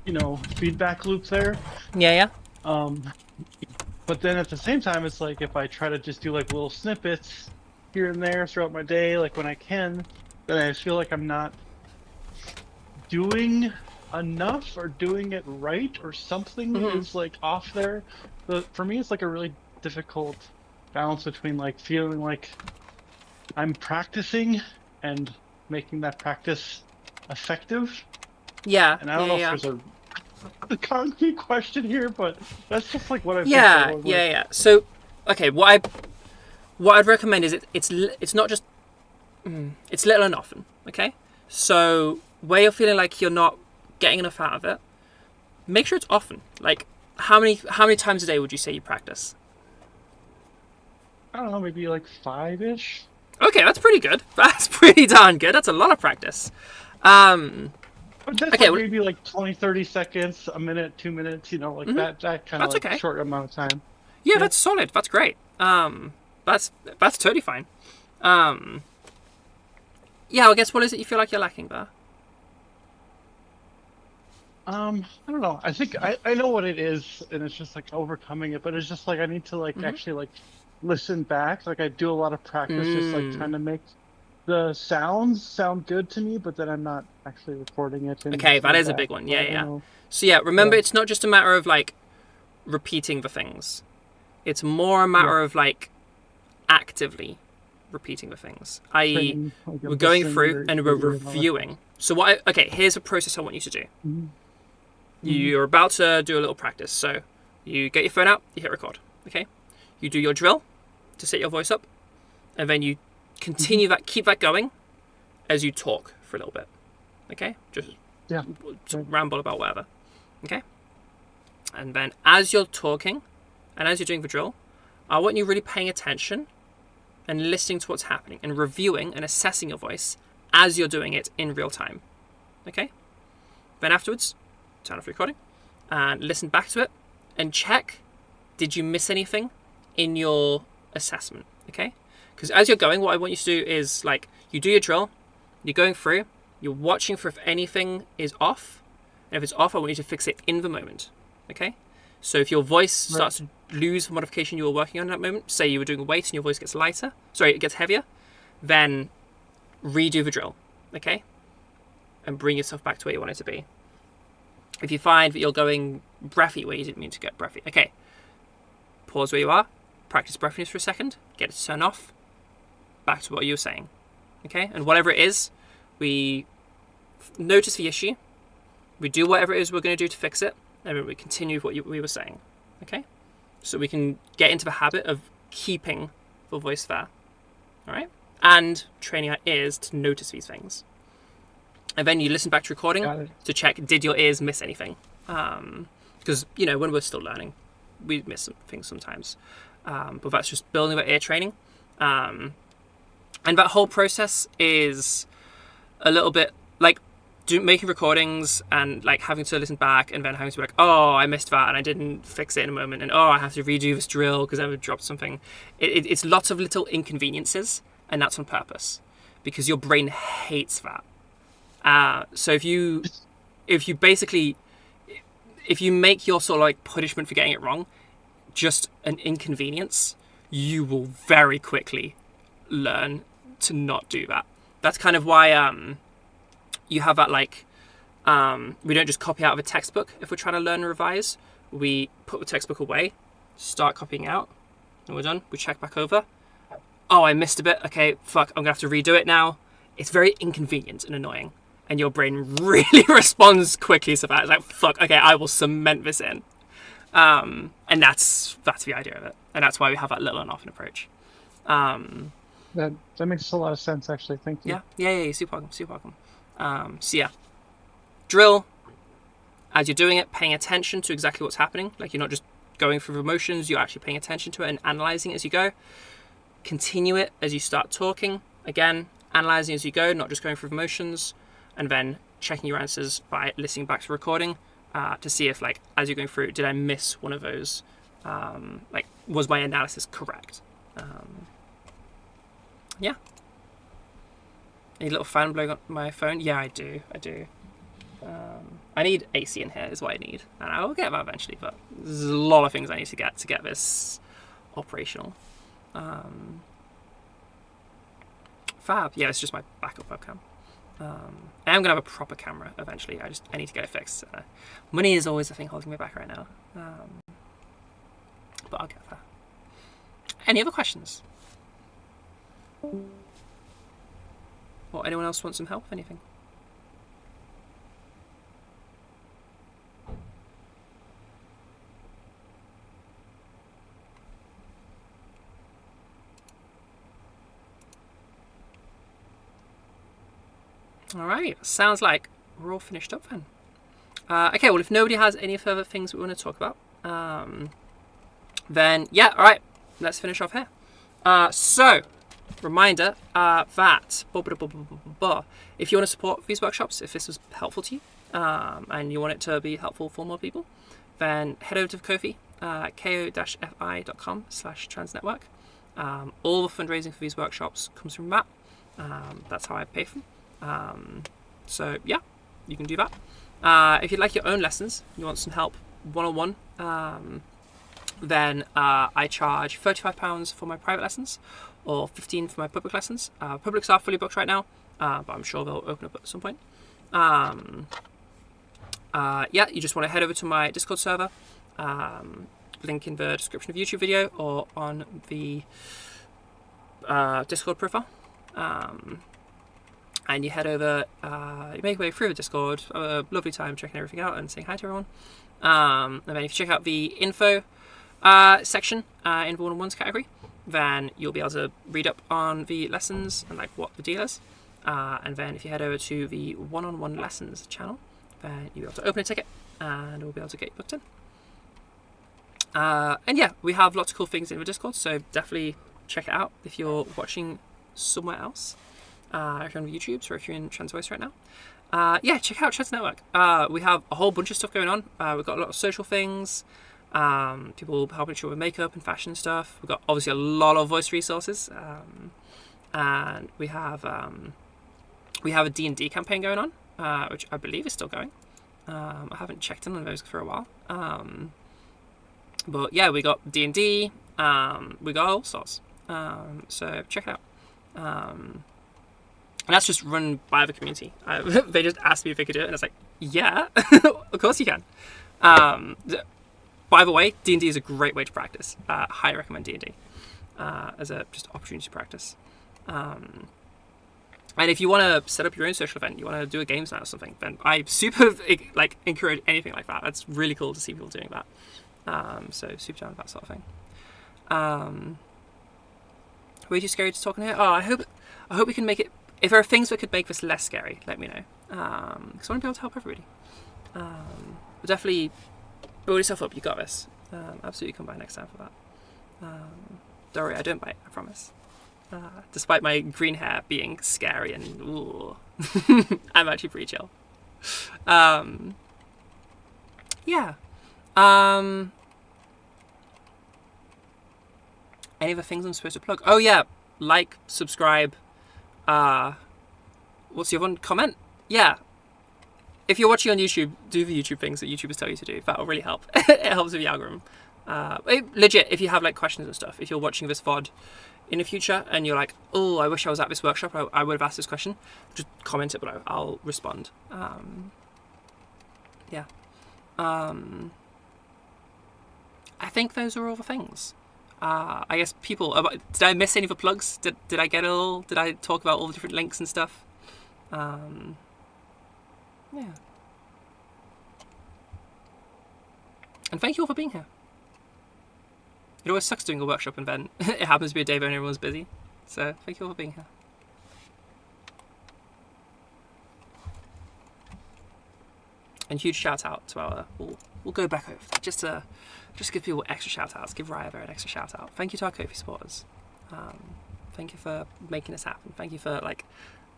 you know, feedback loop there. Yeah. But then at the same time, it's like if I try to just do like little snippets here and there throughout my day, like when I can, then I feel like I'm not doing enough or doing it right, or something is like off there. But for me, it's like a really difficult balance between like feeling like I'm practicing and making that practice effective. Yeah. And I don't know if there's a concrete question here, but that's just like what I've Yeah. So, okay, what I'd recommend is it's not just it's little and often. Okay, so where you're feeling like you're not getting enough out of it, make sure it's often. Like, how many times a day would you say you practice? I don't know, maybe like 5-ish. Okay, that's pretty good. That's pretty darn good. That's a lot of practice. But that's Okay, like well, maybe like 20, 30 seconds, a minute, 2 minutes, like that kind of That's like okay. short amount of time. yeah, Yeah. that's solid. That's great. That's totally fine. Yeah, I guess what is it you feel like you're lacking there? I don't know. I think I know what it is, and it's just like overcoming it. But it's just like I need to like actually like listen back. Like I do a lot of practice, just like trying to make the sounds sound good to me, but then I'm not actually recording it. And Okay, that listening is a back. big one. So Yeah, I don't yeah. know. So yeah, remember, Yeah. it's not just a matter of like repeating the things. It's more a matter of like actively repeating the things. I.e., Training, like, we're going listening, through your and we're ear and all that reviewing. So what? Okay, here's a process I want you to do. Mhm. You're about to do a little practice. So you get your phone out, you hit record. Okay, you do your drill to set your voice up, and then you continue that, keep that going as you talk for a little bit. Okay, just Yeah. ramble about whatever. Okay, and then as you're talking and as you're doing the drill, I want you really paying attention and listening to what's happening and reviewing and assessing your voice as you're doing it in real time. Okay? Then afterwards, turn off recording and listen back to it and check, did you miss anything in your assessment? Okay? Because as you're going, what I want you to do is like, you do your drill, you're going through, you're watching for if anything is off, and if it's off, I want you to fix it in the moment. Okay? So if your voice starts to lose the modification you were working on in that moment, say you were doing a weight and your voice gets lighter, it gets heavier, then redo the drill, okay? And bring yourself back to where you want it to be. If you find that you're going breathy where you didn't mean to get breathy, okay, pause where you are, practice breathiness for a second, get it to turn off, back to what you were saying, okay? And whatever it is, we notice the issue, we do whatever it is we're going to do to fix it, and then we continue what we were saying, okay? So we can get into the habit of keeping the voice there, all right? And training our ears to notice these things. And then you listen back to recording to check, did your ears miss anything? Because, when we're still learning, we miss some things sometimes. But that's just building that ear training. And that whole process is a little bit like making recordings and like having to listen back and then having to be like, oh, I missed that and I didn't fix it in a moment, and oh, I have to redo this drill because I dropped something. It's lots of little inconveniences, and that's on purpose because your brain hates that. So if you make your sort of like punishment for getting it wrong just an inconvenience, you will very quickly learn to not do that. That's kind of why you have that like, we don't just copy out of a textbook if we're trying to learn and revise. We put the textbook away, start copying out, and we're done. We check back over. Oh, I missed a bit. Okay, fuck, I'm gonna have to redo it now. It's very inconvenient and annoying, and your brain really responds quickly to that. It's like, fuck, okay, I will cement this in. And that's the idea of it, and that's why we have that little and often approach. That makes a lot of sense, actually. Thank you. Yeah, super welcome. So yeah, drill as you're doing it, paying attention to exactly what's happening. Like, you're not just going through the motions, you're actually paying attention to it and analyzing it as you go. Continue it as you start talking. Again, analyzing as you go, not just going through the motions, and then checking your answers by listening back to the recording to see if, like, as you're going through, did I miss one of those? Like, was my analysis correct? Yeah. Any little fan blowing on my phone? Yeah, I do. I need AC in here is what I need. And I will get that eventually, but there's a lot of things I need to get this operational. Fab. Yeah, it's just my backup webcam. I am going to have a proper camera eventually. I need to get it fixed. Money is always the thing holding me back right now. But I'll get there. Any other questions? Or anyone else want some help? Anything? Alright, sounds like we're all finished up then. Okay, well, if nobody has any further things we want to talk about, then yeah, all right, let's finish off here. So, reminder that if you want to support these workshops, if this was helpful to you, and you want it to be helpful for more people, then head over to Ko-fi, ko-fi.com/transnetwork. All the fundraising for these workshops comes from that. That's how I pay for them. So yeah, you can do that. If you'd like your own lessons, you want some help one-on-one, then I charge £35 for my private lessons, or $15 for my public lessons. Publics are fully booked right now, but I'm sure they'll open up at some point. Yeah, you just want to head over to my Discord server, link in the description of the YouTube video or on the Discord profile. And you head over, you make your way through the Discord, a lovely time checking everything out and saying hi to everyone. And then if you check out the info section in the one-on-ones category, then you'll be able to read up on the lessons and like what the deal is. And then if you head over to the one-on-one lessons channel, then you'll be able to open a ticket and we'll be able to get you booked in. And yeah, we have lots of cool things in the Discord, so definitely check it out if you're watching somewhere else. If you're on YouTube or if you're in Trans Voice right now. Yeah, check out Trans Network. We have a whole bunch of stuff going on. We've got a lot of social things, people helping each other with makeup and fashion stuff. We've got obviously a lot of voice resources, and we have a D&D campaign going on, which I believe is still going. I haven't checked in on those for a while. But yeah, we got D&D, we got all sorts. So check it out. And that's just run by the community. They just asked me if they could do it, and I was like, yeah, of course you can. By the way, D&D is a great way to practice. Highly recommend D&D as a just opportunity to practice. And if you want to set up your own social event, you want to do a games night or something, then I super encourage anything like that. That's really cool to see people doing that. So super down with that sort of thing. Way too scary to talk in here? Oh, I hope we can make it. If there are things that could make this less scary, let me know. Because I want to be able to help everybody. But definitely build yourself up. You got this. Absolutely come by next time for that. Don't worry, I don't bite. I promise. Despite my green hair being scary and ooh, I'm actually pretty chill. Yeah. Any other things I'm supposed to plug? Oh yeah, like, subscribe. What's the other one? Comment? Yeah. If you're watching on YouTube, do the YouTube things that YouTubers tell you to do. That'll really help. It helps with the algorithm. Legit, if you have like questions and stuff, if you're watching this VOD in the future and you're like, oh, I wish I was at this workshop, I would have asked this question, just comment it below. I'll respond. Yeah. I think those are all the things. I guess people, did I miss any of the plugs? Did I get it all? Did I talk about all the different links and stuff? Yeah. And thank you all for being here. It always sucks doing a workshop and then it happens to be a day when everyone's busy. So thank you all for being here. And huge shout out to our, we'll go back over that just to give people extra shout outs, give Raya there an extra shout out. Thank you to our Ko-fi supporters. Thank you for making this happen. Thank you for like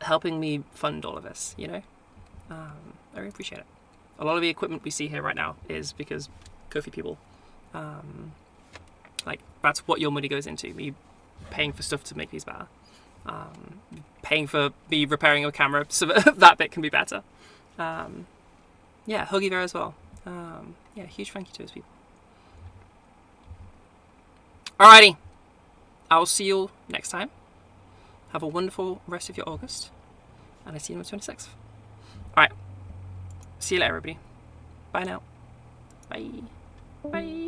helping me fund all of this, you know? I really appreciate it. A lot of the equipment we see here right now is because Ko-fi people, like that's what your money goes into, me paying for stuff to make these better. Paying for me repairing a camera so that bit can be better. Yeah, Huggy there as well. Yeah, huge thank you to those people. Alrighty, I will see you all next time. Have a wonderful rest of your August, and I see you on the 26th. Alright, see you later everybody. Bye now. Bye. Bye.